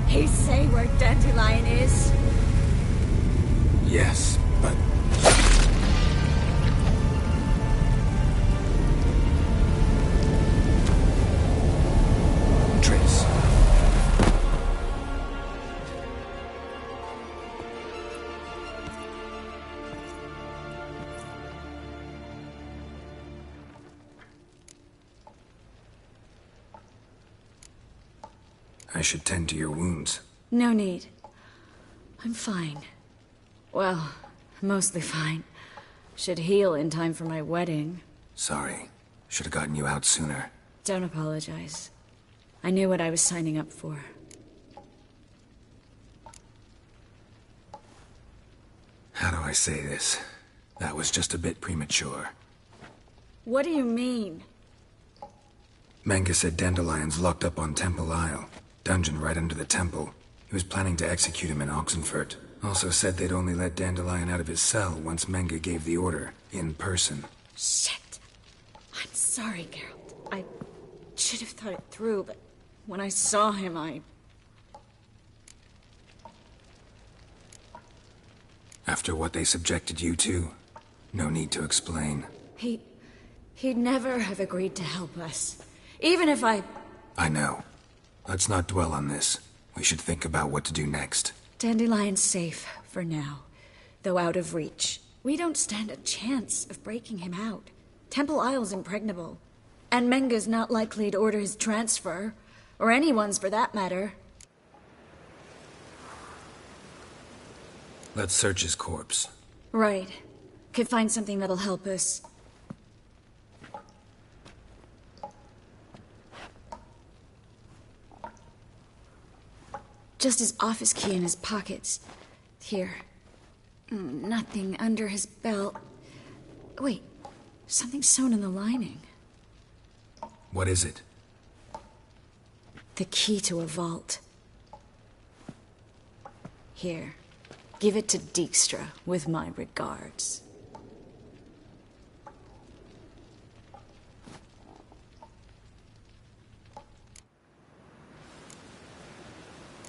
He say where Dandelion is? Yes, but... Triss. I should tend to your wounds. No need. I'm fine. Well, mostly fine. Should heal in time for my wedding. Sorry. Should have gotten you out sooner. Don't apologize. I knew what I was signing up for. How do I say this? That was just a bit premature. What do you mean? Menge said Dandelion's locked up on Temple Isle. Dungeon right under the temple. He was planning to execute him in Oxenfurt. Also said they'd only let Dandelion out of his cell once Menge gave the order, in person. Shit. I'm sorry, Geralt. I should have thought it through, but when I saw him, After what they subjected you to, no need to explain. He'd never have agreed to help us. Even if I know. Let's not dwell on this. We should think about what to do next. Dandelion's safe, for now. Though out of reach. We don't stand a chance of breaking him out. Temple Isle's impregnable. And Menge's not likely to order his transfer. Or anyone's, for that matter. Let's search his corpse. Right. Could find something that'll help us. Just his office key in his pockets. Here. Nothing under his belt. Wait, something sewn in the lining. What is it? The key to a vault. Here. Give it to Dijkstra, with my regards.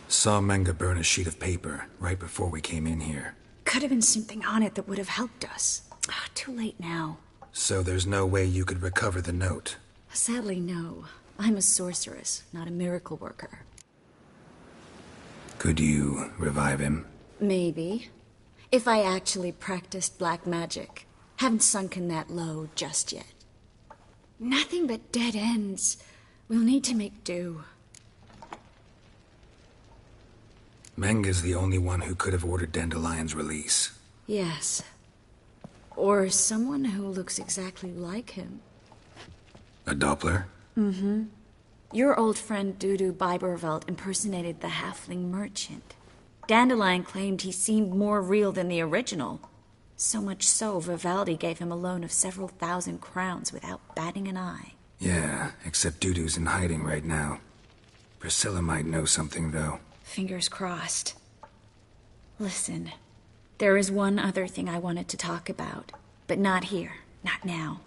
Saw Menge burn a sheet of paper right before we came in here. Could have been something on it that would have helped us. Too late now. So there's no way you could recover the note? Sadly, no. I'm a sorceress, not a miracle worker. Could you revive him? Maybe. If I actually practiced black magic. Haven't sunken that low just yet. Nothing but dead ends. We'll need to make do. Menge's the only one who could have ordered Dandelion's release. Yes. Or someone who looks exactly like him. A Doppler? Mm-hmm. Your old friend Dudu Biberveld impersonated the halfling merchant. Dandelion claimed he seemed more real than the original. So much so, Vivaldi gave him a loan of several thousand crowns without batting an eye. Yeah, except Dudu's in hiding right now. Priscilla might know something, though. Fingers crossed. Listen, there is one other thing I wanted to talk about, but not here, not now.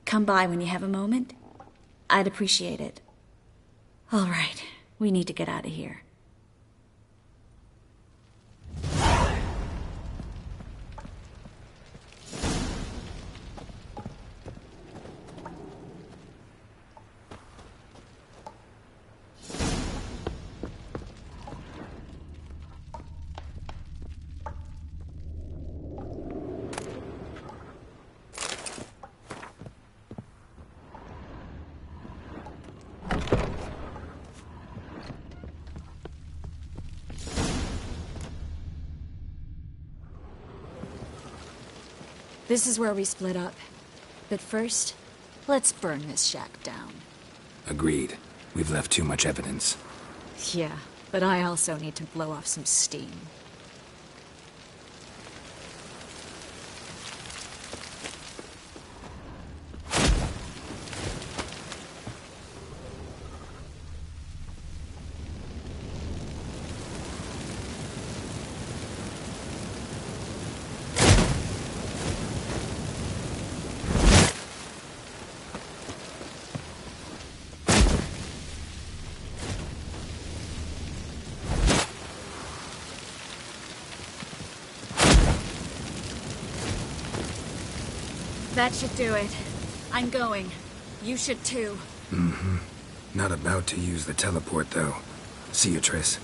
Come by when you have a moment. I'd appreciate it. All right, we need to get out of here. This is where we split up. But first, let's burn this shack down. Agreed. We've left too much evidence. Yeah, but I also need to blow off some steam. That should do it. I'm going. You should too. Mm-hmm. Not about to use the teleport, though. See you, Triss.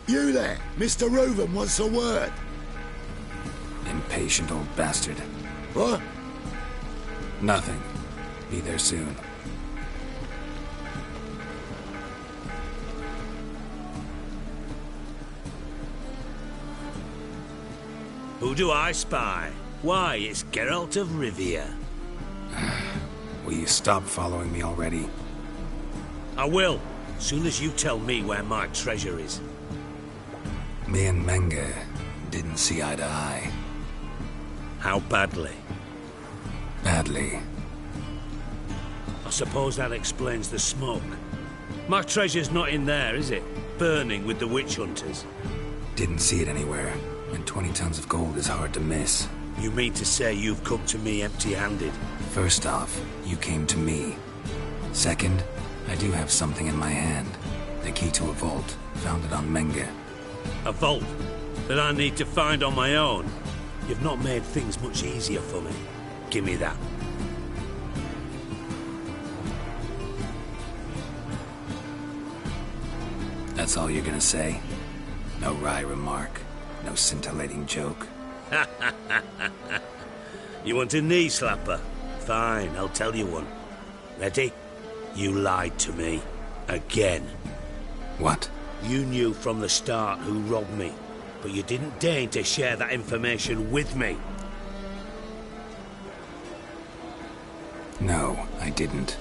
You there! Mr. Reuven wants a word. Impatient old bastard. What? Nothing. Be there soon. Who do I spy? Why, it's Geralt of Rivia. Will you stop following me already? I will, soon as you tell me where my treasure is. Me and Menge didn't see eye to eye. How badly? Badly. I suppose that explains the smoke. My treasure's not in there, is it? Burning with the witch hunters. Didn't see it anywhere, and 20 tons of gold is hard to miss. You mean to say you've come to me empty-handed? First off, you came to me. Second, I do have something in my hand. The key to a vault, founded on Menge. A vault that I need to find on my own? You've not made things much easier for me. Give me that. That's all you're gonna say? No wry remark, no scintillating joke. You want a knee slapper? Fine, I'll tell you one. Ready? You lied to me. Again. What? You knew from the start who robbed me, but you didn't deign to share that information with me. No, I didn't.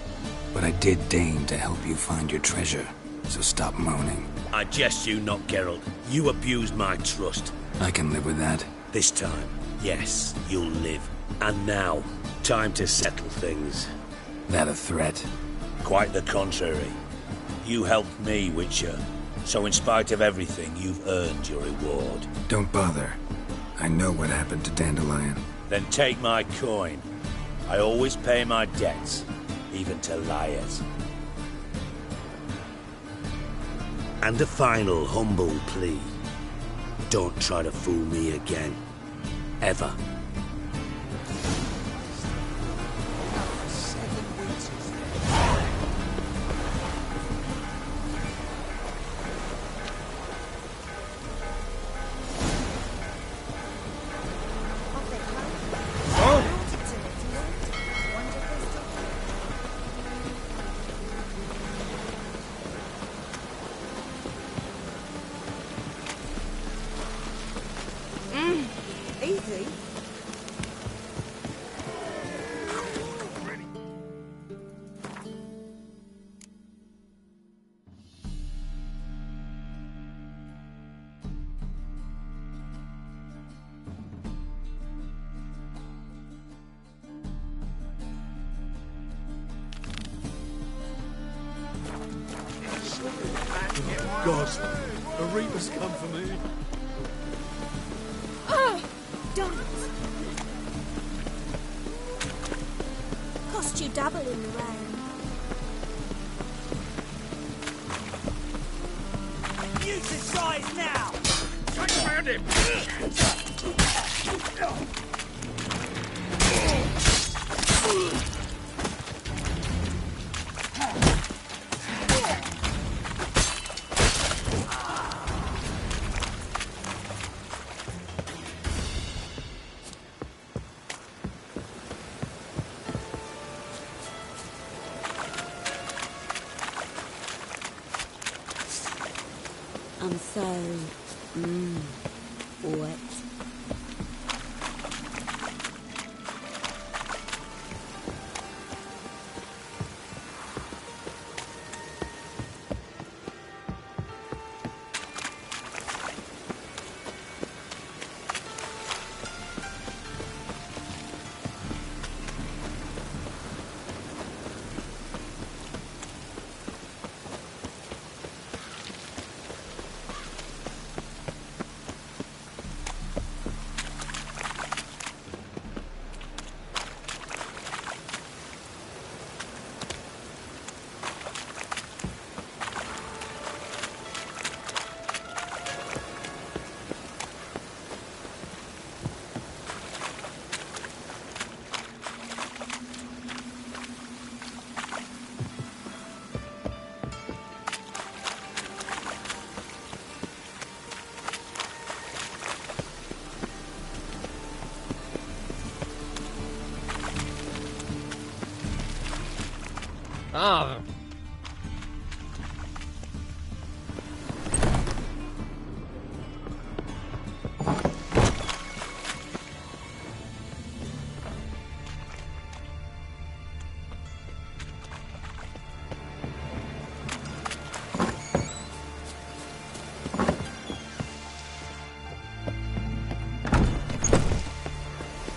But I did deign to help you find your treasure, so stop moaning. I jest you not, Geralt. You abused my trust. I can live with that. This time, yes, you'll live. And now, time to settle things. That a threat? Quite the contrary. You helped me, Witcher. So in spite of everything, you've earned your reward. Don't bother. I know what happened to Dandelion. Then take my coin. I always pay my debts, even to liars. And a final humble plea. Don't try to fool me again. Ever. God! The Reaper's come for me. Oh, don't! Cost you double in the rain. Use the size now! Swing around him! I'm so... wet. Ah.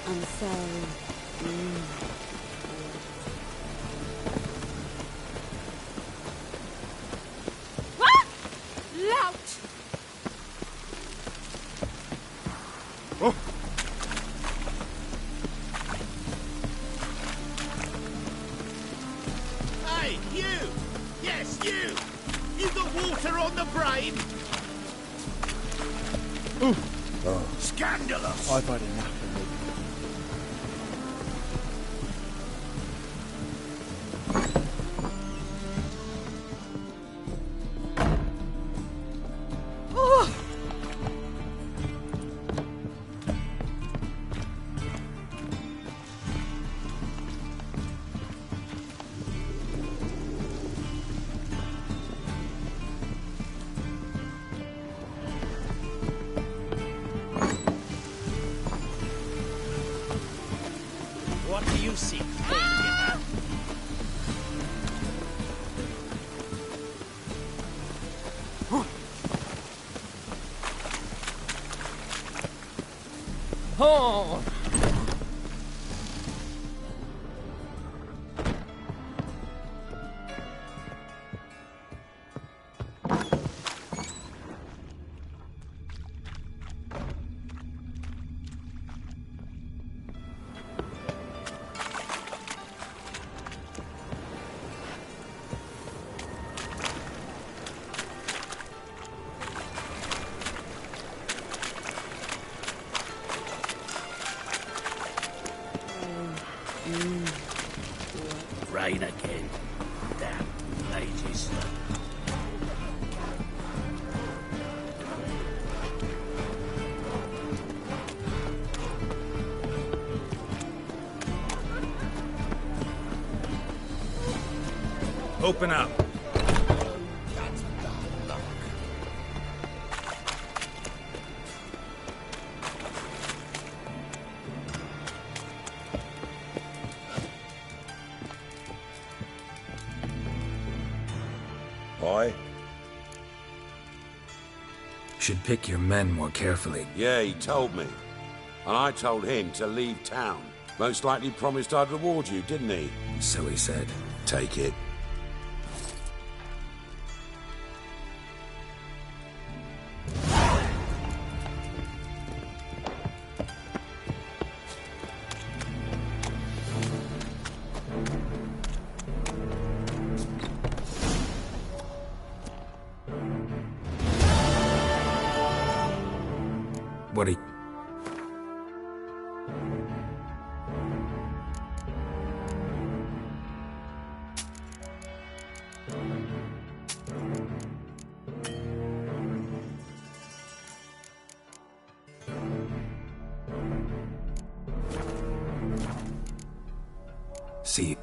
I'm so... Lout! Oh. Hey, you! Yes, you! You got water on the brain? Ooh. Oh. Scandalous! I've had enough of it. What do you seek, Painter? Oh! Rain again. Damn lazy son. Open up. Aye? Should pick your men more carefully. Yeah, he told me. And I told him to leave town. Most likely promised I'd reward you, didn't he? So he said. Take it. See you.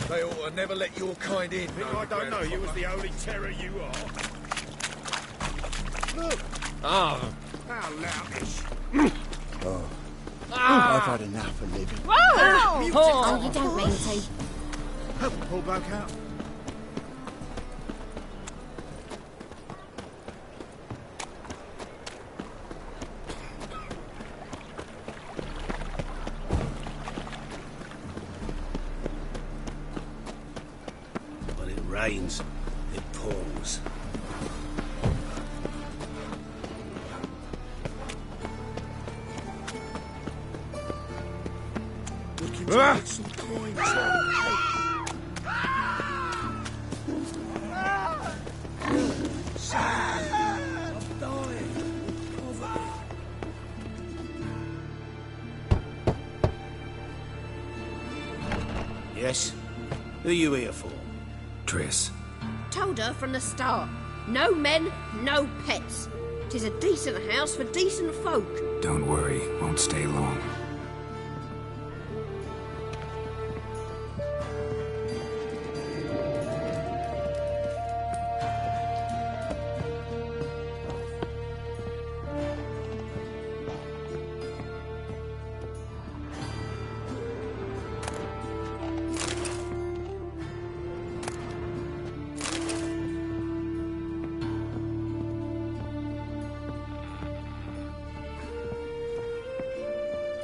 They ought to never let your kind in. I don't know you was the only terror you are. Look! Oh. How loutish. Oh. I've had enough of living. Oh, you don't mean to. Help the poor bloke out. When it rains, it pours. Looking to make some coins. I'm dying. Poverty. Yes? Who are you here for? Triss. Told her from the start. No men, no pets. 'Tis a decent house for decent folk. Don't worry, won't stay long.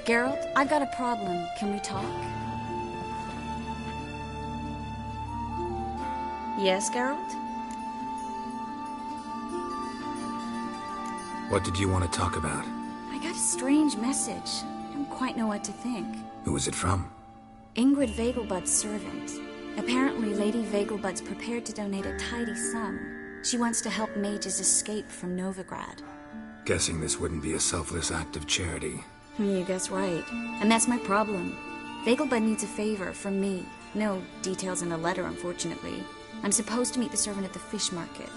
Geralt, I've got a problem. Can we talk? Yes, Geralt? What did you want to talk about? I got a strange message. I don't quite know what to think. Who was it from? Ingrid Vegelbud's servant. Apparently, Lady Vegelbud's prepared to donate a tidy sum. She wants to help mages escape from Novigrad. Guessing this wouldn't be a selfless act of charity. You guess right. And that's my problem. Vegelbud needs a favor from me. No details in the letter, unfortunately. I'm supposed to meet the servant at the fish market.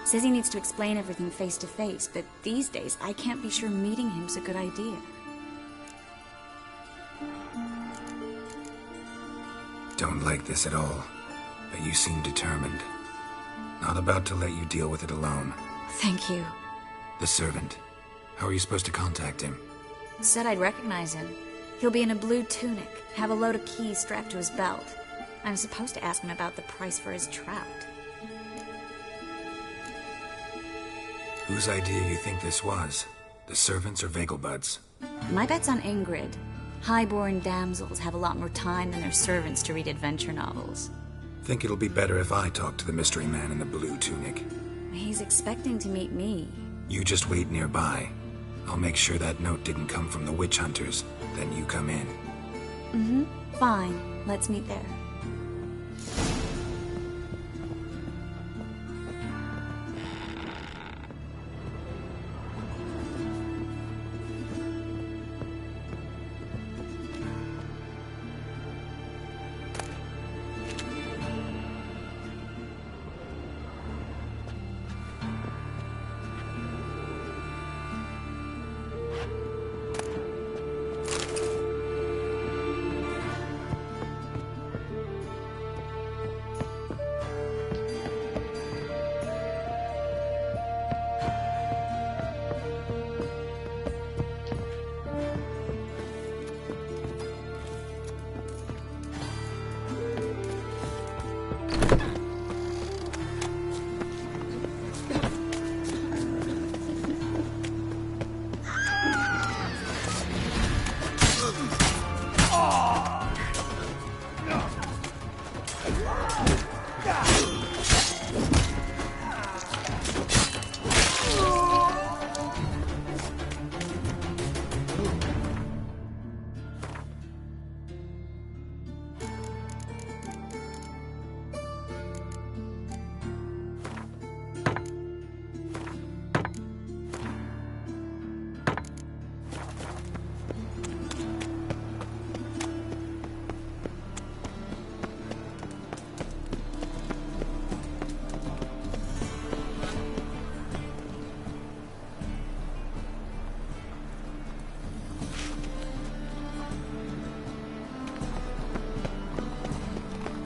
Says he needs to explain everything face to face, but these days I can't be sure meeting him's a good idea. Don't like this at all, but you seem determined. Not about to let you deal with it alone. Thank you. The servant. How are you supposed to contact him? Said I'd recognize him. He'll be in a blue tunic, have a load of keys strapped to his belt. I'm supposed to ask him about the price for his trout. Whose idea you think this was? The servants or Vegelbud's? My bet's on Ingrid. High-born damsels have a lot more time than their servants to read adventure novels. Think it'll be better if I talk to the mystery man in the blue tunic. He's expecting to meet me. You just wait nearby. I'll make sure that note didn't come from the witch hunters. Then you come in. Mm-hmm. Fine. Let's meet there.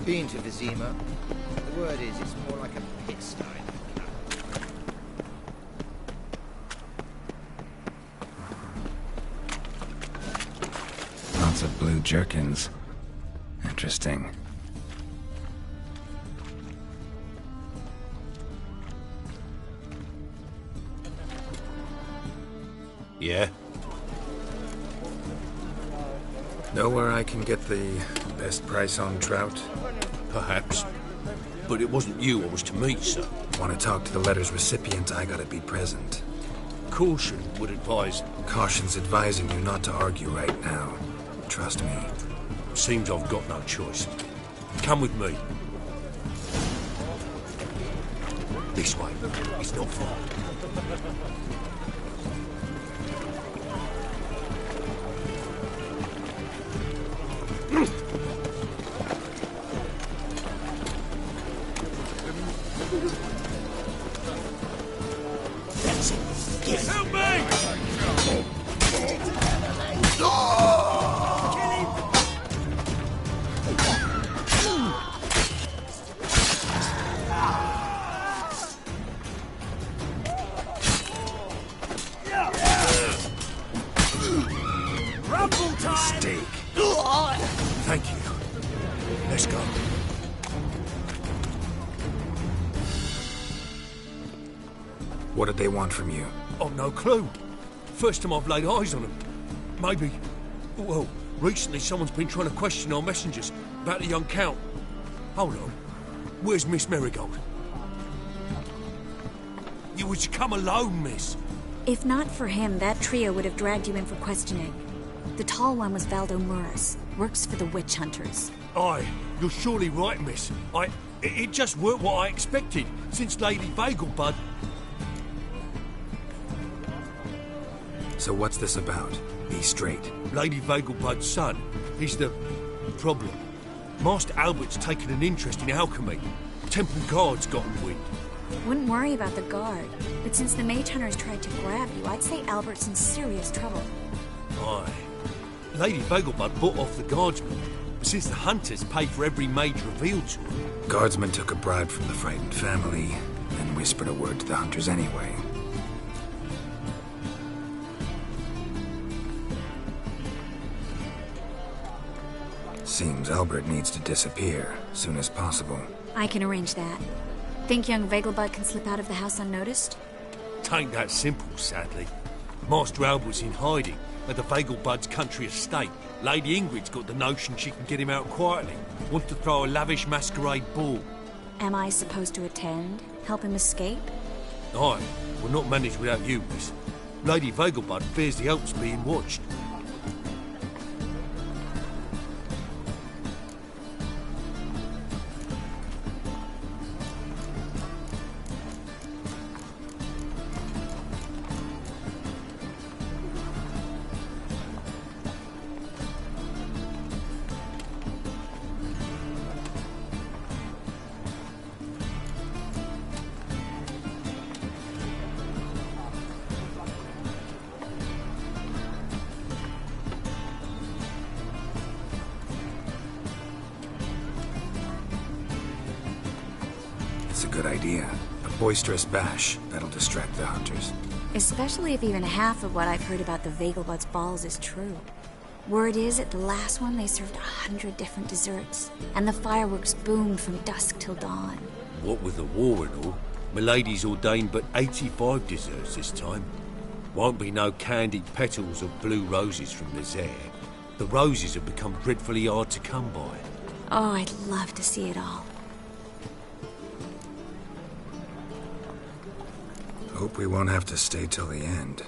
Been to Vizima. The word is, it's more like a pigsty. Lots of blue jerkins. Interesting. Yeah? Know where I can get the best price on trout? Perhaps. But it wasn't you I was to meet, sir. Want to talk to the letter's recipient, I gotta be present. Caution would advise... Caution's advising you not to argue right now. Trust me. Seems I've got no choice. Come with me. This way. It's not far. Help me! Mistake. Thank you. Let's go. What did they want from you? I've no clue. First time I've laid eyes on them. Maybe... Well, recently someone's been trying to question our messengers about the young Count. Hold on. Where's Miss Marigold? You was to come alone, miss. If not for him, that trio would have dragged you in for questioning. The tall one was Valdo Muras. Works for the witch hunters. Aye, you're surely right, miss. It just weren't what I expected, since Lady Vegelbud... So what's this about? Be straight. Lady Vegelbud's son. He's the... problem. Master Albert's taken an interest in alchemy. Temple Guard's gotten wind. Wouldn't worry about the guard, but since the mage hunters tried to grab you, I'd say Albert's in serious trouble. Aye. Lady Vegelbud bought off the guardsmen, since the hunters pay for every mage revealed to them. Guardsmen took a bribe from the frightened family, and whispered a word to the hunters anyway. Seems Albert needs to disappear soon as possible. I can arrange that. Think young Vegelbud can slip out of the house unnoticed? Tain't that simple, sadly. Master Albert's in hiding at the Vegelbud's country estate. Lady Ingrid's got the notion she can get him out quietly. Wants to throw a lavish masquerade ball. Am I supposed to attend? Help him escape? Aye, we'll not manage without you, miss. Lady Vegelbud fears the Alps being watched. It's a good idea. A boisterous bash. That'll distract the hunters. Especially if even half of what I've heard about the Vegelbud's balls is true. Word is, at the last one, they served 100 different desserts, and the fireworks boomed from dusk till dawn. What with the war and all, Milady's ordained but 85 desserts this time. Won't be no candied petals or blue roses from Nazaire. The roses have become dreadfully hard to come by. Oh, I'd love to see it all. Hope we won't have to stay till the end.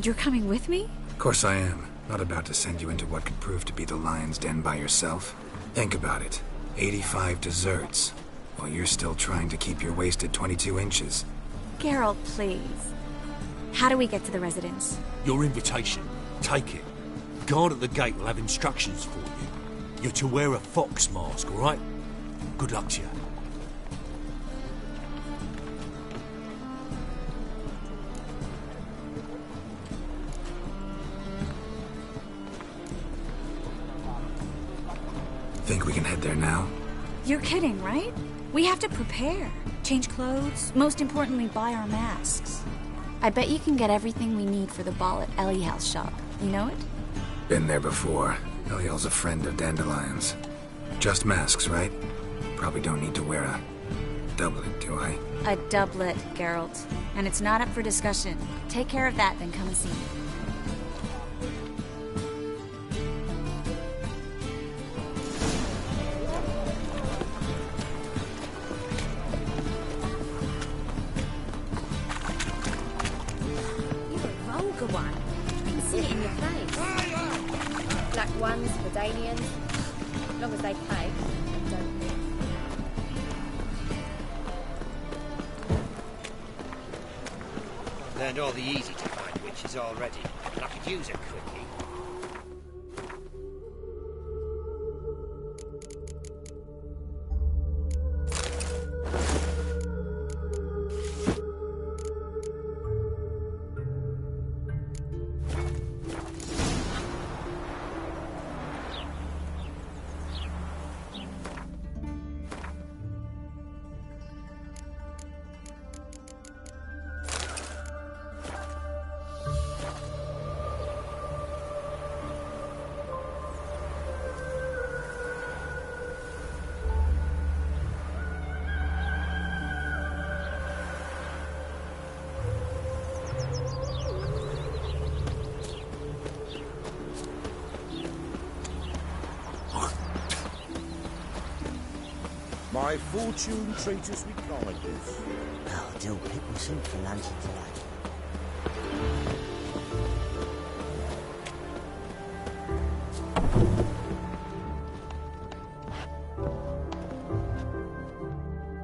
You're coming with me? Of course I am. Not about to send you into what could prove to be the lion's den by yourself. Think about it. 85 desserts, while you're still trying to keep your waist at 22 inches. Geralt, please. How do we get to the residence? Your invitation. Take it. Guard at the gate will have instructions for you. You're to wear a fox mask, all right? Good luck to you. Think we can head there now? You're kidding, right? We have to prepare. Change clothes, most importantly, buy our masks. I bet you can get everything we need for the ball at Eliel's shop. You know it? Been there before. Eliel's a friend of Dandelion's. Just masks, right? Probably don't need to wear a doublet, do I? A doublet, Geralt. And it's not up for discussion. Take care of that, then come and see me. You're a vulgar one. I can see it in your face. Black ones, Redanians. As long as they pay, they don't leave. Learned all the easy to find witches already, and I could use a quickie. My fortune treat us with kindness. Oh, Dill pick me some for lantern tonight.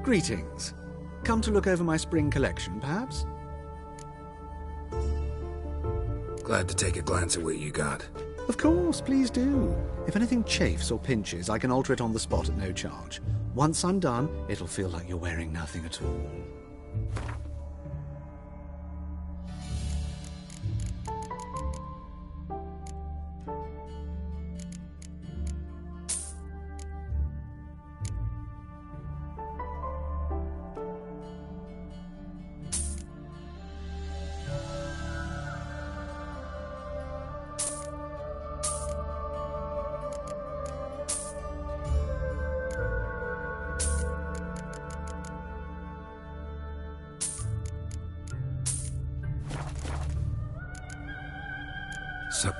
Greetings. Come to look over my spring collection, perhaps? Glad to take a glance at what you got. Of course, please do. If anything chafes or pinches, I can alter it on the spot at no charge. Once I'm done, it'll feel like you're wearing nothing at all. So...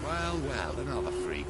Well, another freak.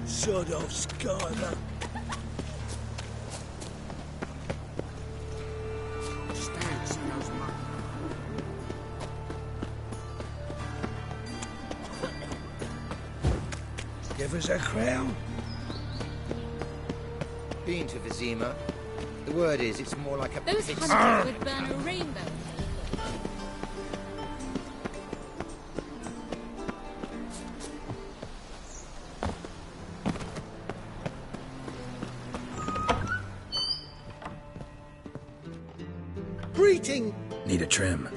Sod off, Skylar. Stand, see those monkeys. Give us a crown? Been to Vizima. The word is, it's more like a Those pigsty. hunters would burn a rainbow. Greeting! Need a trim.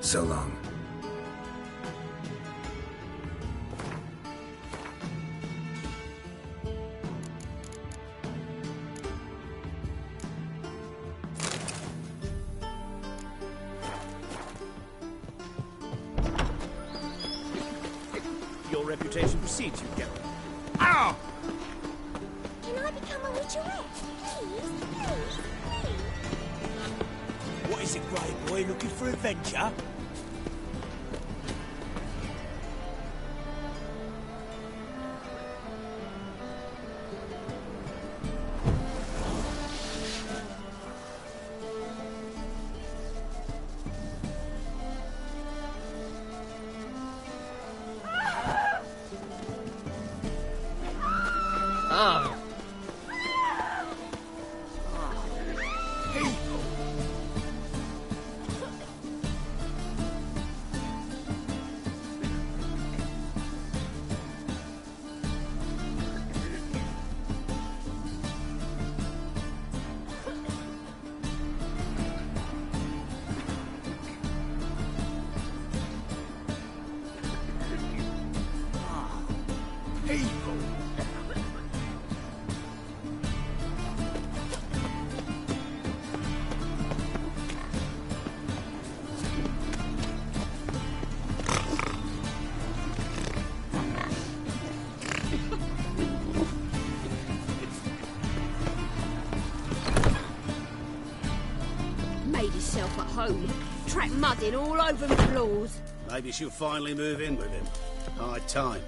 So long. Your reputation precedes you, Geralt. Ow! Can I become a witcherette? Please, please, please. What is it, Grey Boy? Looking for adventure? Ah, People! Made himself at home. Track mud in all over the floors. Maybe she'll finally move in with him. High time.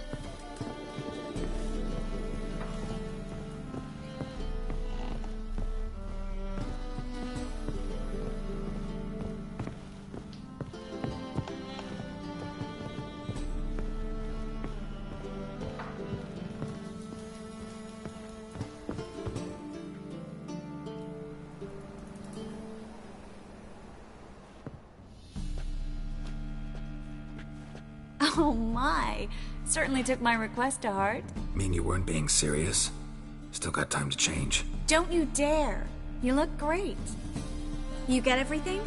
Oh my. Certainly took my request to heart. Mean you weren't being serious? Still got time to change. Don't you dare. You look great. You get everything?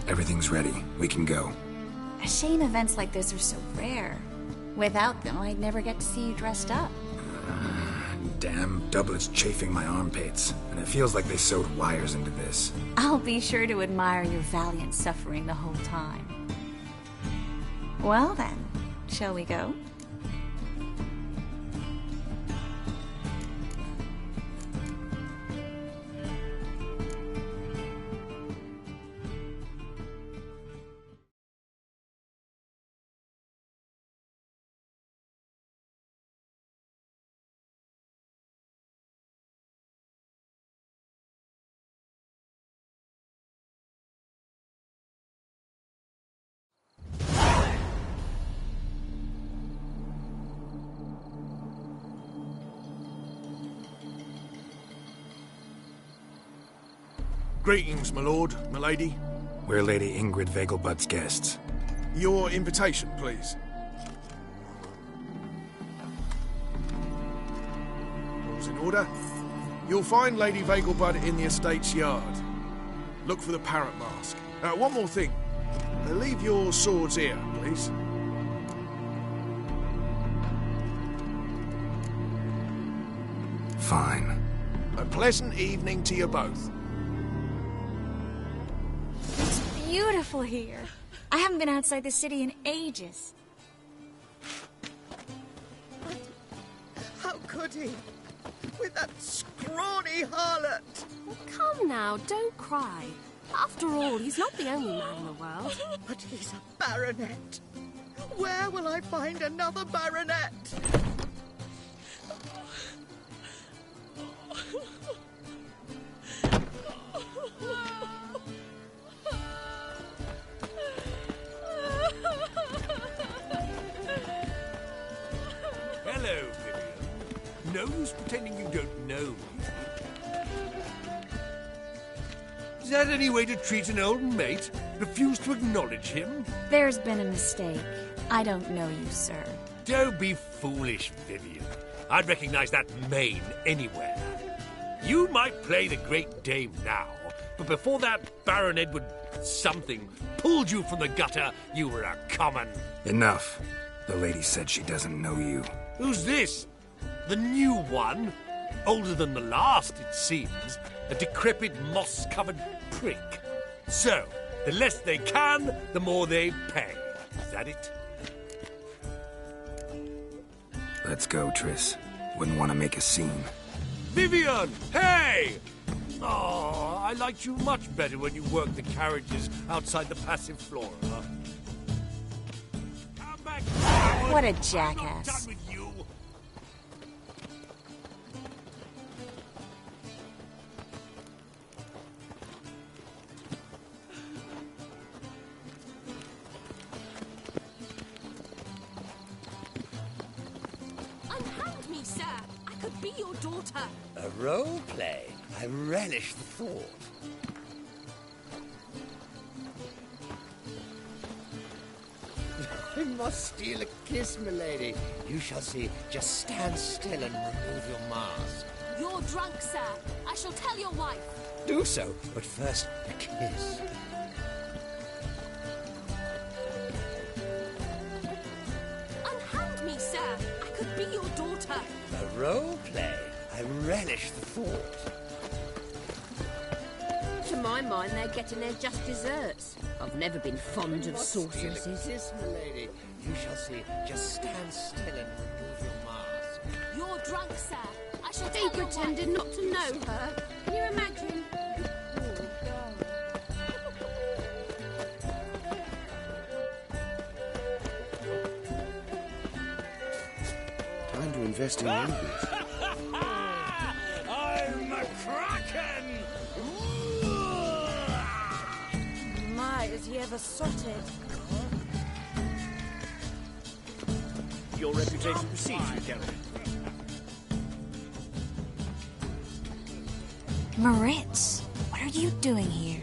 Everything's ready. We can go. A shame events like this are so rare. Without them, I'd never get to see you dressed up. Damn doublets chafing my armpits, and it feels like they sewed wires into this. I'll be sure to admire your valiant suffering the whole time. Well then, shall we go? Greetings, my lord, my lady. We're Lady Ingrid Vegelbud's guests. Your invitation, please. All's in order. You'll find Lady Vegelbud in the estate's yard. Look for the parrot mask. One more thing. Leave your swords here, please. Fine. A pleasant evening to you both. It's beautiful here. I haven't been outside the city in ages. How could he? With that scrawny harlot! Come now, don't cry. After all, he's not the only man in the world. But he's a baronet. Where will I find another baronet? Hello, Vivian. No use pretending you don't know me. Is that any way to treat an old mate? Refuse to acknowledge him? There's been a mistake. I don't know you, sir. Don't be foolish, Vivian. I'd recognize that mane anywhere. You might play the Great Dame now, but before that Baron Edward something pulled you from the gutter, you were a common... Enough. The lady said she doesn't know you. Who's this? The new one? Older than the last, it seems. A decrepit, moss-covered prick. So, the less they can, the more they pay. Is that it? Let's go, Triss. Wouldn't want to make a scene. Vivian! Hey! Oh, I liked you much better when you worked the carriages outside the passive flora. Come back. What a I'm not jackass. done with you. Unhand me, sir. I could be your daughter. A role play? I relish the thought. I must steal a kiss, milady. You shall see. Just stand still and remove your mask. You're drunk, sir. I shall tell your wife. Do so, but first, a kiss. Unhand me, sir. I could be your daughter. A role play? I relish the thought. To my mind, they're getting their just desserts. I've never been fond of sorceresses. Steal a kiss, milady. You shall see. Just stand still and remove your mask. You're drunk, sir. I shall He tell your pretended wife. not to know her. Can you imagine? Time to invest in rubies. I'm a kraken! My, is he ever sorted? Your reputation precedes you, Geralt. Moritz, what are you doing here?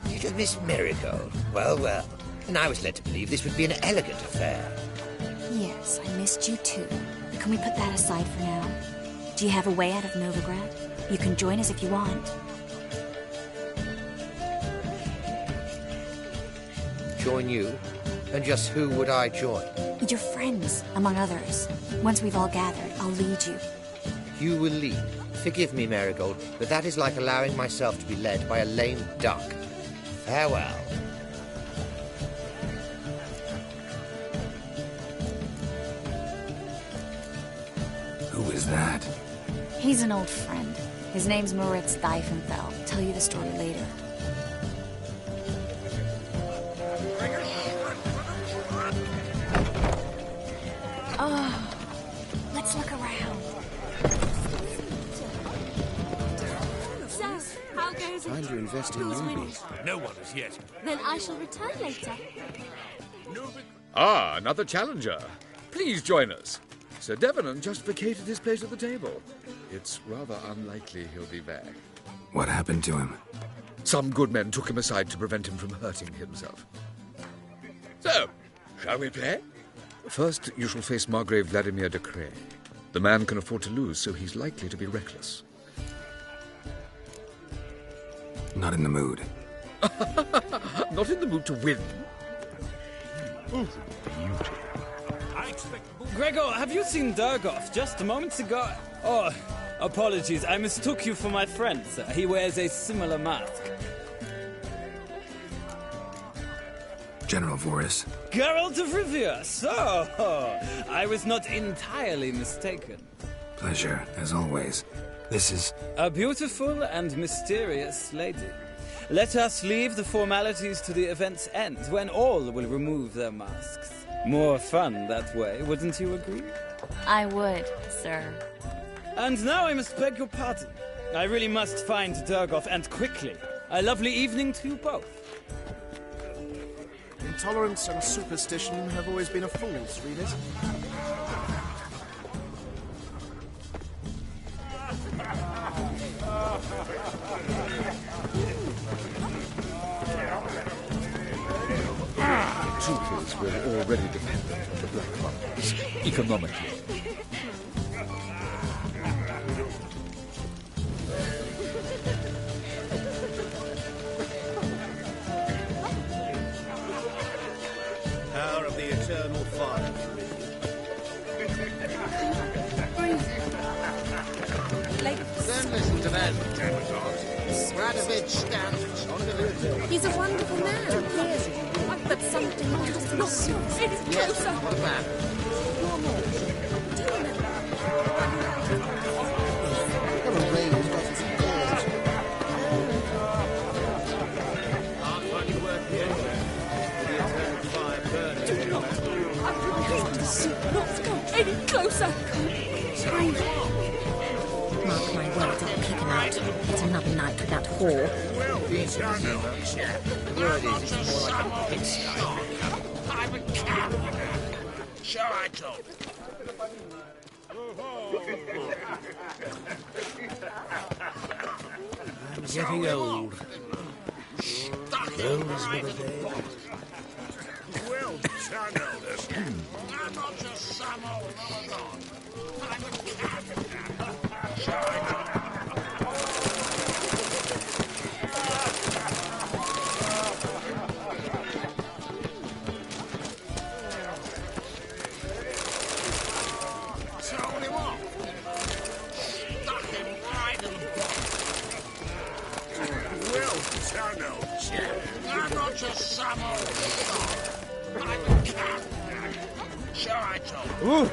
Little Miss Marigold. Well, well. And I was led to believe this would be an elegant affair. Yes, I missed you too. Can we put that aside for now? Do you have a way out of Novigrad? You can join us if you want. Join you? And just who would I join? Your friends, among others. Once we've all gathered, I'll lead you. You will lead. Forgive me, Marigold, but that is like allowing myself to be led by a lame duck. Farewell. Who is that? He's an old friend. His name's Moritz Diefenfeld. I'll tell you the story later. Oh, let's look around. So, how goes it? Time to invest in Who's winning? rubies. No one as yet. Then I shall return later. Ah, another challenger. Please join us. Sir Devenant just vacated his place at the table. It's rather unlikely he'll be back. What happened to him? Some good men took him aside to prevent him from hurting himself. So, shall we play? First, you shall face Margrave Vladimir de Cray. The man can afford to lose, so he's likely to be reckless. Not in the mood. Not in the mood to win. Gregor, have you seen Durgoff just moments ago? Oh, apologies, I mistook you for my friend, sir. He wears a similar mask. General Voris. Geralt of Rivia, so I was not entirely mistaken. Pleasure, as always. This is... A beautiful and mysterious lady. Let us leave the formalities to the event's end, when all will remove their masks. More fun that way, wouldn't you agree? I would, sir. And now I must beg your pardon. I really must find Durgoff, and quickly. A lovely evening to you both. Intolerance and superstition have always been a fool's remit. The truth is, we're already dependent on the Black Markets, economically. Power of the eternal fire. Don't listen to them. Radovich stands on the hill. He's a wonderful man, clearly. But something just not so. Yes, what a man. Can't find your work here. The eternal fire burning. I'm going to see not go any closer. Mark my words, I'll kick him out. It's another night with that whore. The word is it's more like a pigsty. I'm a cat. Sure I don't. I'm getting old. Old as with a day. Well done, elders. I'm not just some old on. I'm a cat. Sure I don't. I'm not just some old sod. I'm a cat. Sure I told you. Ooh.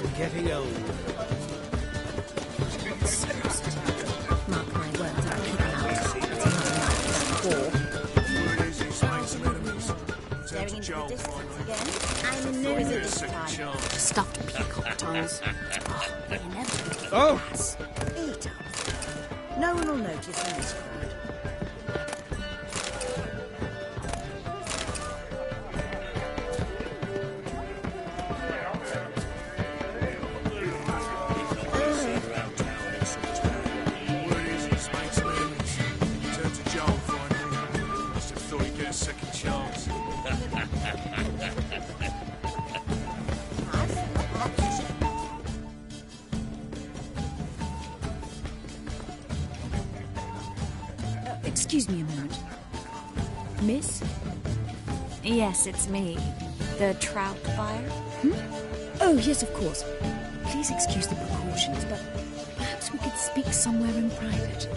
I'm getting old. Mark my words, I'll kick him out. It's another night with that whore. What is he's made some enemies. Staring into the distance again. I'm in no mood this time. Stuffed peacock tongues. Oh, they never get Oh! gas. Eat up. No one will notice in this crowd. Excuse me a moment. Miss? Yes, it's me. The trout buyer? Oh, yes, of course. Please excuse the precautions, but perhaps we could speak somewhere in private.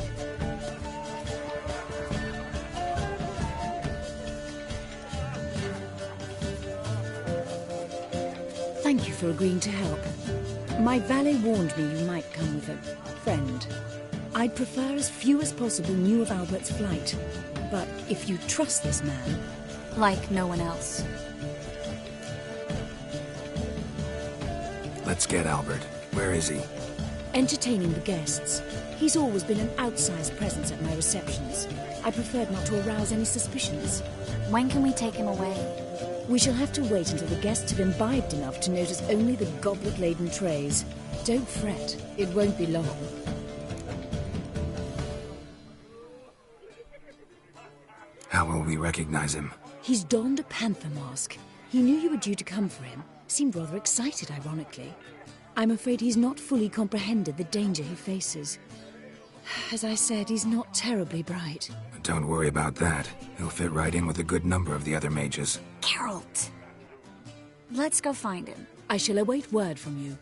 Thank you for agreeing to help. My valet warned me you might come with a friend. I'd prefer as few as possible knew of Albert's flight. But if you trust this man... Like no one else. Let's get Albert. Where is he? Entertaining the guests. He's always been an outsized presence at my receptions. I preferred not to arouse any suspicions. When can we take him away? We shall have to wait until the guests have imbibed enough to notice only the goblet-laden trays. Don't fret. It won't be long. we recognize him? He's donned a panther mask. He knew you were due to come for him. Seemed rather excited, ironically. I'm afraid he's not fully comprehended the danger he faces. As I said, he's not terribly bright. Don't worry about that. He'll fit right in with a good number of the other mages. Geralt! Let's go find him. I shall await word from you.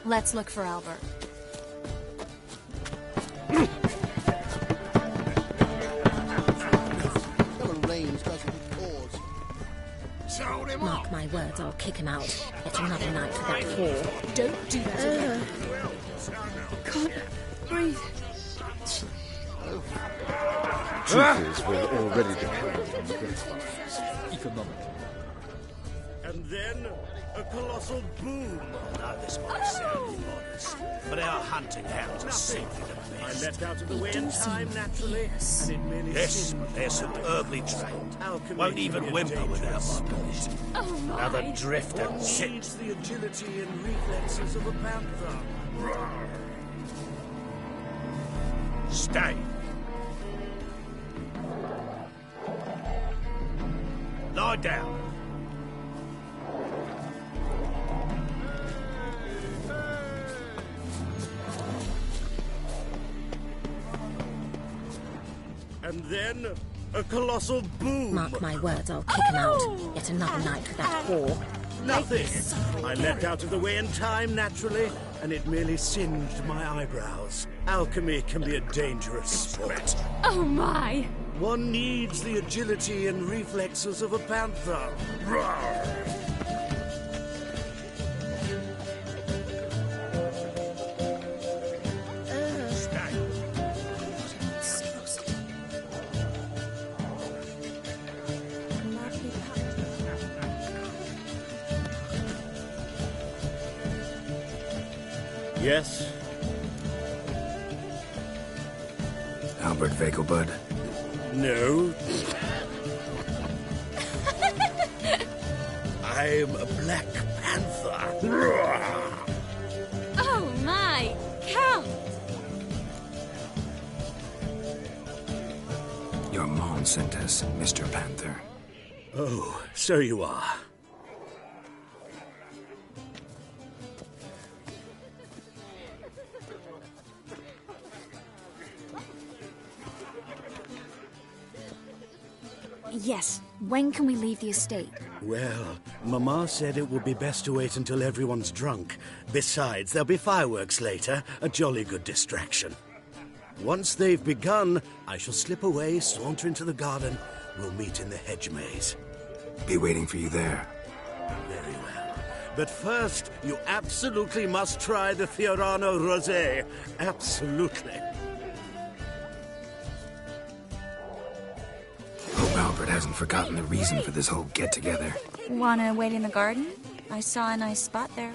Let's look for Albert. Mark my words, I'll kick him out. Yet another night with that whore. Don't do that again. Can't breathe. Truth is, we're already dependent on the great economic. And then a colossal boom. Now this might sound immodest, but our hunting hounds are simply the best. I left out of the way in time, naturally, and it merely Yes, they're superbly trained. Won't even whimper without my bullet. Oh my! Another drifter. Sit. Needs the agility and reflexes of a panther. Stay. Lie down. And then a colossal boom. Mark my words, I'll kick him out. Yet another night with that whore. Nothing. I leapt out of the way in time, naturally, and it merely singed my eyebrows. Alchemy can be a dangerous sport. Oh my! One needs the agility and reflexes of a panther. Yes? Albert Vegelbud? No. I'm a Black Panther. Oh my! Count! Your mom sent us, Mr. Panther. Oh, so you are. Yes. When can we leave the estate? Well, Mama said it would be best to wait until everyone's drunk. Besides, there'll be fireworks later, a jolly good distraction. Once they've begun, I shall slip away, saunter into the garden. We'll meet in the hedge maze. Be waiting for you there. Very well. But first, you absolutely must try the Fiorano Rosé. Absolutely. Hope Albert hasn't forgotten the reason for this whole get-together. Wanna wait in the garden? I saw a nice spot there.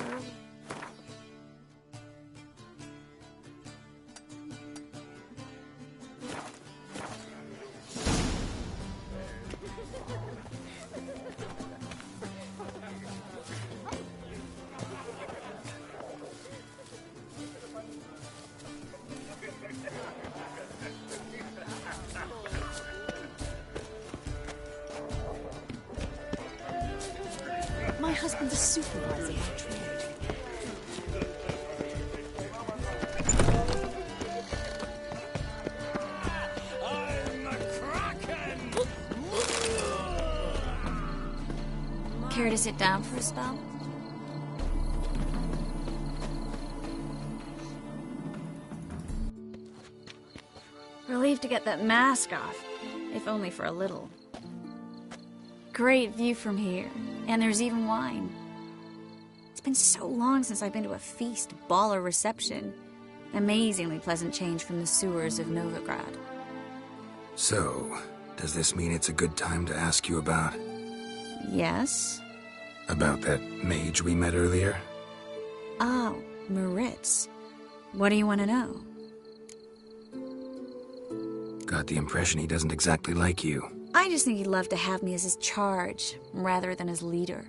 My husband's a supervisor by trade. I'm a kraken! Care to sit down for a spell? Relieved to get that mask off, if only for a little. Great view from here, and there's even wine. It's been so long since I've been to a feast, ball, or reception. Amazingly pleasant change from the sewers of Novigrad. So, does this mean it's a good time to ask you about... Yes? About that mage we met earlier? Oh, Moritz. What do you want to know? Got the impression he doesn't exactly like you. I just think he'd love to have me as his charge, rather than as leader.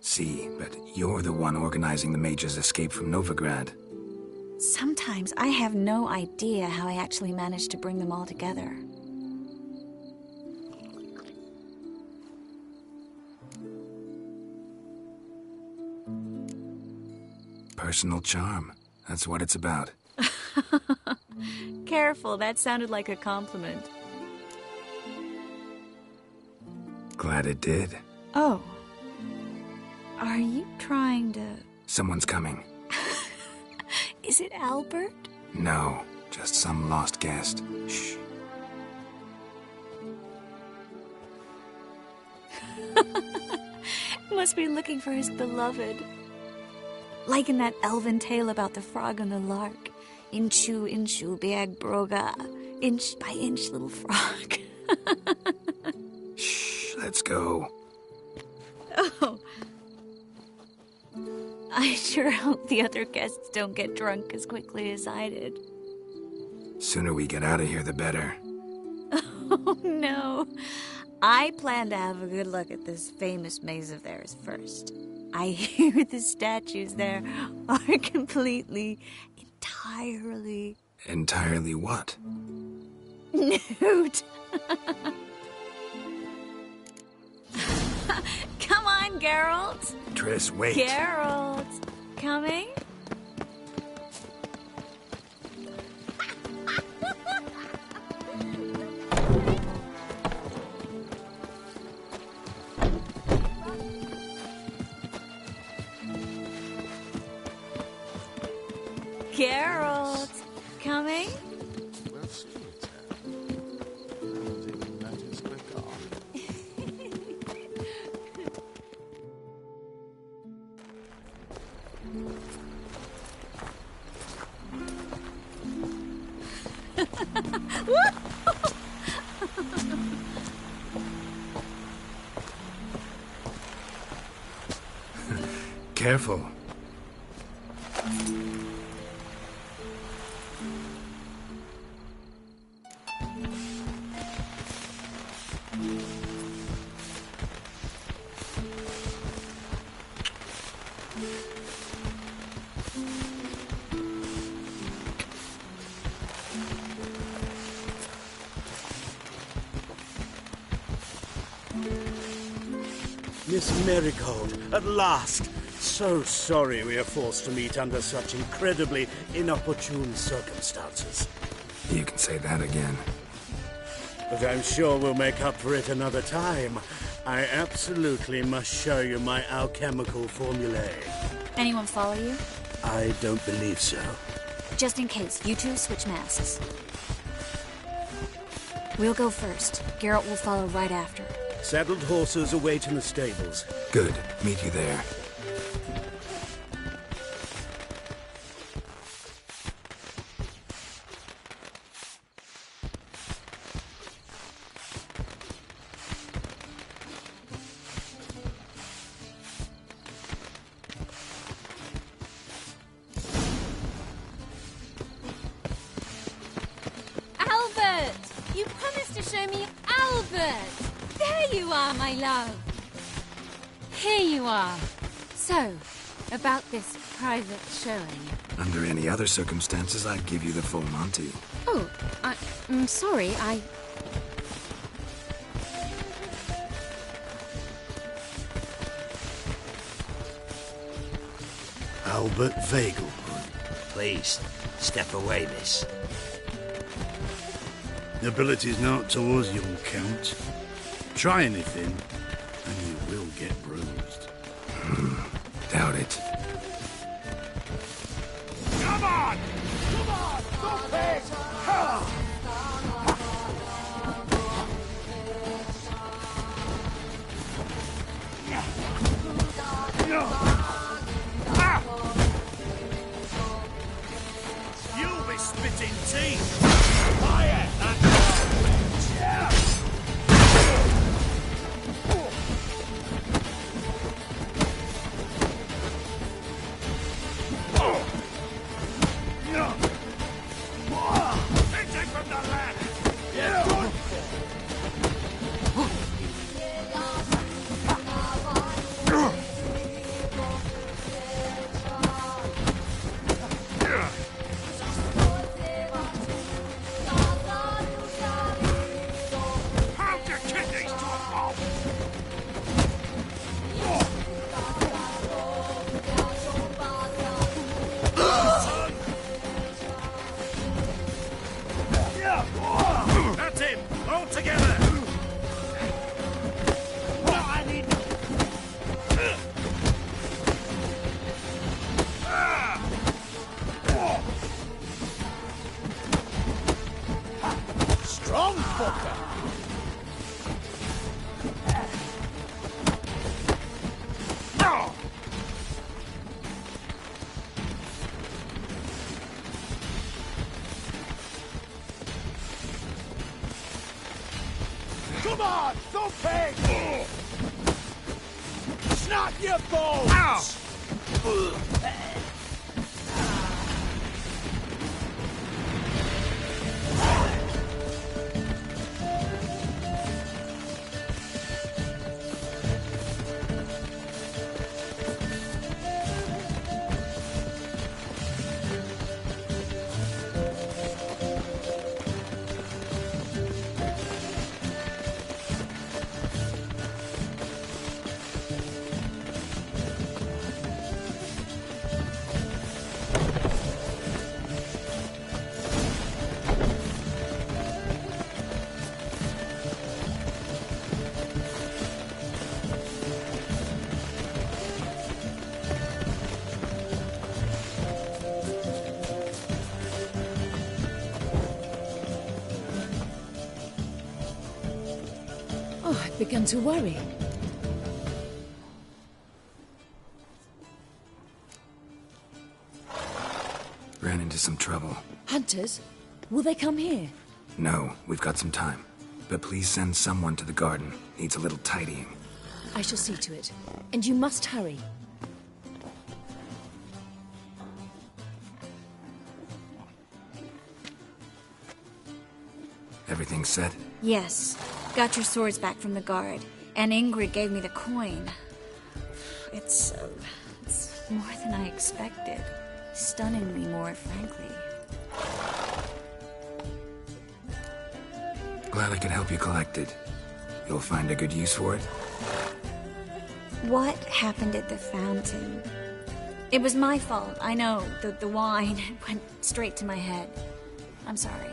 See, but you're the one organizing the mage's escape from Novigrad. Sometimes I have no idea how I actually managed to bring them all together. Personal charm. That's what it's about. Careful, that sounded like a compliment. Glad it did. Oh. Are you trying to... Someone's coming. Is it Albert? No, just some lost guest. Shh. Must be looking for his beloved. Like in that elven tale about the frog and the lark. Inchu, inchu, biag broga. Inch by inch, little frog. Shh, let's go. Oh. I sure hope the other guests don't get drunk as quickly as I did. Sooner we get out of here, the better. Oh, no. I plan to have a good look at this famous maze of theirs first. I hear the statues there are completely, entirely... Entirely what? Nude. Come on, Geralt. Triss, wait. Geralt. Coming? Geralt. Coming? Well, see it. I don't even notice we're gone. Careful. Miss Marigold, at last! So sorry we are forced to meet under such incredibly inopportune circumstances. You can say that again. But I'm sure we'll make up for it another time. I absolutely must show you my alchemical formulae. Anyone follow you? I don't believe so. Just in case, you two switch masks. We'll go first. Geralt will follow right after. Saddled horses await in the stables. Good. Meet you there. Albert! You promised to show me Albert! There you are, my love! Here you are. So, about this private showing. Under any other circumstances, I'd give you the full Monty. Oh, I'm sorry, Albert Vagel. Please, step away, miss. Nobility's not towards young Count. Try anything, and you will get bruised. Doubt it. Come on! Come on! Stop it! You'll be spitting teeth! Quiet! motherfucker! Come on, don't pay! Snap your balls! I've begun to worry. Ran into some trouble. Hunters? Will they come here? No, we've got some time. But please send someone to the garden. Needs a little tidying. I shall see to it. And you must hurry. Everything set? Yes. Got your swords back from the guard. And Ingrid gave me the coin. It's more than I expected. Stunningly more, frankly. Glad I could help you collect it. You'll find a good use for it? What happened at the fountain? It was my fault, I know. The wine went straight to my head. I'm sorry.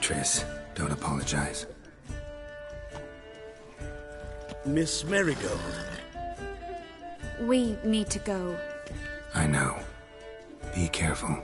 Triss, don't apologize. Miss Marigold. We need to go. I know. Be careful.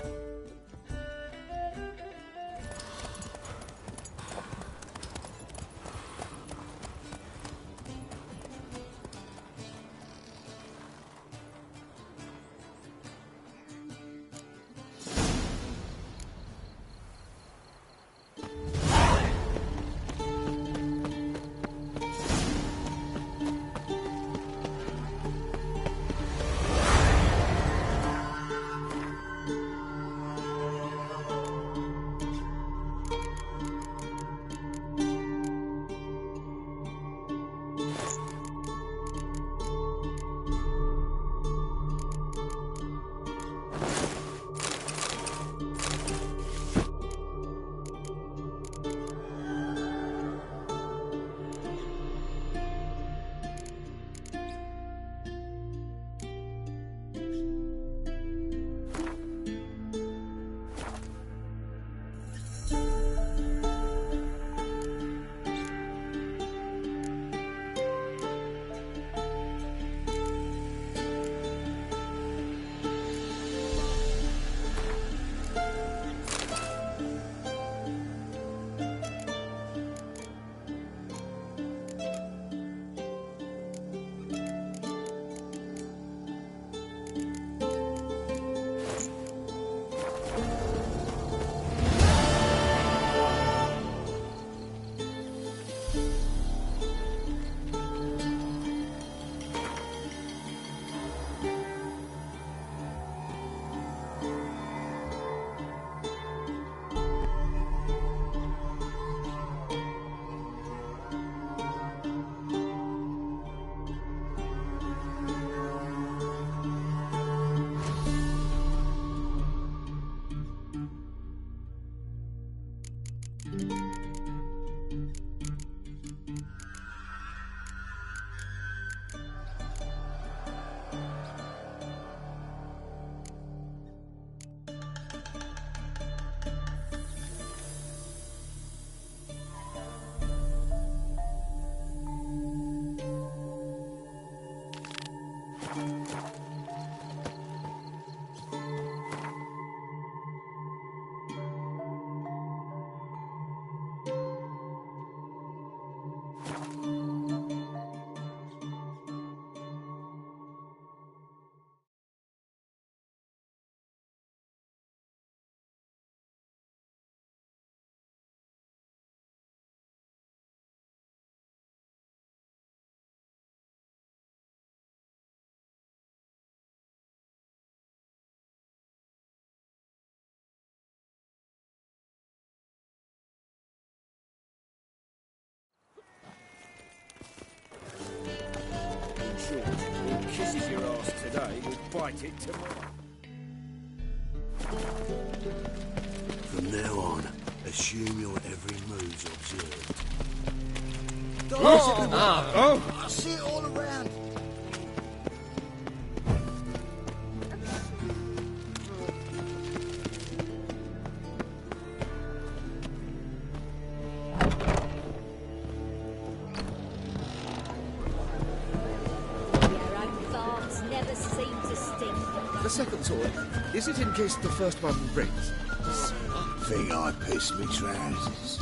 slices your ass today will bite it tomorrow. From now on, assume your every move's observed. I see it all around. The second sword, is it in case the first one breaks? Think I pissed me trousers.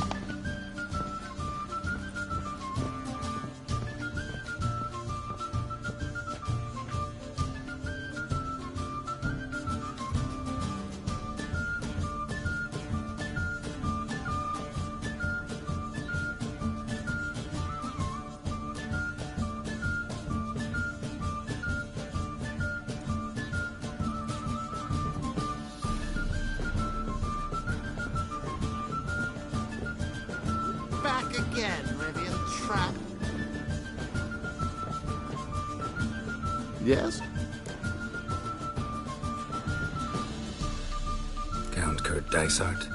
Back again, Rivian trap. Yes? Count Kurt Dysart.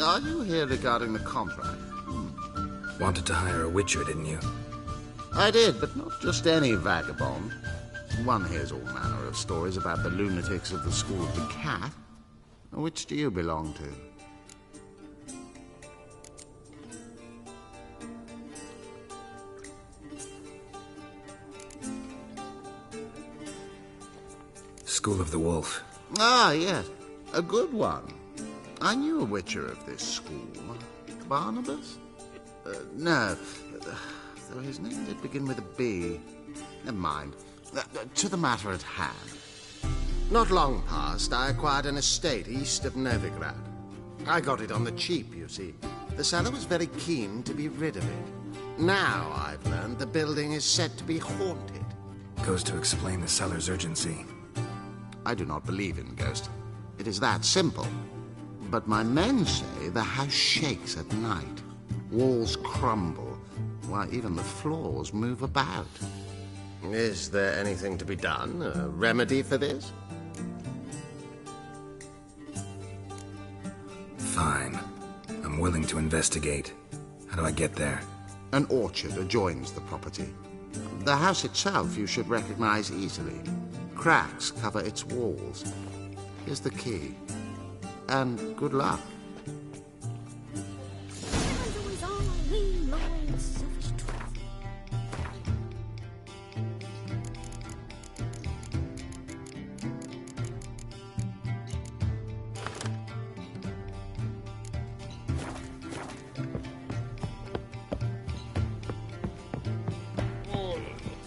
Are you here regarding the contract? Wanted to hire a witcher, didn't you? I did, but not just any vagabond. One hears all manner of stories about the lunatics of the School of the Cat. Which do you belong to? School of the Wolf. Ah, yes. A good one. I knew a witcher of this school. Barnabas? No. Though his name did begin with a B. Never mind. To the matter at hand. Not long past, I acquired an estate east of Novigrad. I got it on the cheap, you see. The seller was very keen to be rid of it. Now, I've learned the building is said to be haunted. Goes to explain the seller's urgency. I do not believe in ghosts. It is that simple. But my men say the house shakes at night. Walls crumble. Why, even the floors move about. Is there anything to be done? A remedy for this? Fine. I'm willing to investigate. How do I get there? An orchard adjoins the property. The house itself you should recognize easily. Cracks cover its walls. Here's the key. And good luck.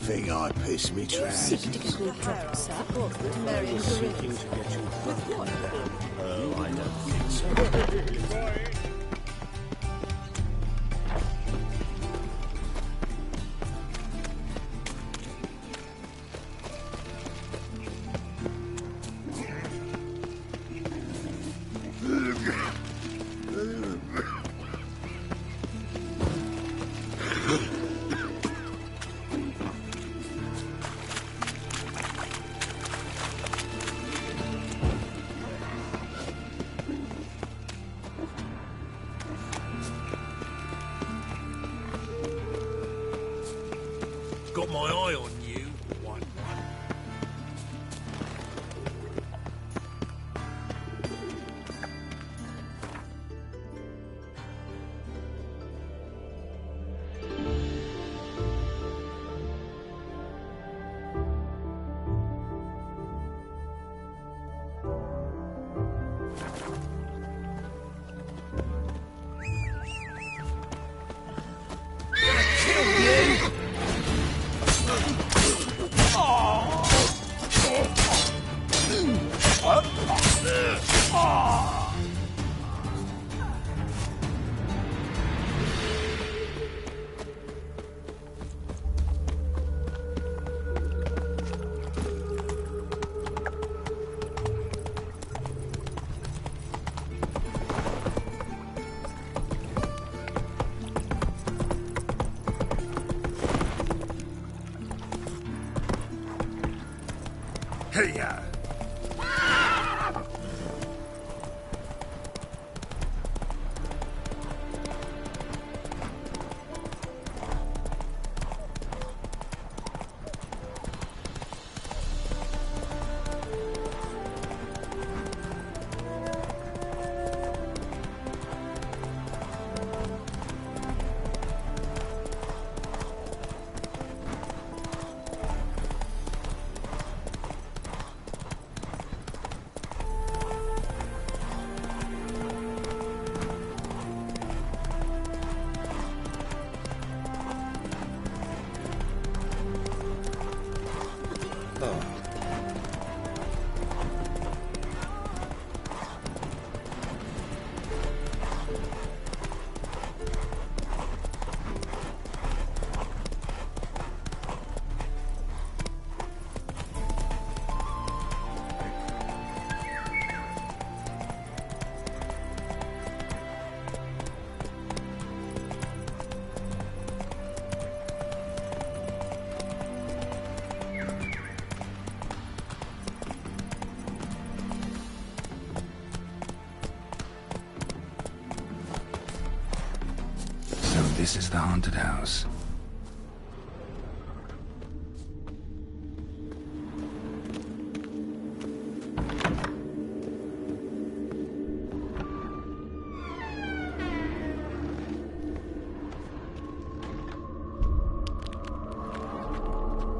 Think I pissed me trousers. Seeking to get good trouble, sir. To marry a Seeking career. to get you With what? Oh, I don't think so. Got my eye on you. Kill you! Here. This is the haunted house.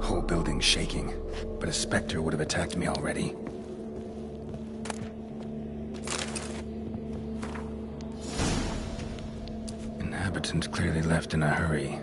Whole building's shaking, but a specter would have attacked me already. Inhabitant clearly left in a hurry.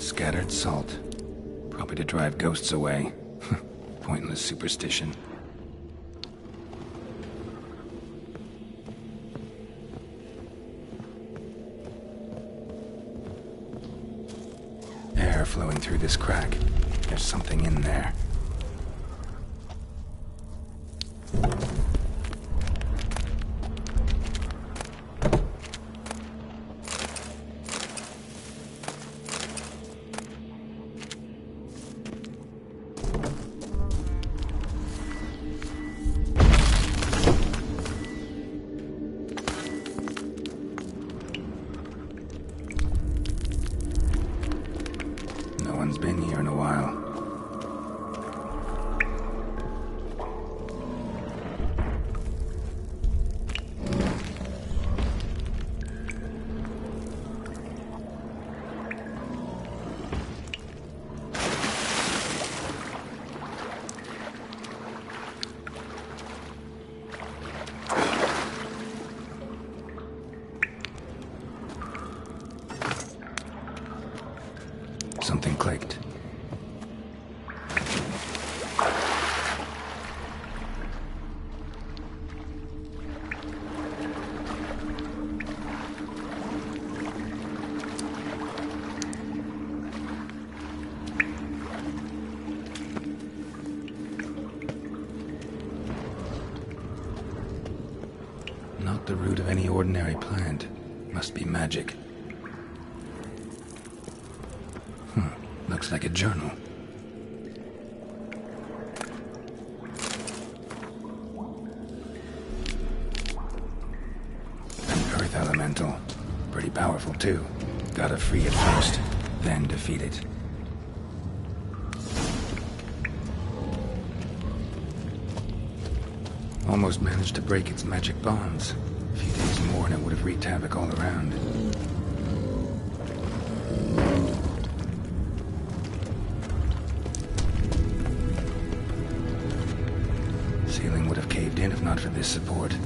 Scattered salt. Probably to drive ghosts away. Pointless superstition. Air flowing through this crack. There's something in there. Been here in a while. Something clicked. Not the root of any ordinary plant. Must be magic. Looks like a journal. An earth elemental. Pretty powerful, too. Gotta free it first, then defeat it. Almost managed to break its magic bonds. A few days more and it would have wreaked havoc all around. Ceiling would have caved in if not for this support.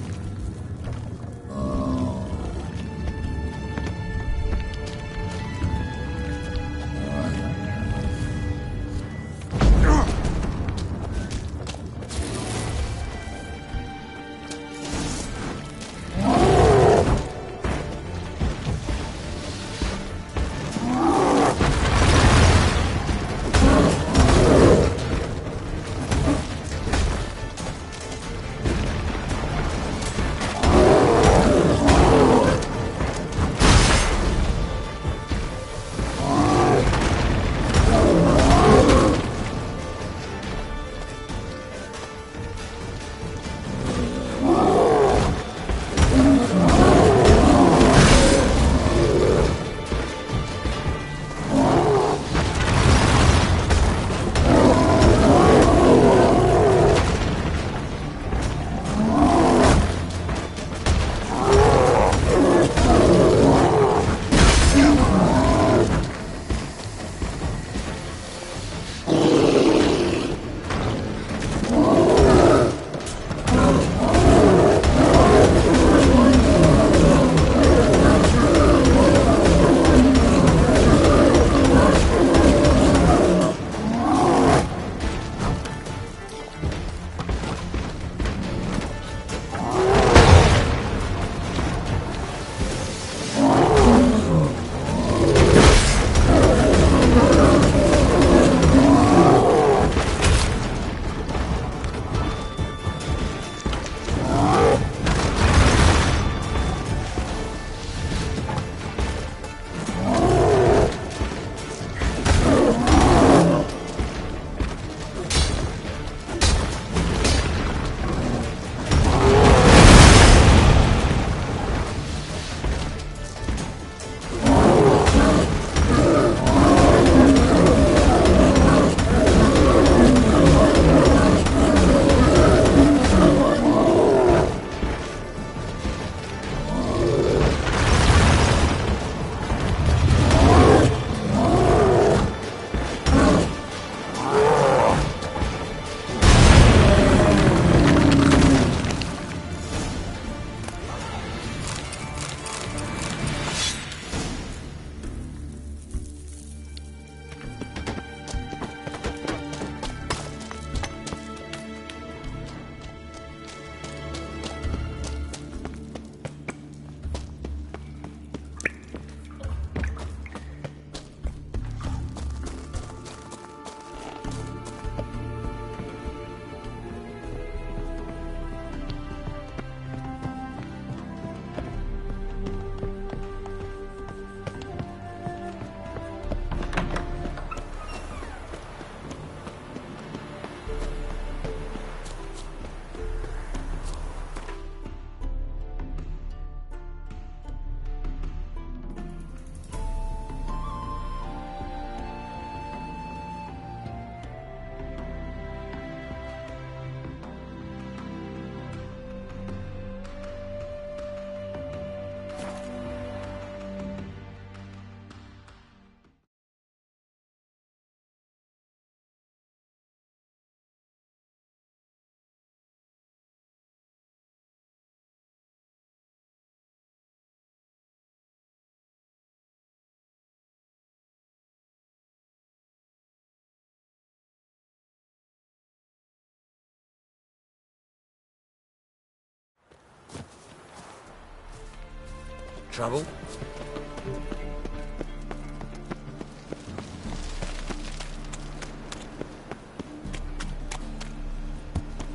Trouble?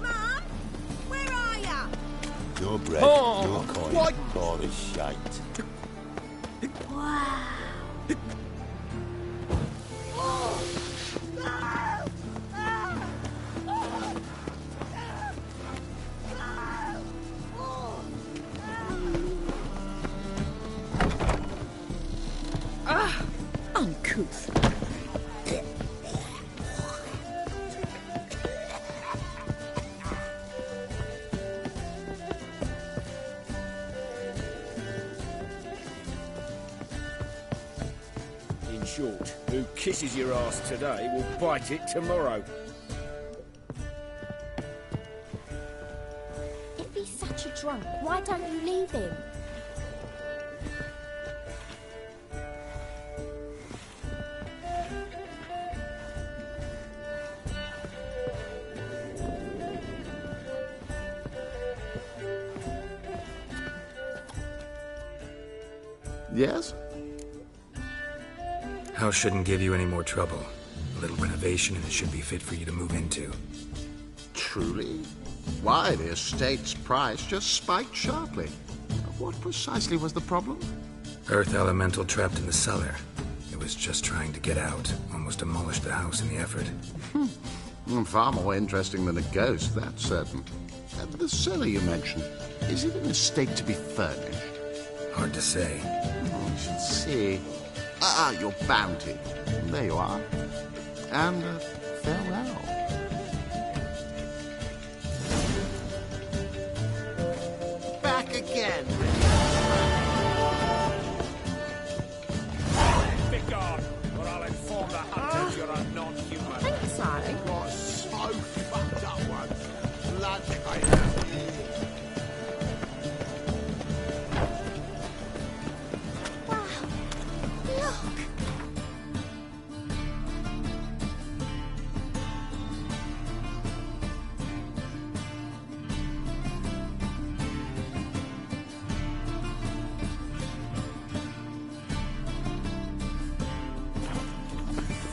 Mum, where are ya? Your bread, your coin, what? all this shite. Wow. Uncouth. In short, who kisses your ass today will bite it tomorrow. If he's such a drunk, why don't you leave him? Yes? House shouldn't give you any more trouble. A little renovation and it should be fit for you to move into. Truly? Why, the estate's price just spiked sharply. What precisely was the problem? Earth elemental trapped in the cellar. It was just trying to get out. Almost demolished the house in the effort. Far more interesting than a ghost, that's certain. The cellar you mentioned, is it an estate to be furnished? Hard to say. Oh, I should see. Your bounty. There you are. And farewell. Back again. Begone, or I'll inform the hunters you're a non-human. Think so? Got so fucked up one. Blood I have.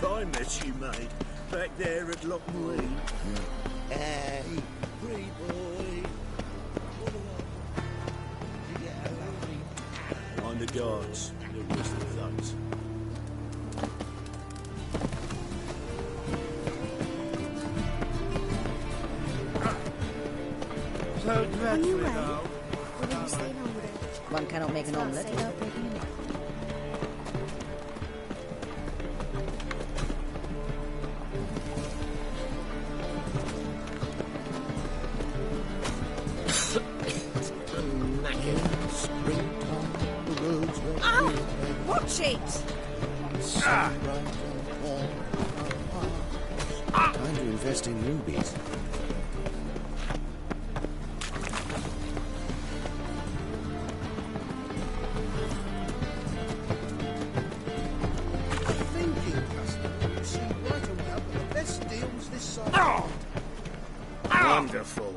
Fine mess you made back there at Lochmarine. Hey, pretty boy. Mind the guards. They're worse than thugs. So dreadfully now. One cannot make an omelette without breaking an egg. Watch it! Time to invest in rubies. Thinking customer. See right about the best deals this side. Wonderful.